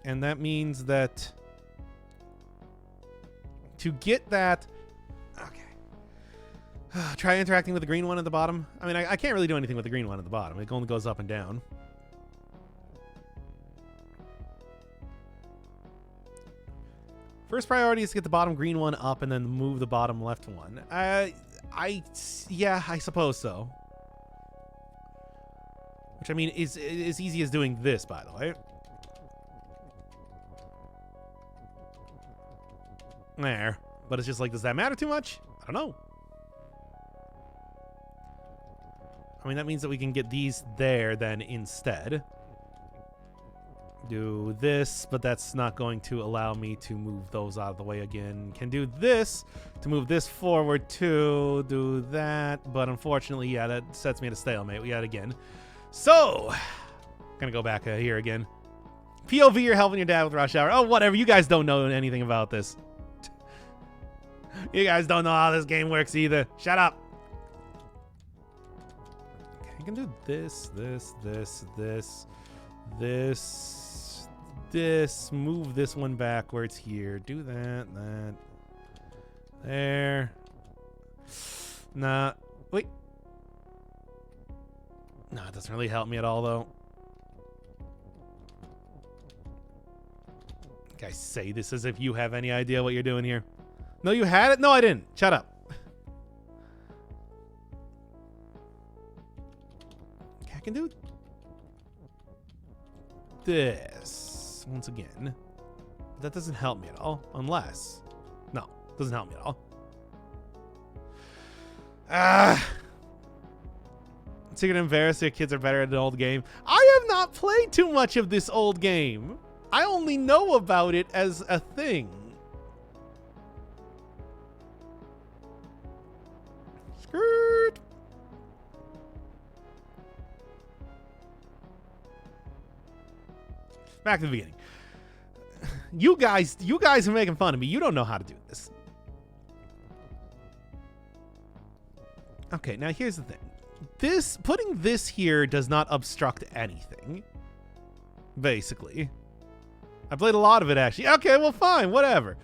[SPEAKER 1] And that means that to get that... Okay. Try interacting with the green one at the bottom. I mean, I can't really do anything with the green one at the bottom. It only goes up and down. First priority is to get the bottom green one up and then move the bottom left one. Yeah, I suppose so. Which, I mean, is as easy as doing this, by the way. There. But it's just like, does that matter too much? I don't know. I mean, that means that we can get these there then instead. Do this, but that's not going to allow me to move those out of the way again. Can do this to move this forward too. Do that, but unfortunately, yeah, that sets me at a stalemate yet again. So, gonna go back here again. POV, you're helping your dad with Rush Hour. Oh, whatever. You guys don't know anything about this. You guys don't know how this game works either. Shut up. Okay, I can do this. Move this one backwards here. Do that. There. Nah. Wait. No, it doesn't really help me at all, though. Guys, say this as if you have any idea what you're doing here. No, you had it? No, I didn't. Shut up. Okay, I can do this once again. That doesn't help me at all. Unless... No, doesn't help me at all. So you're gonna embarrass your kids are better at an old game. I have not played too much of this old game. I only know about it as a thing. Skirt. Back to the beginning. You guys are making fun of me. You don't know how to do this. Okay, now here's the thing. Putting this here does not obstruct anything. Basically. I played a lot of it, actually. Okay, well, fine, whatever.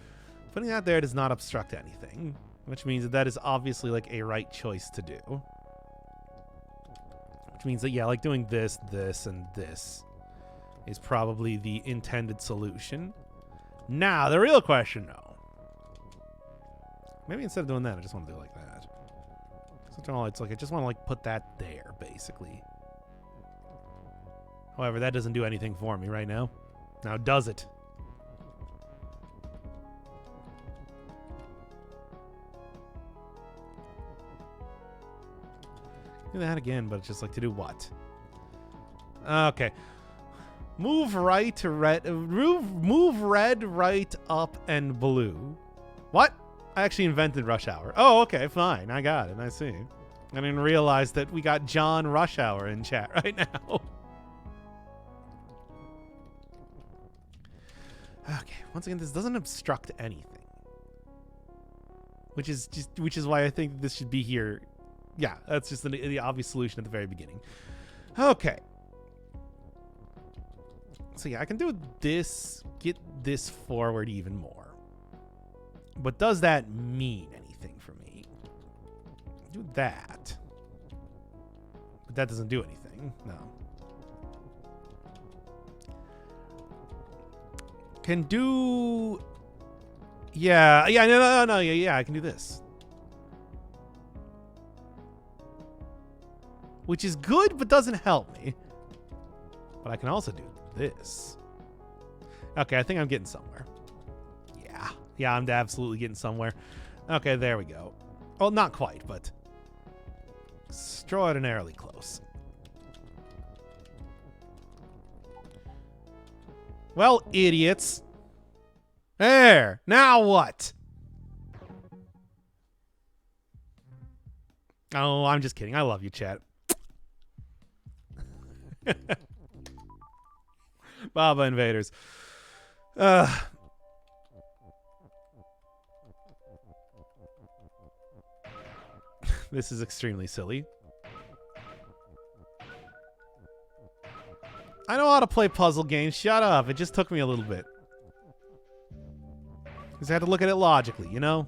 [SPEAKER 1] Putting that there does not obstruct anything, which means that is obviously, like, a right choice to do. Which means that, yeah, like, doing this, and this is probably the intended solution. Now, the real question, though. Maybe instead of doing that, I just want to do it like that. It's like I just want to like put that there, basically. However, that doesn't do anything for me right now. Now, does it? Do that again, but it's just like to do what? Okay. Move right to red. Move red, right, up, and blue. What? I actually invented Rush Hour. Oh, okay, fine. I got it. I see. I didn't realize that we got John Rush Hour in chat right now. Okay, once again, this doesn't obstruct anything. Which is why I think this should be here. Yeah, that's just the obvious solution at the very beginning. Okay. So yeah, I can do this, get this forward even more. But does that mean anything for me? Do that. But that doesn't do anything. No. Can do... Yeah, I can do this. Which is good, but doesn't help me. But I can also do this. Okay, I think I'm getting somewhere. Yeah, I'm absolutely getting somewhere. Okay, there we go. Well, not quite, but extraordinarily close. Well, idiots. There. Now what? Oh, I'm just kidding. I love you, chat. Baba invaders. This is extremely silly. I know how to play puzzle games. Shut up. It just took me a little bit. Because I had to look at it logically, you know?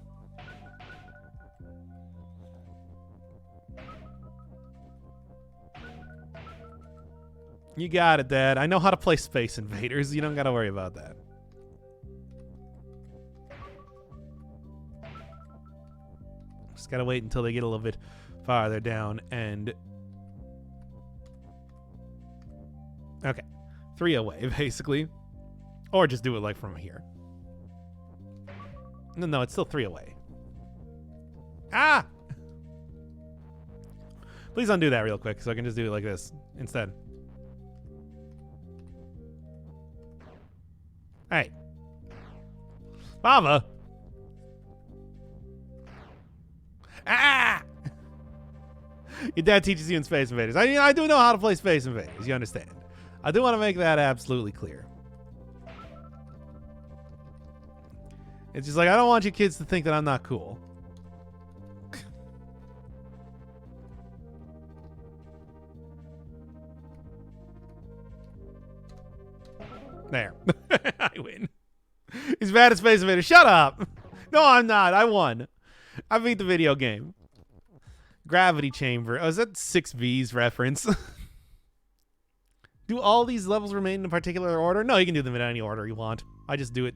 [SPEAKER 1] You got it, Dad. I know how to play Space Invaders. You don't got to worry about that. Just got to wait until they get a little bit farther down and... Okay. 3 away, basically. Or just do it like from here. No, it's still 3 away. Ah! Please undo that real quick so I can just do it like this instead. Hey. Baba! Ah! Your dad teaches you in Space Invaders. I do know how to play Space Invaders. You understand. I do want to make that absolutely clear. It's just like, I don't want you kids to think that I'm not cool. There. I win. He's bad at Space Invaders. Shut up. No, I'm not. I won. I beat the video game. Gravity Chamber. Oh, is that 6V's reference? Do all these levels remain in a particular order? No, you can do them in any order you want. I just do it.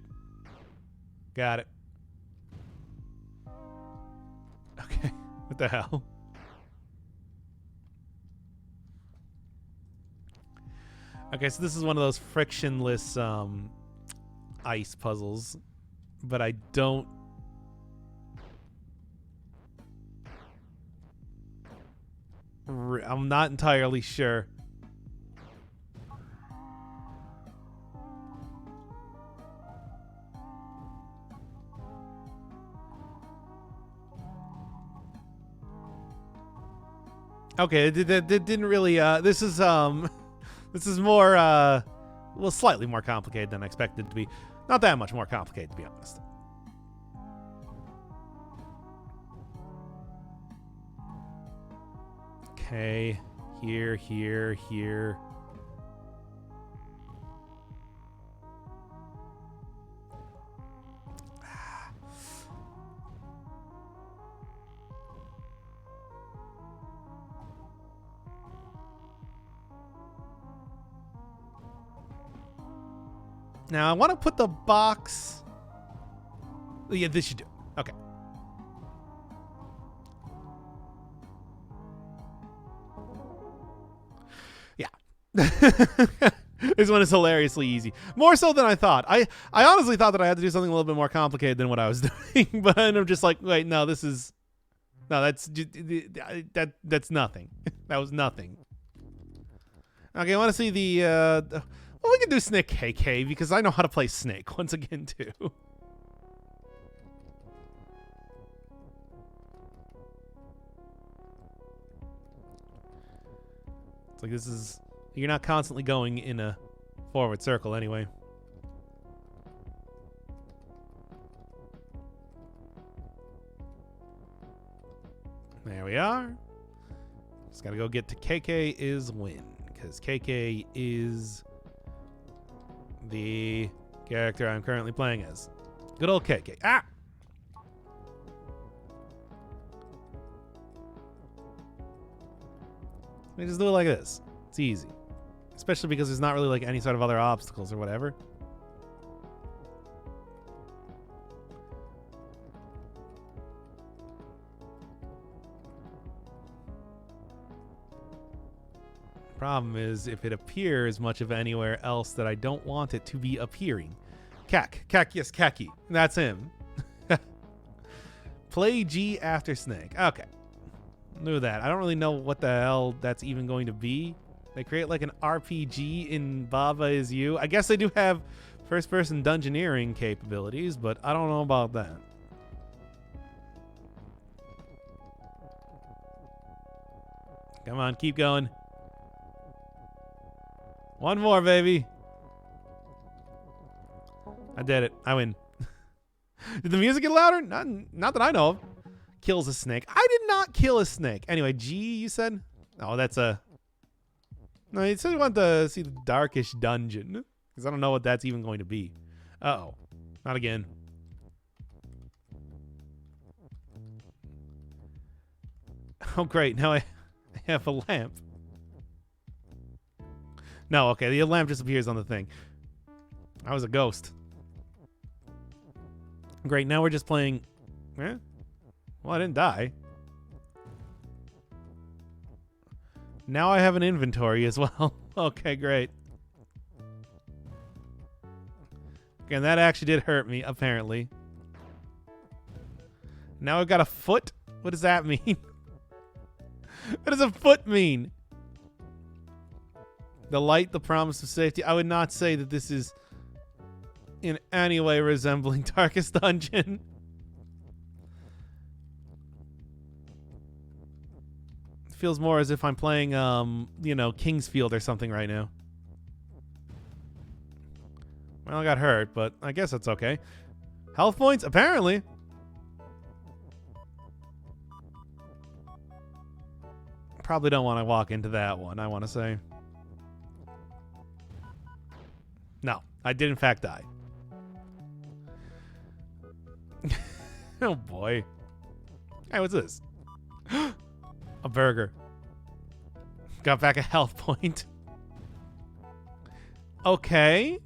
[SPEAKER 1] Got it. Okay. What the hell? Okay, so this is one of those frictionless ice puzzles, but I don't... I'm not entirely sure. Okay, it didn't really this is more well, slightly more complicated than I expected it to be. Not that much more complicated, to be honest. Okay, here. Now, I want to put the box... Yeah, this should do. Okay. Yeah. This one is hilariously easy. More so than I thought. I honestly thought that I had to do something a little bit more complicated than what I was doing. But I'm just like, wait, no, this is... No, that's nothing. That was nothing. Okay, I want to see the... Well, we can do Snake KK because I know how to play Snake once again, too. It's like this is... You're not constantly going in a forward circle anyway. There we are. Just gotta go get to KK is win. Because KK is... the character I'm currently playing as. Good old KK. Ah! Let me just do it like this. It's easy. Especially because there's not really like any sort of other obstacles or whatever. Problem is, if it appears much of anywhere else that I don't want it to be appearing. Yes, Kaki. That's him. Play G after Snake. Okay. Knew that. I don't really know what the hell that's even going to be. They create like an RPG in Baba Is You. I guess they do have first-person dungeoneering capabilities, but I don't know about that. Come on, keep going. One more, baby. I did it. I win. Did the music get louder? Not that I know of. Kills a snake. I did not kill a snake. Anyway, G, you said? Oh, that's a... No, you said you want to see the darkish dungeon. Because I don't know what that's even going to be. Uh-oh. Not again. Oh, great. Now I have a lamp. No, okay. The lamp just appears on the thing. I was a ghost. Great. Now we're just playing... Eh? Well, I didn't die. Now I have an inventory as well. Okay, great. Okay, and that actually did hurt me, apparently. Now I've got a foot? What does that mean? What does a foot mean? The light, the promise of safety. I would not say that this is in any way resembling Darkest Dungeon. It feels more as if I'm playing, you know, Kingsfield or something right now. Well, I got hurt, but I guess that's okay. Health points? Apparently. Probably don't want to walk into that one, I want to say. No, I did in fact die. Oh boy. Hey, what's this? A burger. Got back a health point. Okay.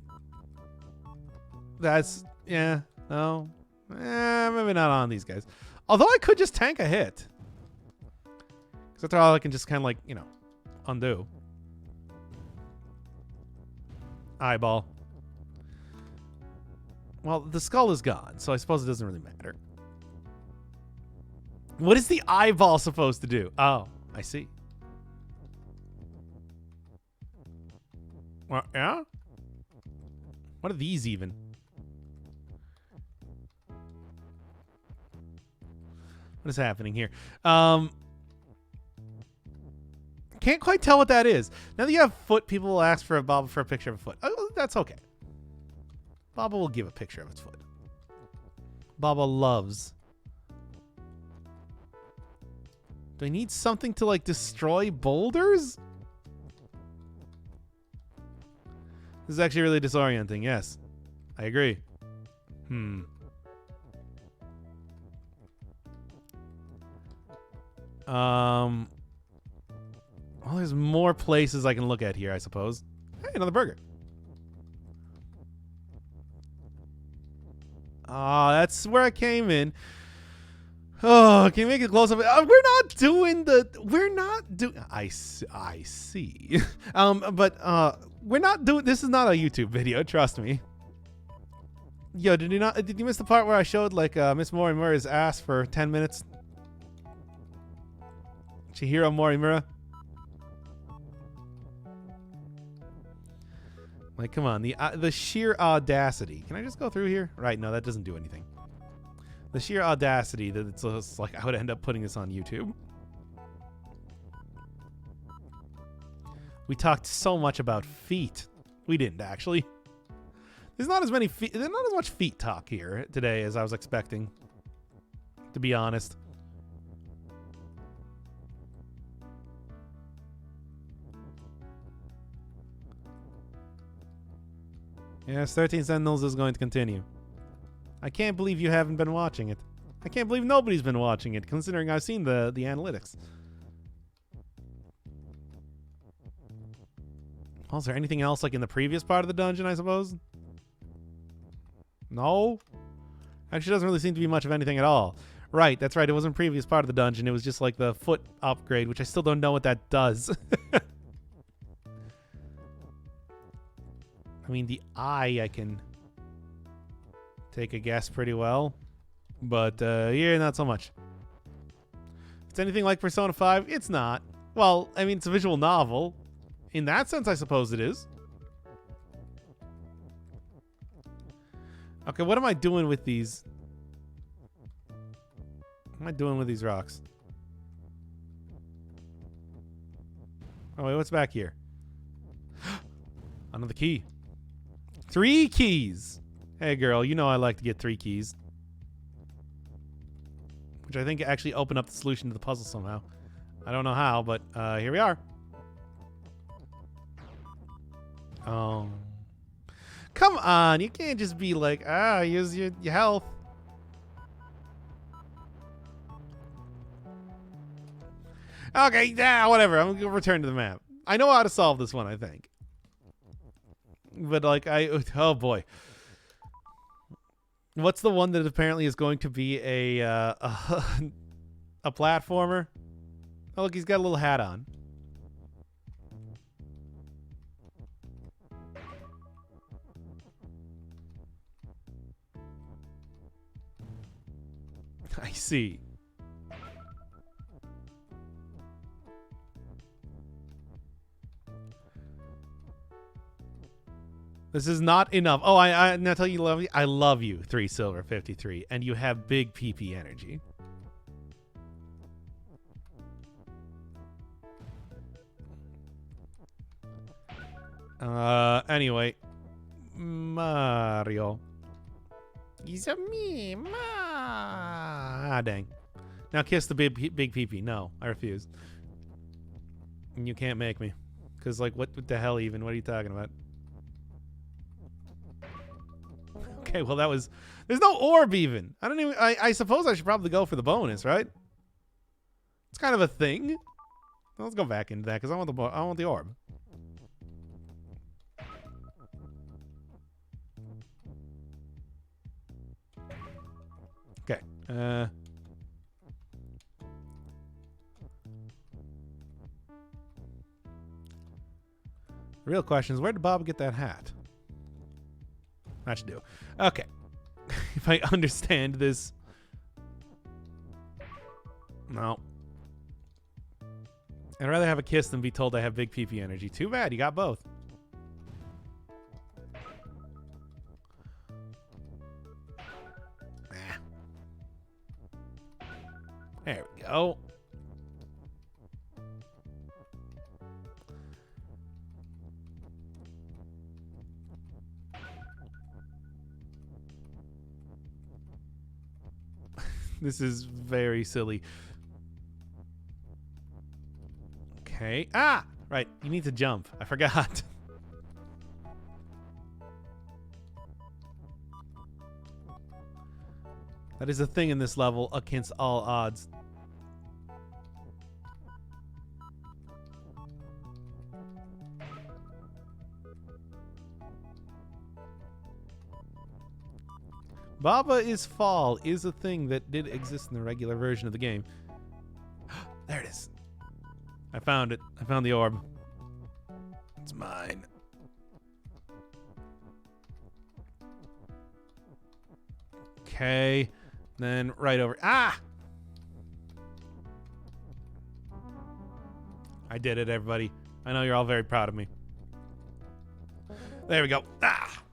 [SPEAKER 1] That's, yeah, no. Maybe not on these guys. Although I could just tank a hit. Because after all, I can just kind of like, you know, undo. Eyeball. Well, the skull is gone, so I suppose it doesn't really matter. What is the eyeball supposed to do? Oh, I see. Well, yeah? What are these even? What is happening here? Can't quite tell what that is. Now that you have foot, people will ask for a Baba for a picture of a foot. Oh, that's okay. Baba will give a picture of its foot. Baba loves. Do I need something to like destroy boulders? This is actually really disorienting. Yes, I agree. Well, there's more places I can look at here, I suppose. Hey, another burger. Oh, that's where I came in. Oh, can you make it close up? We're not doing the... We're not doing... I see. But we're not doing... This is not a YouTube video, trust me. Yo, did you miss the part where I showed, like, Miss Morimura's ass for 10 minutes? Chihiro Morimura? Like, come on, the sheer audacity. Can I just go through here? Right, no, that doesn't do anything. The sheer audacity that it's just like I would end up putting this on YouTube. We talked so much about feet. We didn't, actually. There's not as many feet. There's not as much feet talk here today as I was expecting, to be honest. Yes, 13 Sentinels is going to continue. I can't believe you haven't been watching it. I can't believe nobody's been watching it, considering I've seen the analytics. Oh, is there anything else like in the previous part of the dungeon, I suppose? No? Actually, doesn't really seem to be much of anything at all. Right, that's right. It wasn't previous part of the dungeon. It was just like the foot upgrade, which I still don't know what that does. I mean, the eye I can take a guess pretty well. But, yeah, not so much. If it's anything like Persona 5, it's not. Well, I mean, it's a visual novel. In that sense, I suppose it is. Okay, what am I doing with these? What am I doing with these rocks? Oh, wait, what's back here? Another key. 3 keys. Hey, girl, you know I like to get 3 keys. Which I think actually open up the solution to the puzzle somehow. I don't know how, but here we are. Oh. Come on, you can't just be like, use your health. Okay, yeah, whatever. I'm gonna return to the map. I know how to solve this one, I think. But like, oh boy. What's the one that apparently is going to be a platformer? Oh, look, he's got a little hat on. I see. This is not enough. Oh, I now tell you, love you. I love you, 3 Silver 53, and you have big PP energy. Anyway, Mario. He's a me, dang. Now kiss the big PP. No, I refuse. You can't make me, because like, what the hell? Even what are you talking about? Okay, well that was. There's no orb even. I don't even. I suppose I should probably go for the bonus, right? It's kind of a thing. Let's go back into that because I want the orb. Okay. The real question is, where did Bob get that hat? That should do. Okay. If I understand this. No. I'd rather have a kiss than be told I have big PP energy. Too bad, you got both. There we go. This is very silly. Okay. Ah! Right. You need to jump. I forgot. That is a thing in this level against all odds. Baba is Fall is a thing that did exist in the regular version of the game. There it is. I found it. I found the orb. It's mine. Okay. Then right over. Ah! I did it, everybody. I know you're all very proud of me. There we go. Ah!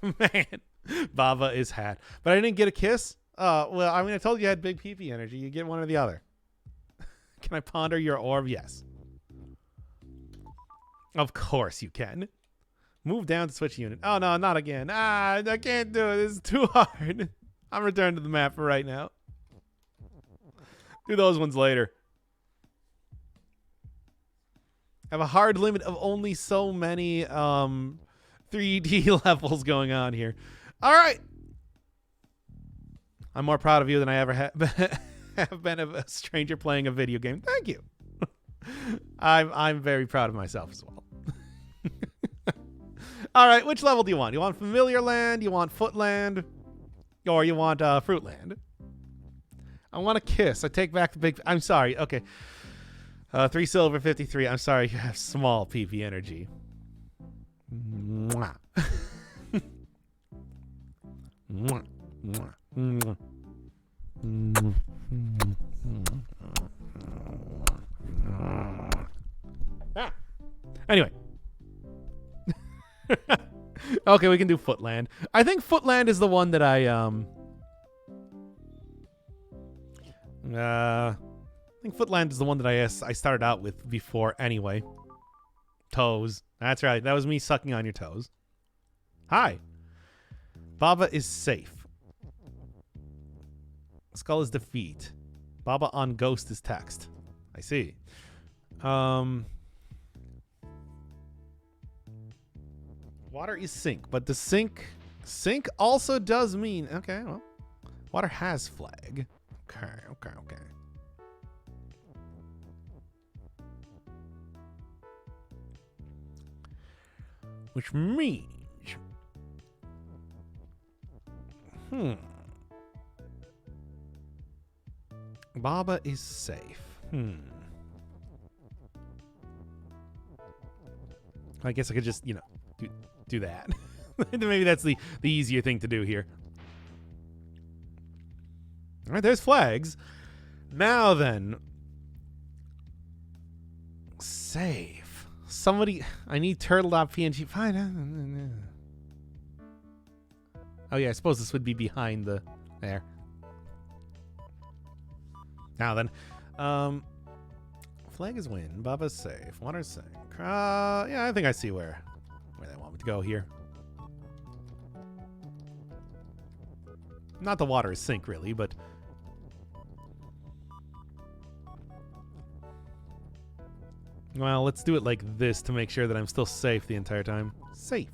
[SPEAKER 1] Man. Baba is hat. But I didn't get a kiss? Well, I mean, I told you I had big PP energy. You get one or the other. Can I ponder your orb? Yes. Of course you can. Move down to switch unit. Oh, no, not again. Ah, I can't do it. This is too hard. I'm returning to the map for right now. Do those ones later. I have a hard limit of only so many 3D levels going on here. All right. I'm more proud of you than I ever have been of a stranger playing a video game. Thank you. I'm very proud of myself as well. All right, which level do you want? You want Familiar Land? You want Footland? Or you want Fruitland? I want a kiss. I take back the big... I'm sorry. Okay. 3 silver, 53. I'm sorry. You have small PP energy. Mwah. Mwah. Mwah. Mwah. Ah. Anyway. Okay, we can do Footland. I think Footland is the one that I think Footland is the one that I started out with before anyway. Toes. That's right. That was me sucking on your toes. Hi. Baba is safe. Skull is defeat. Baba on ghost is text. I see. Water is sink, but the sink also does mean, okay, well, water has flag. Okay. Which means, Baba is safe. I guess I could just, do that. Maybe that's the easier thing to do here. All right, there's flags. Now then, save. Somebody, I need turtle.png. Fine. Oh yeah, I suppose this would be behind the there. Now then, flag is win. Baba's safe. Water's safe. Yeah, I think I see where they want me to go here. Not the water is sink, really, but... Well, let's do it like this to make sure that I'm still safe the entire time. Safe.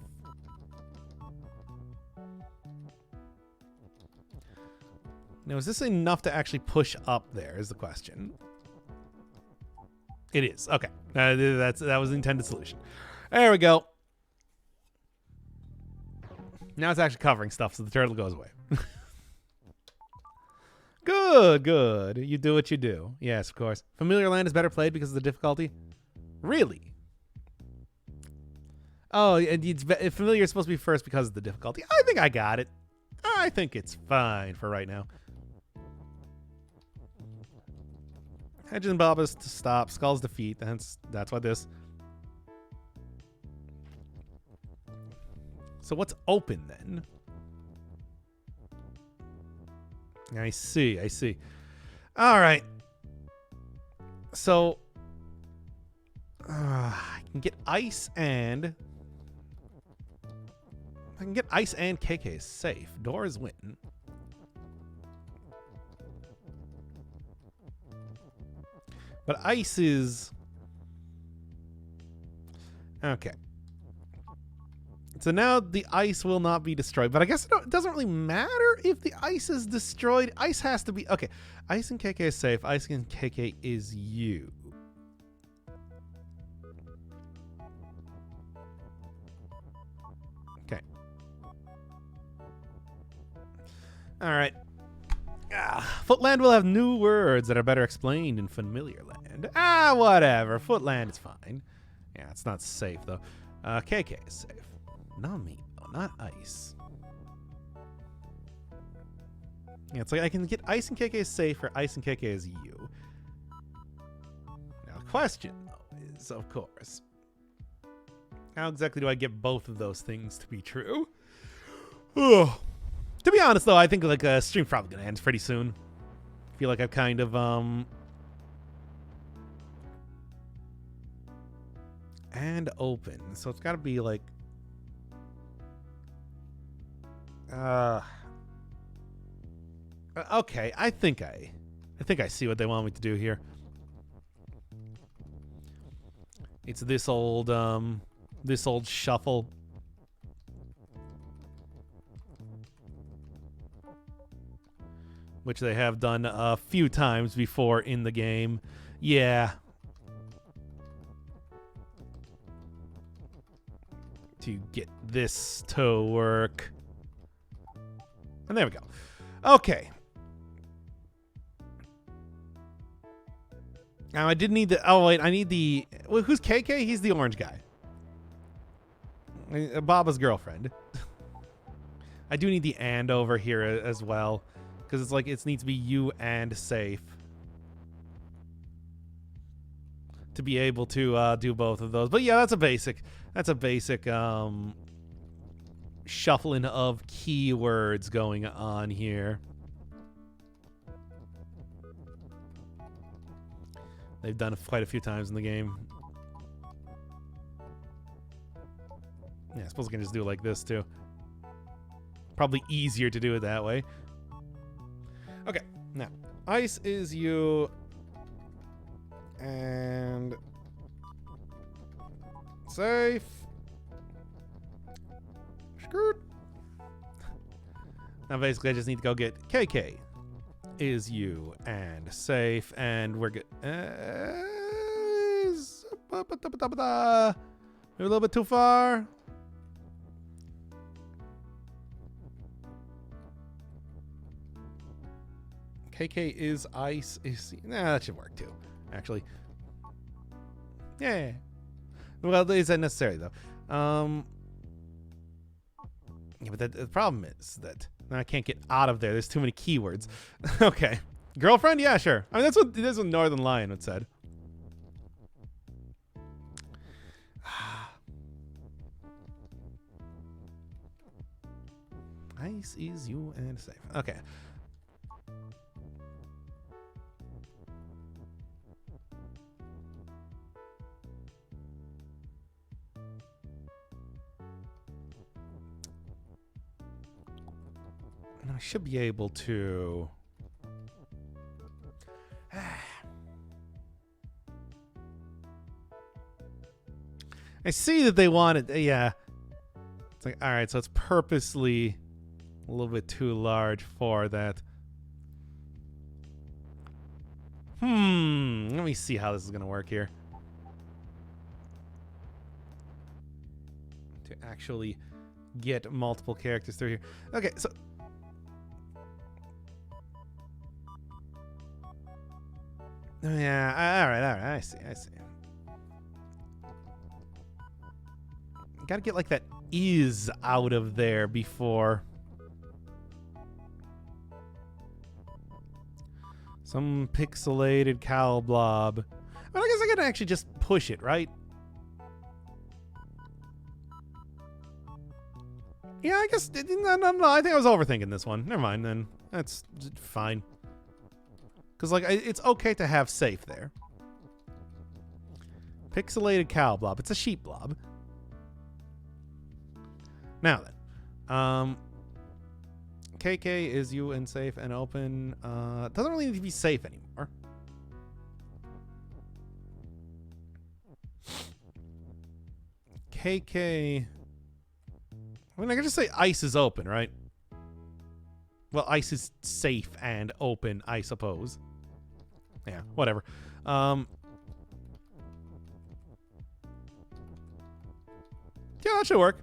[SPEAKER 1] Now, is this enough to actually push up there is the question. It is. Okay. That was the intended solution. There we go. Now it's actually covering stuff, so the turtle goes away. Good. You do what you do. Yes, of course. Familiar Land is better played because of the difficulty? Really? Oh, Familiar is supposed to be first because of the difficulty. I think I got it. I think it's fine for right now. Hedge and Babas to stop. Skull's defeat. That's what this. So what's open then? I see. All right. So I can get ice and KK is safe. Door is win. But ice is okay. So now the ice will not be destroyed, but I guess it doesn't really matter if the ice is destroyed. Ice has to be... Okay, ice and KK is safe. Ice and KK is you. Okay. All right. Footland will have new words that are better explained in Familiar Land. Whatever. Footland is fine. Yeah, it's not safe, though. KK is safe. Not me, though. Not ice. Yeah, it's like I can get ice and KK is safe, or ice and KK is you. Now, the question, though, is, of course, how exactly do I get both of those things to be true? To be honest, though, I think like stream's probably gonna end pretty soon. I feel like I've kind of and open, so it's got to be like okay. I think I see what they want me to do here. It's this old shuffle. which they have done a few times before in the game. Yeah. To get this to work. And there we go. Okay. Now I did need the... Oh, wait. I need the... Well, who's KK? He's the orange guy. Baba's girlfriend. I do need the and over here as well. Because it's like it needs to be you and safe. To be able to do both of those. But yeah, that's a basic... That's a basic shuffling of keywords going on here. They've done it quite a few times in the game. Yeah, I suppose I can just do it like this too. Probably easier to do it that way. Okay, now ice is you and safe. Screwed. Now basically I just need to go get KK is you and safe, and we're good. Maybe a little bit too far. KK is ice. Nah, that should work too, actually. Yeah. Well, is that necessary though? Yeah, but the problem is that I can't get out of there. There's too many keywords. Okay. Girlfriend? Yeah, sure. I mean, that's what Northern Lion would said. Ice is you and safe. Okay. And I should be able to... I see that they wanted... Yeah. It's like, alright, so it's purposely a little bit too large for that. Let me see how this is going to work here. To actually get multiple characters through here. Okay, so... Yeah, alright, I see. Gotta get like that is out of there before. Some pixelated cow blob. But I guess I can actually just push it, right? Yeah, I guess, no, I think I was overthinking this one. Never mind then. That's fine. Because, like, it's okay to have safe there. Pixelated cow blob. It's a sheep blob. Now then. KK is you and safe and open. Doesn't really need to be safe anymore. KK. I mean, I can just say ice is open, right? Well, ice is safe and open, I suppose. Yeah, whatever. Yeah, that should work.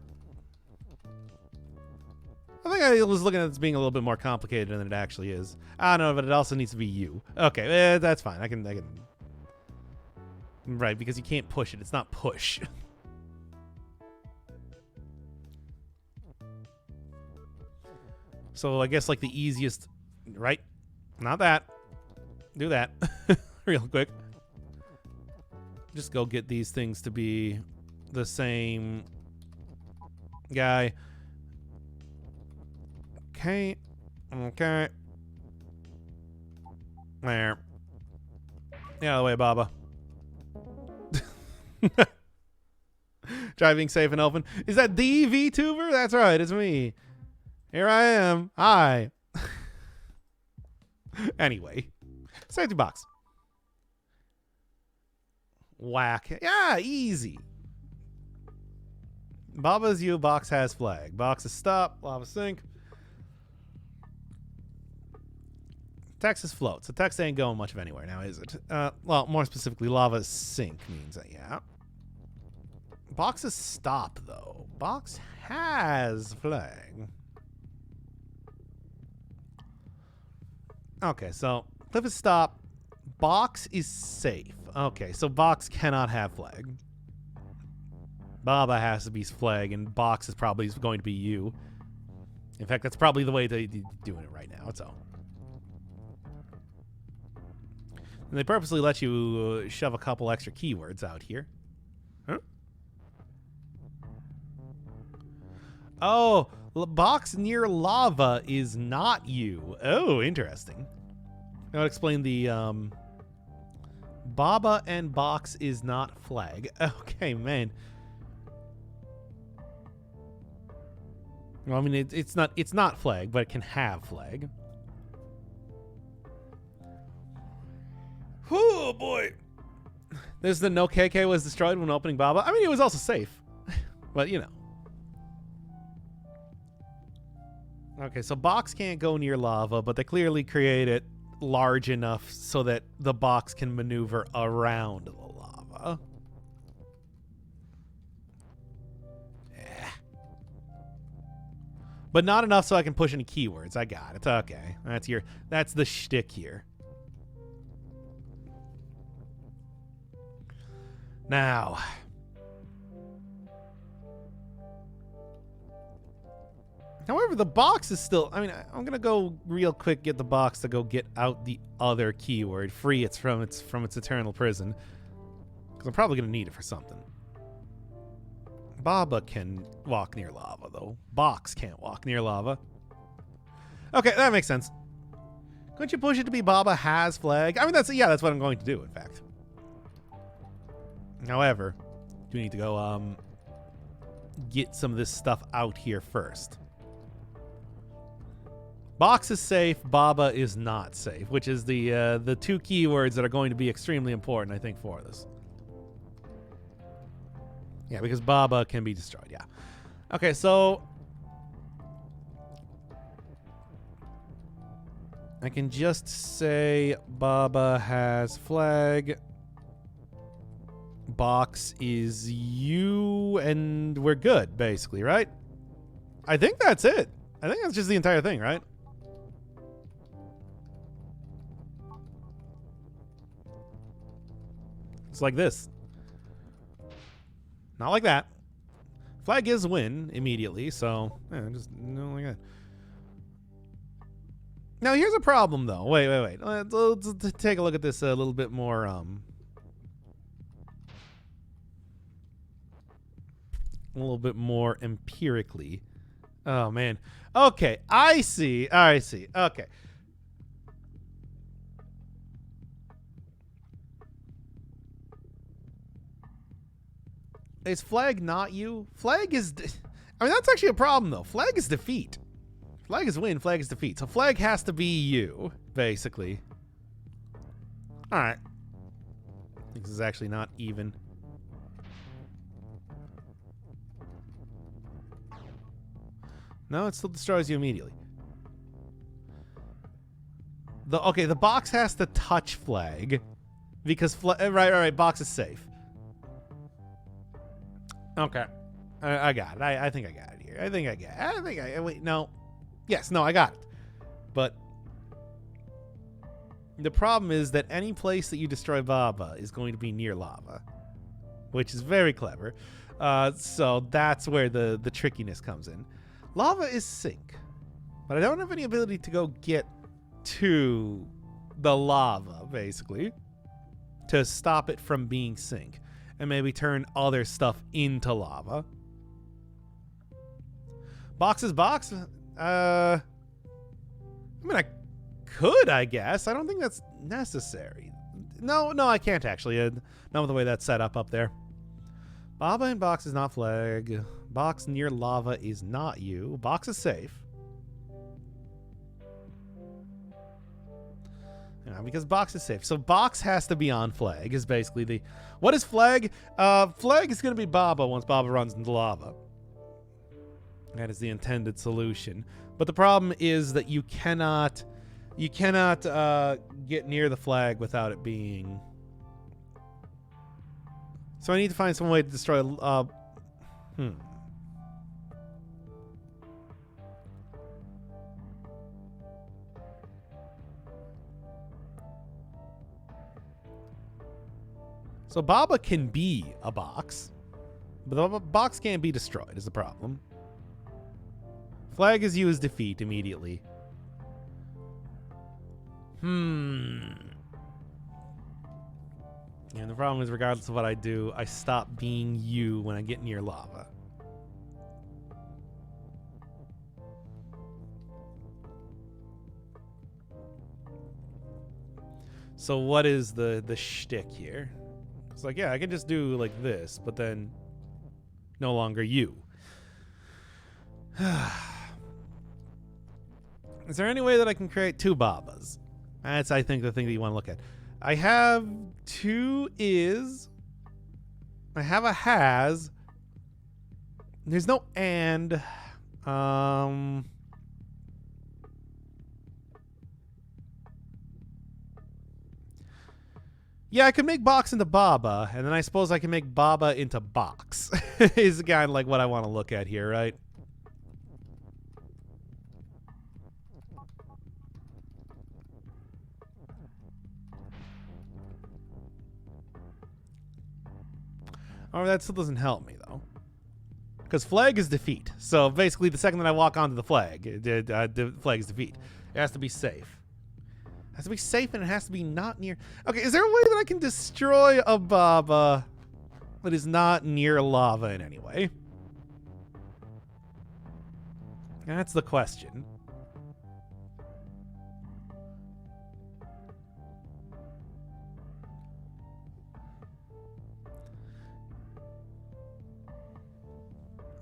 [SPEAKER 1] I think I was looking at this being a little bit more complicated than it actually is. I don't know, but it also needs to be you. Okay, that's fine. I can. Right, because you can't push it. It's not push. So I guess like the easiest, right? Not that. Do that real quick. Just go get these things to be the same guy. Okay. There. Get out of the way, Baba. Driving safe and open. Is that the VTuber? That's right, it's me. Here I am. Hi. Anyway. Safety box. Whack. Yeah, easy. Baba's you, box has flag. Box is stop, lava sink. Text is float, so text ain't going much of anywhere now, is it? Well, more specifically, lava sink means that, yeah. Box is stop, though. Box has flag. Okay, so cliff is stop. Box is safe. Okay, so box cannot have flag. Baba has to be flag, and box is probably going to be you. In fact, that's probably the way they're doing it right now, so. And they purposely let you shove a couple extra keywords out here. Huh? Oh, box near lava is not you. Oh, interesting. That would explain the Baba and box is not flag. Okay, man. Well, I mean, it's not flag, but it can have flag. Oh boy. There's the no KK was destroyed when opening Baba. I mean, it was also safe, but you know. Okay, so box can't go near lava, but they clearly create it large enough so that the box can maneuver around the lava. Yeah. But not enough so I can push any keywords. I got it. Okay. That's the shtick here. Now, however, the box is still, I mean, I'm going to go real quick, get the box to go get out the other keyword, free it from its eternal prison, because I'm probably going to need it for something. Baba can walk near lava, though. Box can't walk near lava. Okay, that makes sense. Couldn't you push it to be Baba has flag? I mean, that's what I'm going to do, in fact. However, do need to go get some of this stuff out here first. Box is safe, Baba is not safe, which is the two keywords that are going to be extremely important, I think, for this. Yeah, because Baba can be destroyed, yeah. Okay, so I can just say Baba has flag. Box is you, and we're good, basically, right? I think that's it. I think that's just the entire thing, right? It's like this. Not like that. Flag is win immediately, so yeah, just no like that. Now here's a problem, though. Wait. Let's take a look at this a little bit more. A little bit more empirically. Oh man. Okay, I see. Okay. Is flag not you? Flag is... I mean, that's actually a problem, though. Flag is defeat. Flag is win, flag is defeat. So flag has to be you, basically. Alright. This is actually not even. No, it still destroys you immediately. The box has to touch flag. Because right, box is safe. Okay. I got it. I think I got it here. Wait, no. Yes, no, I got it. But the problem is that any place that you destroy Baba is going to be near lava, which is very clever. So that's where the trickiness comes in. Lava is sink, but I don't have any ability to go get to the lava, basically, to stop it from being sink and maybe turn other stuff into lava. Box is box. I mean, I could, I guess. I don't think that's necessary. No, I can't actually. Not with the way that's set up there. Baba and box is not flag. Box near lava is not you. Box is safe. Yeah, because box is safe. So box has to be on flag is basically the... What is flag? Flag is going to be Baba once Baba runs into lava. That is the intended solution. But the problem is that you cannot You cannot get near the flag without it being... So I need to find some way to destroy... So Baba can be a box, but the box can't be destroyed is the problem. Flag is used defeat immediately. And the problem is, regardless of what I do, I stop being you when I get near lava. So what is the shtick here? It's like, yeah, I can just do like this, but then no longer you. Is there any way that I can create two Babas? That's, I think, the thing that you want to look at. I have two is. I have a has. There's no and. Yeah, I could make box into Baba, and then I suppose I can make Baba into box. Is kind of like what I want to look at here, right? Oh, that still doesn't help me, though. Because flag is defeat. So basically, the second that I walk onto the flag, the flag is defeat. It has to be safe. It has to be safe, and it has to be not near... Okay, is there a way that I can destroy a Baba that is not near lava in any way? That's the question.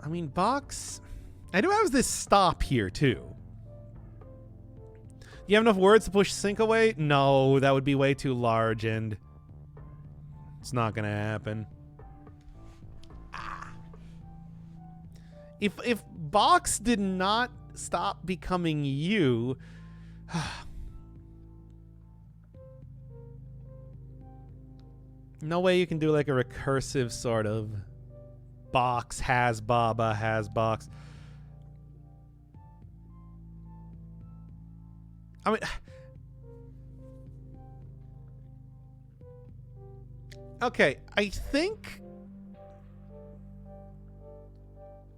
[SPEAKER 1] I mean, box... I do have this stop here, too. You have enough words to push Sink away? No, that would be way too large, and it's not going to happen. If box did not stop becoming you... No way you can do like a recursive sort of box has Baba has box. I mean, okay, I think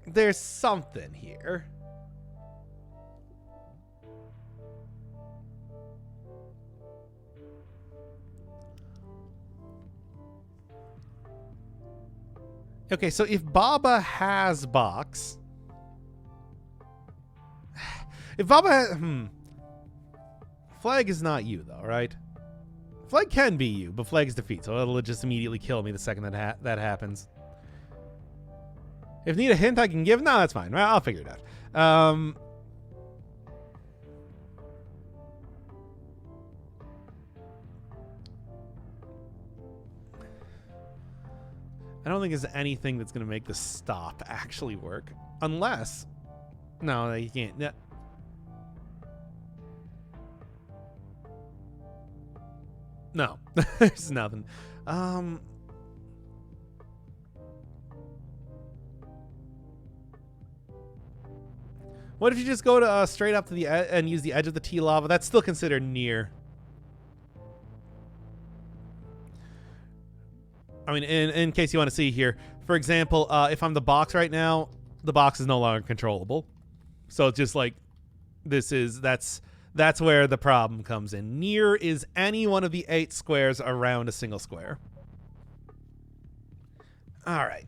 [SPEAKER 1] there's something here. Okay, so if Baba has box, if Baba has, flag is not you though, right? Flag can be you, but flag's defeat, so it'll just immediately kill me the second that happens. If need a hint I can give, no, that's fine. Well, I'll figure it out. I don't think there's anything that's going to make the stop actually work. Unless... No, you can't. Yeah. No. There's nothing. What if you just go to straight up to the edge and use the edge of the T lava? That's still considered near. I mean, in case you want to see here, for example, if I'm the box right now, the box is no longer controllable. So it's just like, that's where the problem comes in. Near is any one of the 8 squares around a single square. All right.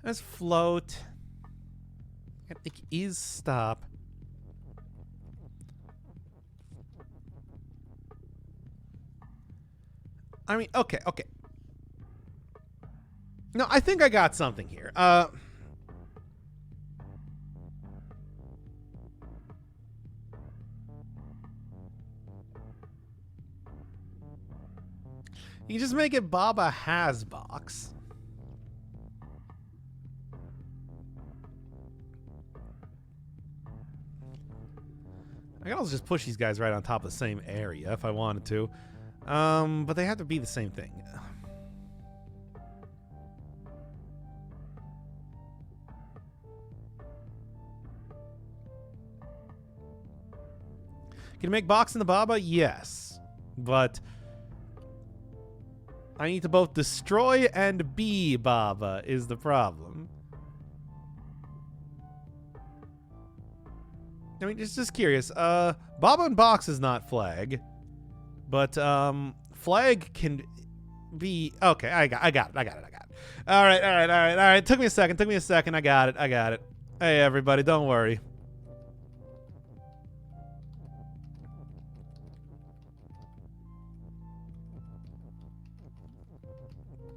[SPEAKER 1] Let's float. I think is stop. I mean, okay. No, I think I got something here. You just make it Baba has box. I can also just push these guys right on top of the same area if I wanted to. But they have to be the same thing. Can you make Box and the Baba? Yes. But I need to both destroy and be Baba is the problem. I mean, just curious. Baba and Box is not Flag. But Flag can be... Okay, I got it. All right. Took me a second. I got it. Hey, everybody, don't worry.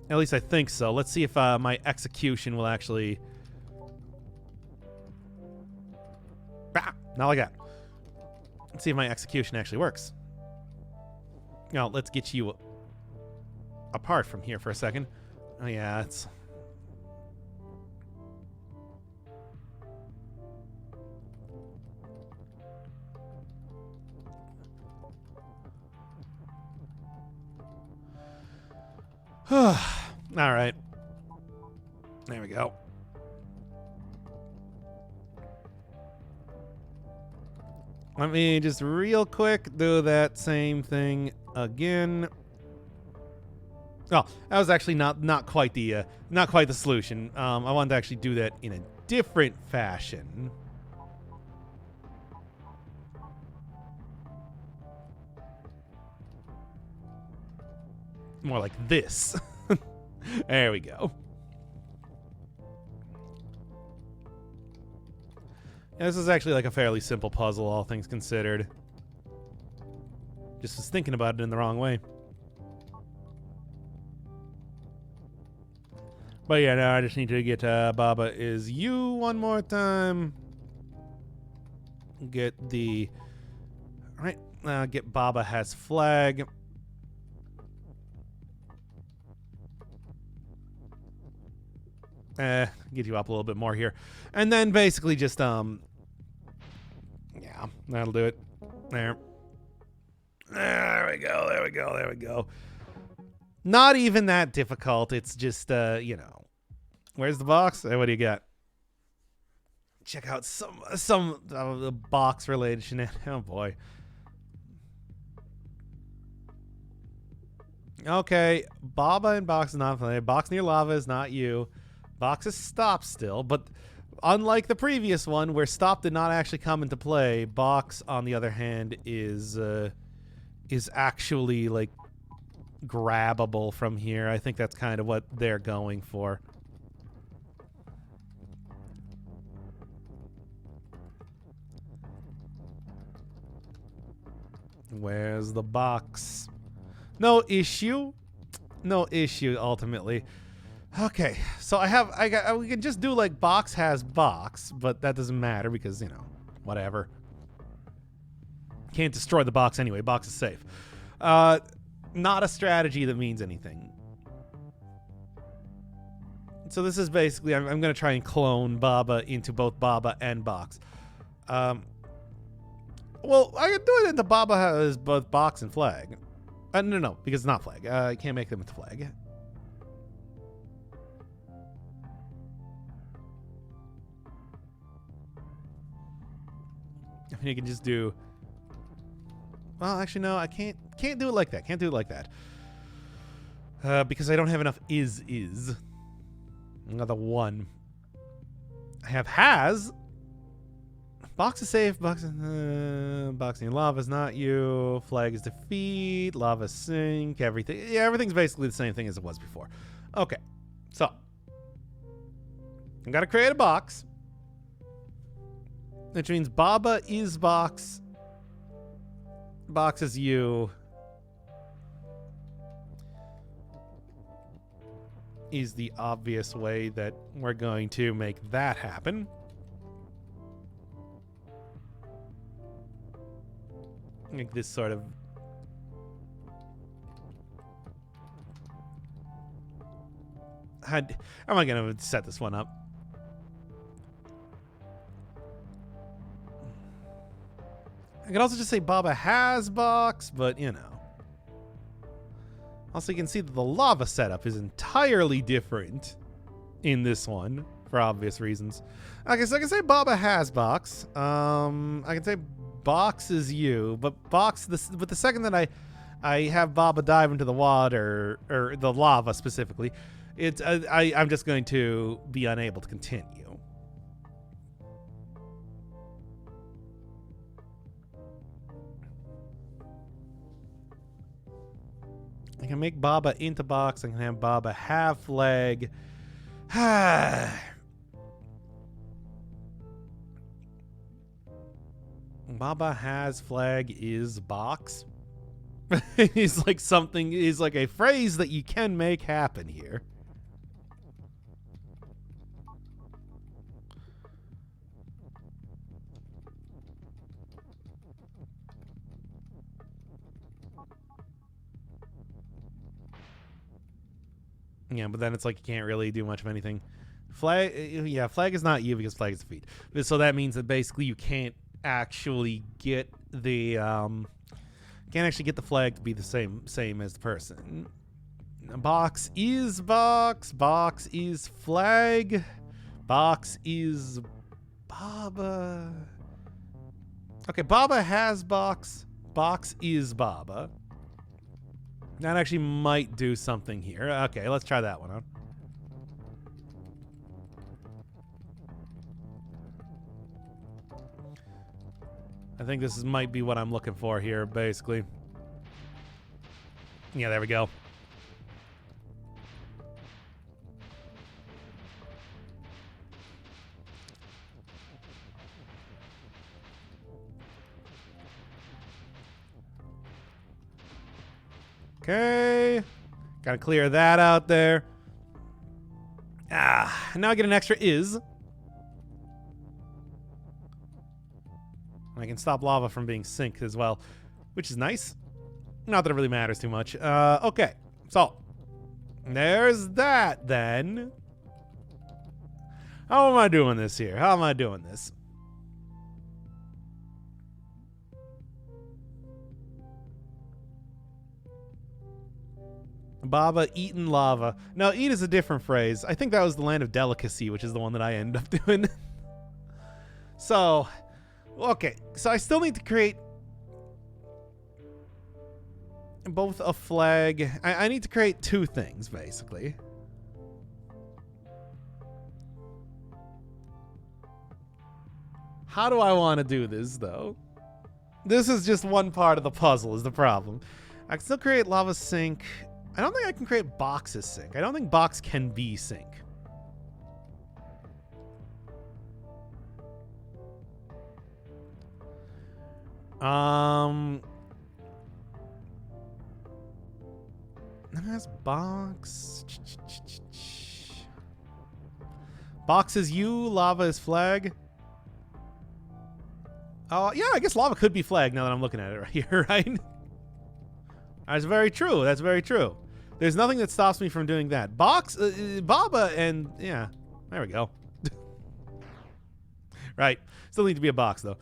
[SPEAKER 1] At least I think so. Let's see if my execution will actually... not like that. Let's see if my execution actually works. Now, let's get you apart from here for a second. Oh, yeah, it's... All right. There we go. Let me just real quick do that same thing again. Oh, that was actually not quite the solution. I wanted to actually do that in a different fashion. More like this. There we go. Yeah, this is actually like a fairly simple puzzle, all things considered. Just was thinking about it in the wrong way. But yeah, now I just need to get Baba is you one more time. Get the... Alright, get Baba has Flag. Get you up a little bit more here. And then basically just, yeah, that'll do it. There we go. Not even that difficult. It's just, you know. Where's the box? Hey, what do you got? Check out some of the box-related shenanigans. Oh, boy. Okay, Baba and Box is not playing. Box near lava is not you. Box is stopped still, but unlike the previous one where stop did not actually come into play, Box on the other hand is actually like grabbable from here. I think that's kind of what they're going for. Where's the box? No issue. No issue ultimately. Okay, so we can just do like Box has Box, but that doesn't matter because, you know, whatever. Can't destroy the box anyway. Box is safe. Not a strategy that means anything. So this is basically, I'm going to try and clone Baba into both Baba and Box. Well, I can do it into Baba has both Box and Flag. No, because it's not Flag. I can't make them into Flag. I mean, you can just do... Well, actually, no, I can't do it like that. Can't do it like that. Because I don't have enough is. Another one. I have has. Box is safe. Box boxing lava is not you. Flag is defeat. Lava sink. Everything. Yeah, everything's basically the same thing as it was before. Okay. So. I gotta create a box. Which means Baba is Box. Box is you. Is the obvious way that we're going to make that happen. Like this sort of... How am I going to set this one up? I could also just say Baba has box, but you know. Also, you can see that the lava setup is entirely different in this one for obvious reasons. Okay, so I can say Baba has box. I can say box is you, but but the second that I have Baba dive into the water, or the lava specifically, I'm just going to be unable to continue. I can make Baba into box. I can have Baba have flag. Baba has flag is box. Is like something, is like a phrase that you can make happen here. Yeah, but then it's like you can't really do much of anything. Flag, yeah, flag is not you because flag is defeat. So that means that basically you can't actually get the flag to be the same as the person. Box is box. Box is flag. Box is Baba. Okay, Baba has box. Box is Baba. That actually might do something here. Okay, let's try that one out. I think this might be what I'm looking for here, basically. Yeah, there we go. Okay. Gotta clear that out there. Now I get an extra is. I can stop lava from being synced as well, which is nice. Not that it really matters too much. Okay, so there's that then. How am I doing this here? How am I doing this? Baba eaten lava. No, eat is a different phrase. I think that was the land of delicacy, which is the one that I ended up doing. So, okay. So I still need to create both a flag. I need to create two things, basically. How do I want to do this, though? This is just one part of the puzzle, is the problem. I can still create lava sink. I don't think I can create boxes sync. I don't think box can be sync. That's box. Box is you, lava is flag. Oh, yeah, I guess lava could be flag now that I'm looking at it right here, right? That's very true. That's very true. There's nothing that stops me from doing that. Box, Baba, and yeah, there we go. Right. Still need to be a box, though.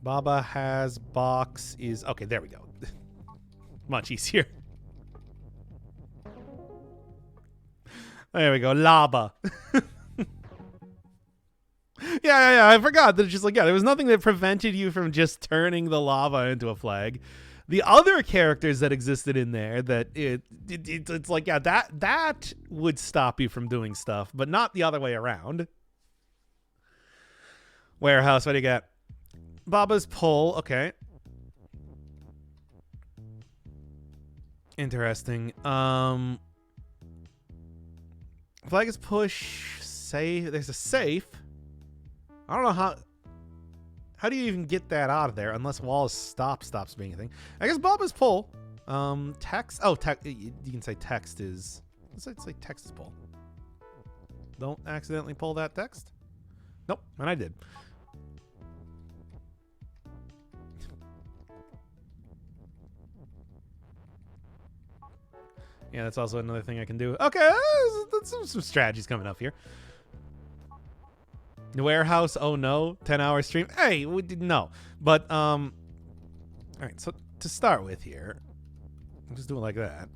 [SPEAKER 1] Baba has box is... Okay, there we go. Much easier. There we go. Lava. Yeah. I forgot that it's just like, yeah, there was nothing that prevented you from just turning the lava into a flag. The other characters that existed in there that it's like, yeah, that would stop you from doing stuff, but not the other way around. Warehouse, what do you got? Baba's pull, okay. Interesting. Flag is push, safe. There's a safe. I don't know how do you even get that out of there unless wall stops being a thing. I guess Baba's pull. Text. Oh, you can say text is. Let's say text is pull. Don't accidentally pull that text. Nope, and I did. Yeah, that's also another thing I can do. Okay, some strategies coming up here. The warehouse, oh no, 10-hour stream. Hey, we did no. But all right, so to start with here, I'll just do it like that.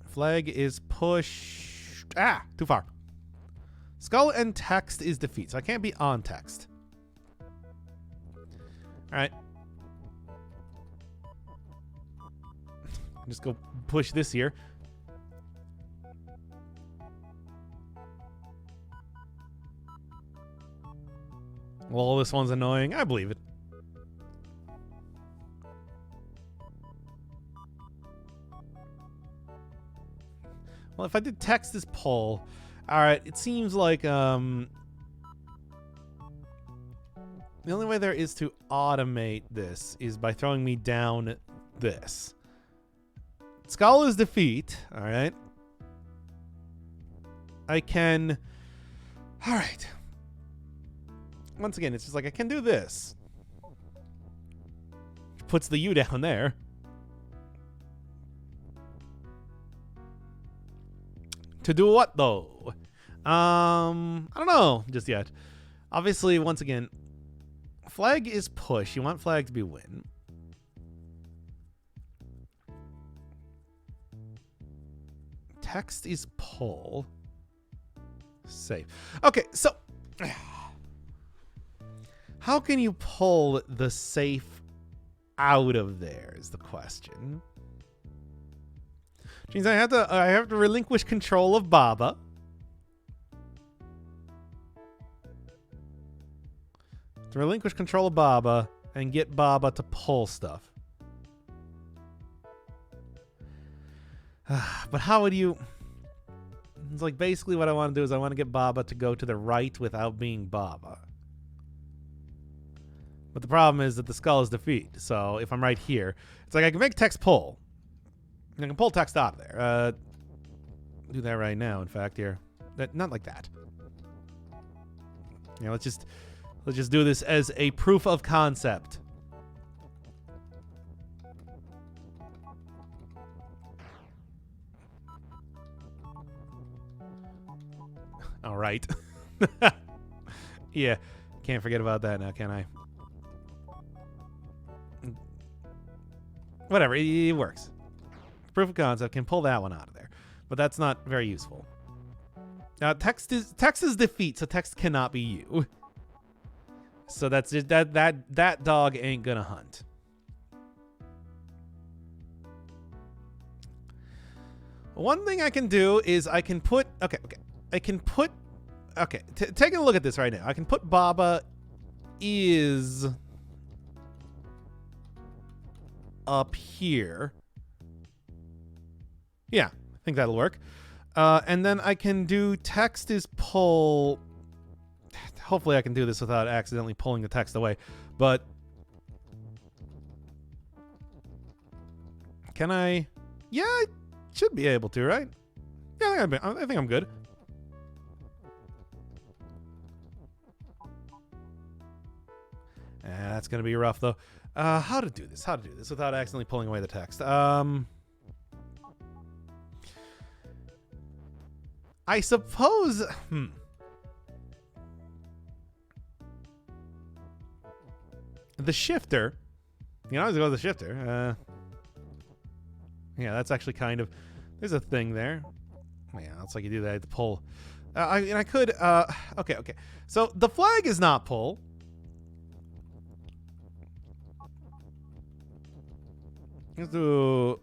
[SPEAKER 1] Flag is pushed. Ah, too far. Skull and text is defeat, so I can't be on text. All right. Just go push this here. Well, this one's annoying. I believe it. Well, if I did text this poll, all right, it seems like the only way there is to automate this is by throwing me down this. Skull is defeat, all right? I can... All right. Once again, it's just like I can do this. Puts the U down there. To do what, though? I don't know just yet. Obviously, once again, flag is push. You want flag to be win. Text is pull. Save. Okay, so how can you pull the safe out of there is the question. Which means I have to relinquish control of Baba. To relinquish control of Baba and get Baba to pull stuff. But how would you... It's like basically what I want to do is I want to get Baba to go to the right without being Baba. But the problem is that the skull is defeat. So if I'm right here, it's like I can make text pull. I can pull text out of there. Do that right now, in fact, here. Not like that. Yeah, let's just do this as a proof of concept. All right. Yeah, can't forget about that now, can I? Whatever, it works. Proof of concept, can pull that one out of there, but that's not very useful. Text is defeat, so text cannot be you. So that's just, that dog ain't gonna hunt. One thing I can do is I can put taking a look at this right now. I can put Baba is up here. Yeah, I think that'll work. And then I can do text is pull. Hopefully I can do this without accidentally pulling the text away. But can I? Yeah, I should be able to, right? Yeah, I think I'm good. That's going to be rough, though. How to do this without accidentally pulling away the text. I suppose... The shifter. You know, I was going to go with the shifter. Yeah, that's actually kind of... There's a thing there. Yeah, it's like you do that to pull. I could... Okay. So the flag is not pull. Let's do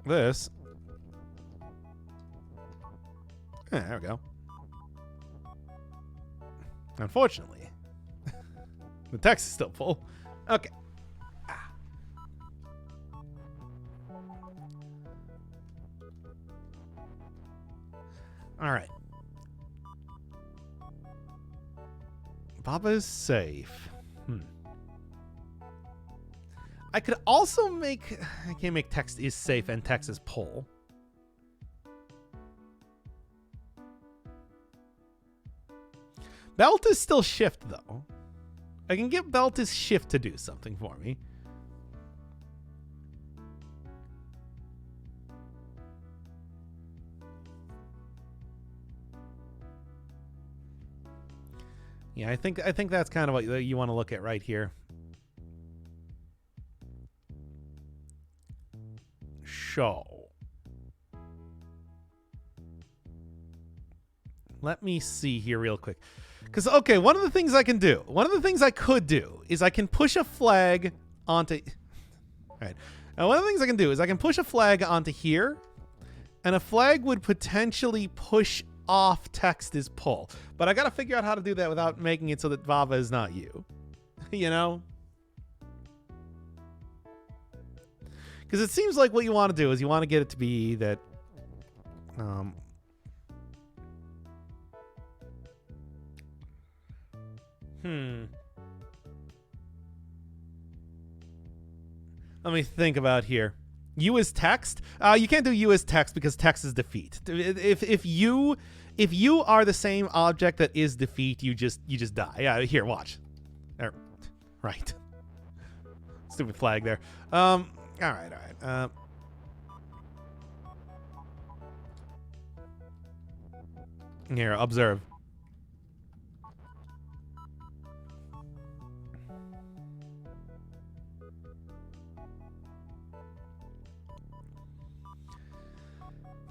[SPEAKER 1] this. Yeah, there we go. Unfortunately, the text is still full. Okay. All right. Baba is safe. I could also make... I can't make text is safe and text is pull. Belt is still shift, though. I can get belt is shift to do something for me. Yeah, I think that's kind of what you want to look at right here. Show. Let me see here real quick. Because, okay, one of the things I could do is I can push a flag onto... All right. Now, one of the things I can do is I can push a flag onto here, and a flag would potentially push off text is pull. But I got to figure out how to do that without making it so that Vava is not you. You know? Because it seems like what you want to do is you want to get it to be that... Let me think about here. You as text? You can't do you as text because text is defeat. If you are the same object that is defeat, you just die. Yeah, here, watch. Right. Stupid flag there. All right. Here, observe.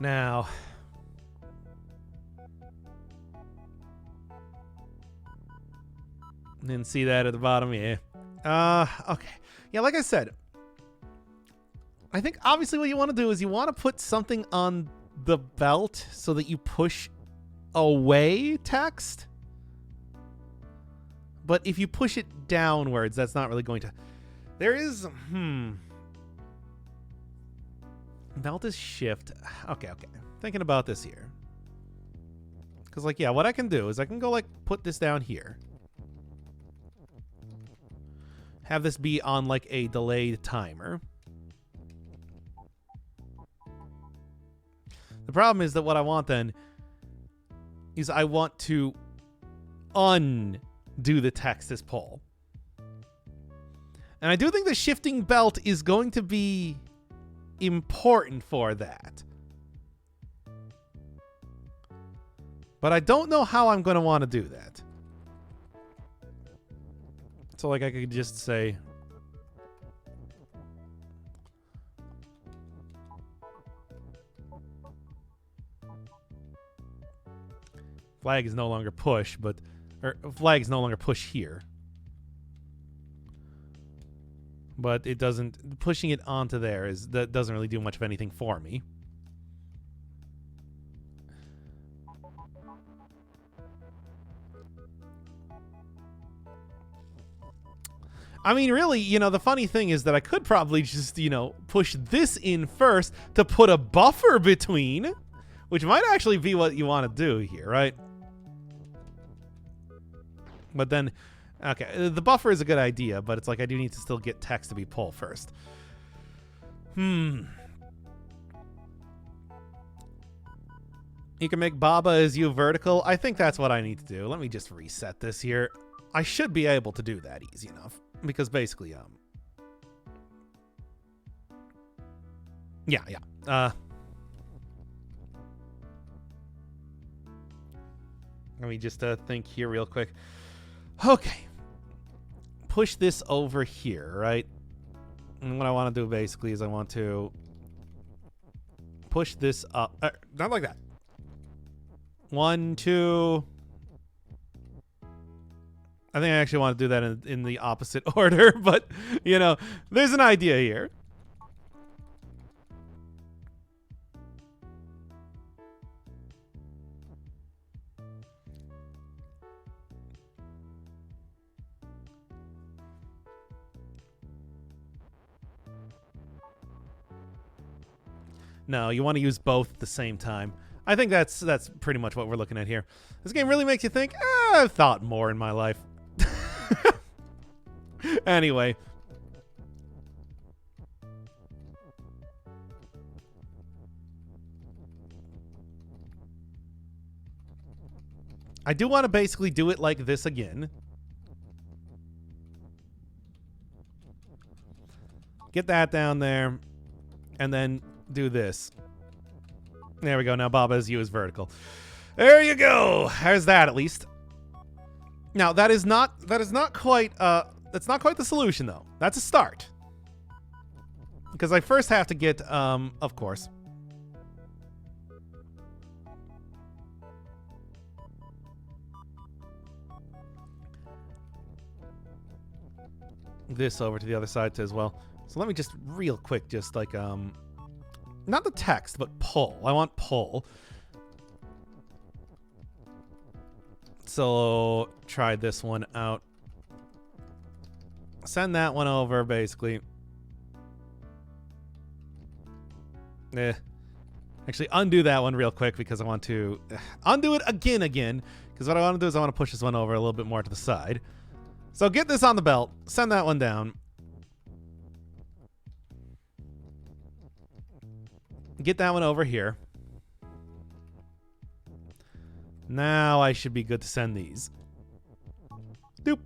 [SPEAKER 1] Now, didn't see that at the bottom. Yeah. Okay. Yeah, like I said, I think obviously what you want to do is you want to put something on the belt so that you push away text. But if you push it downwards, that's not really going to... There is... Belt is shift. Okay. Thinking about this here. Because, like, yeah, what I can do is I can go, like, put this down here. Have this be on, like, a delayed timer. The problem is that what I want then is I want to undo the text as pull. And I do think the shifting belt is going to be important for that. But I don't know how I'm going to want to do that. So, like, I could just say... Flag is no longer push, but... Or, flag is no longer push here. But it doesn't... Pushing it onto there that doesn't really do much of anything for me. I mean, really, you know, the funny thing is that I could probably just, you know, push this in first to put a buffer between, which might actually be what you want to do here, right? But then, okay, the buffer is a good idea, but it's like I do need to still get text to be pull first. You can make Baba as you vertical. I think that's what I need to do. Let me just reset this here. I should be able to do that easy enough. Because basically, yeah. Let me just think here real quick. Okay. Push this over here, right? And what I want to do basically is I want to push this up. Not like that. 1, 2... I think I actually want to do that in the opposite order, but, you know, there's an idea here. No, you want to use both at the same time. I think that's pretty much what we're looking at here. This game really makes you think, I've thought more in my life. Anyway. I do want to basically do it like this again. Get that down there. And then do this. There we go. Now Baba is you as vertical. There you go. There's that at least. Now that is not quite that's not quite the solution though. That's a start. Because I first have to get of course. This over to the other side as well. So let me just real quick just like not the text but pull. I want pull. So try this one out. Send that one over basically. Actually undo that one real quick because I want to undo it again because what I want to do is I want to push this one over a little bit more to the side. So get this on the belt, send that one down. Get that one over here. Now I should be good to send these. Doop.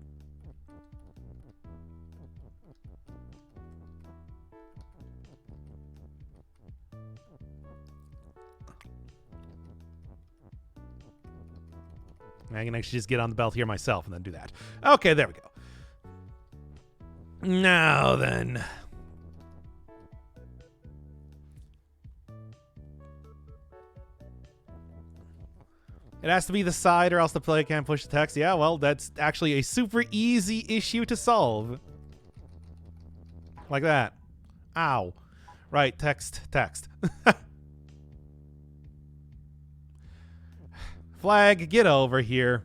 [SPEAKER 1] I can actually just get on the belt here myself and then do that. Okay, there we go. Now then. It has to be the side or else the player can't push the text. Yeah, well, that's actually a super easy issue to solve. Like that. Ow. Right, text. Flag, get over here.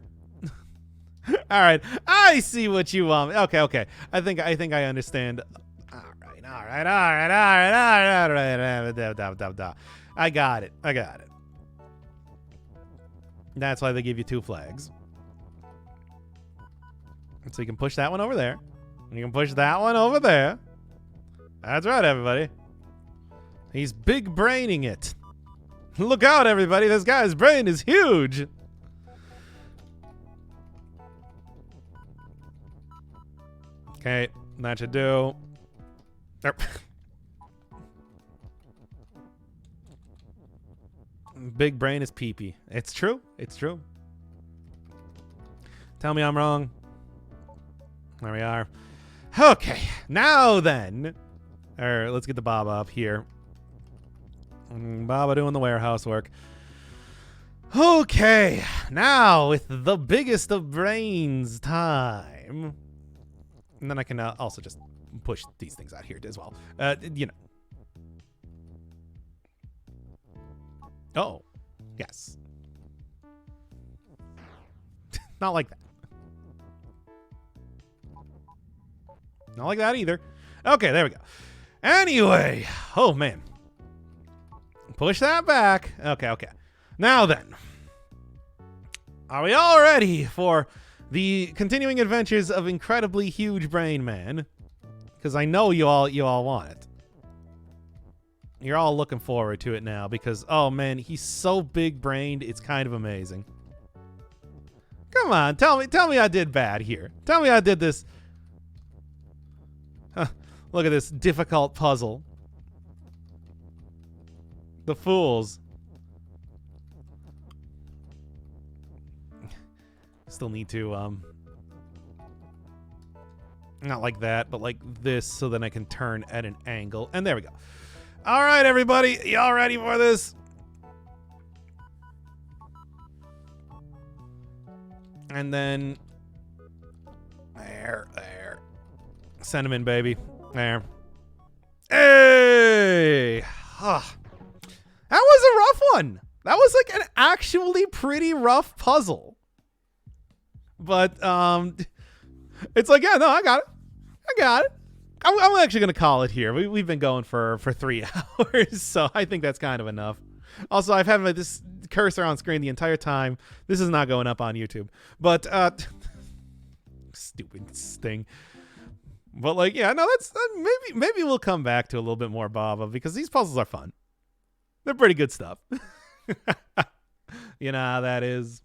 [SPEAKER 1] All right, I see what you want. Okay. I think I understand. All right. I got it. That's why they give you 2 flags. So you can push that one over there. And you can push that one over there. That's right, everybody. He's big braining it. Look out, everybody. This guy's brain is huge. Okay, that should do. Big brain is pee-pee. It's true. Tell me I'm wrong. There we are. Okay, now then. Let's get the Baba up here. Baba doing the warehouse work. Okay, now with the biggest of brains time. And then I can also just push these things out here as well. You know. Oh, yes. Not like that. Not like that either. Okay, there we go. Anyway, oh man. Push that back. Okay. Now then. Are we all ready for the continuing adventures of incredibly huge brain man? Because I know you all want it. You're all looking forward to it now because, oh man, he's so big-brained, it's kind of amazing. Come on, tell me I did bad here. Tell me I did this. Look at this difficult puzzle. The fools. Still need to, not like that, but like this so then I can turn at an angle. And there we go. All right, everybody. Y'all ready for this? And then there. Send him in, baby. There. Hey! That was a rough one. That was like an actually pretty rough puzzle. But it's like, yeah, no, I got it. I'm actually going to call it here. We've been going for 3 hours, so I think that's kind of enough. Also, I've had this cursor on screen the entire time. This is not going up on YouTube. But, stupid thing. But, like, yeah, no, that's, maybe we'll come back to a little bit more Baba, because these puzzles are fun. They're pretty good stuff. You know how that is.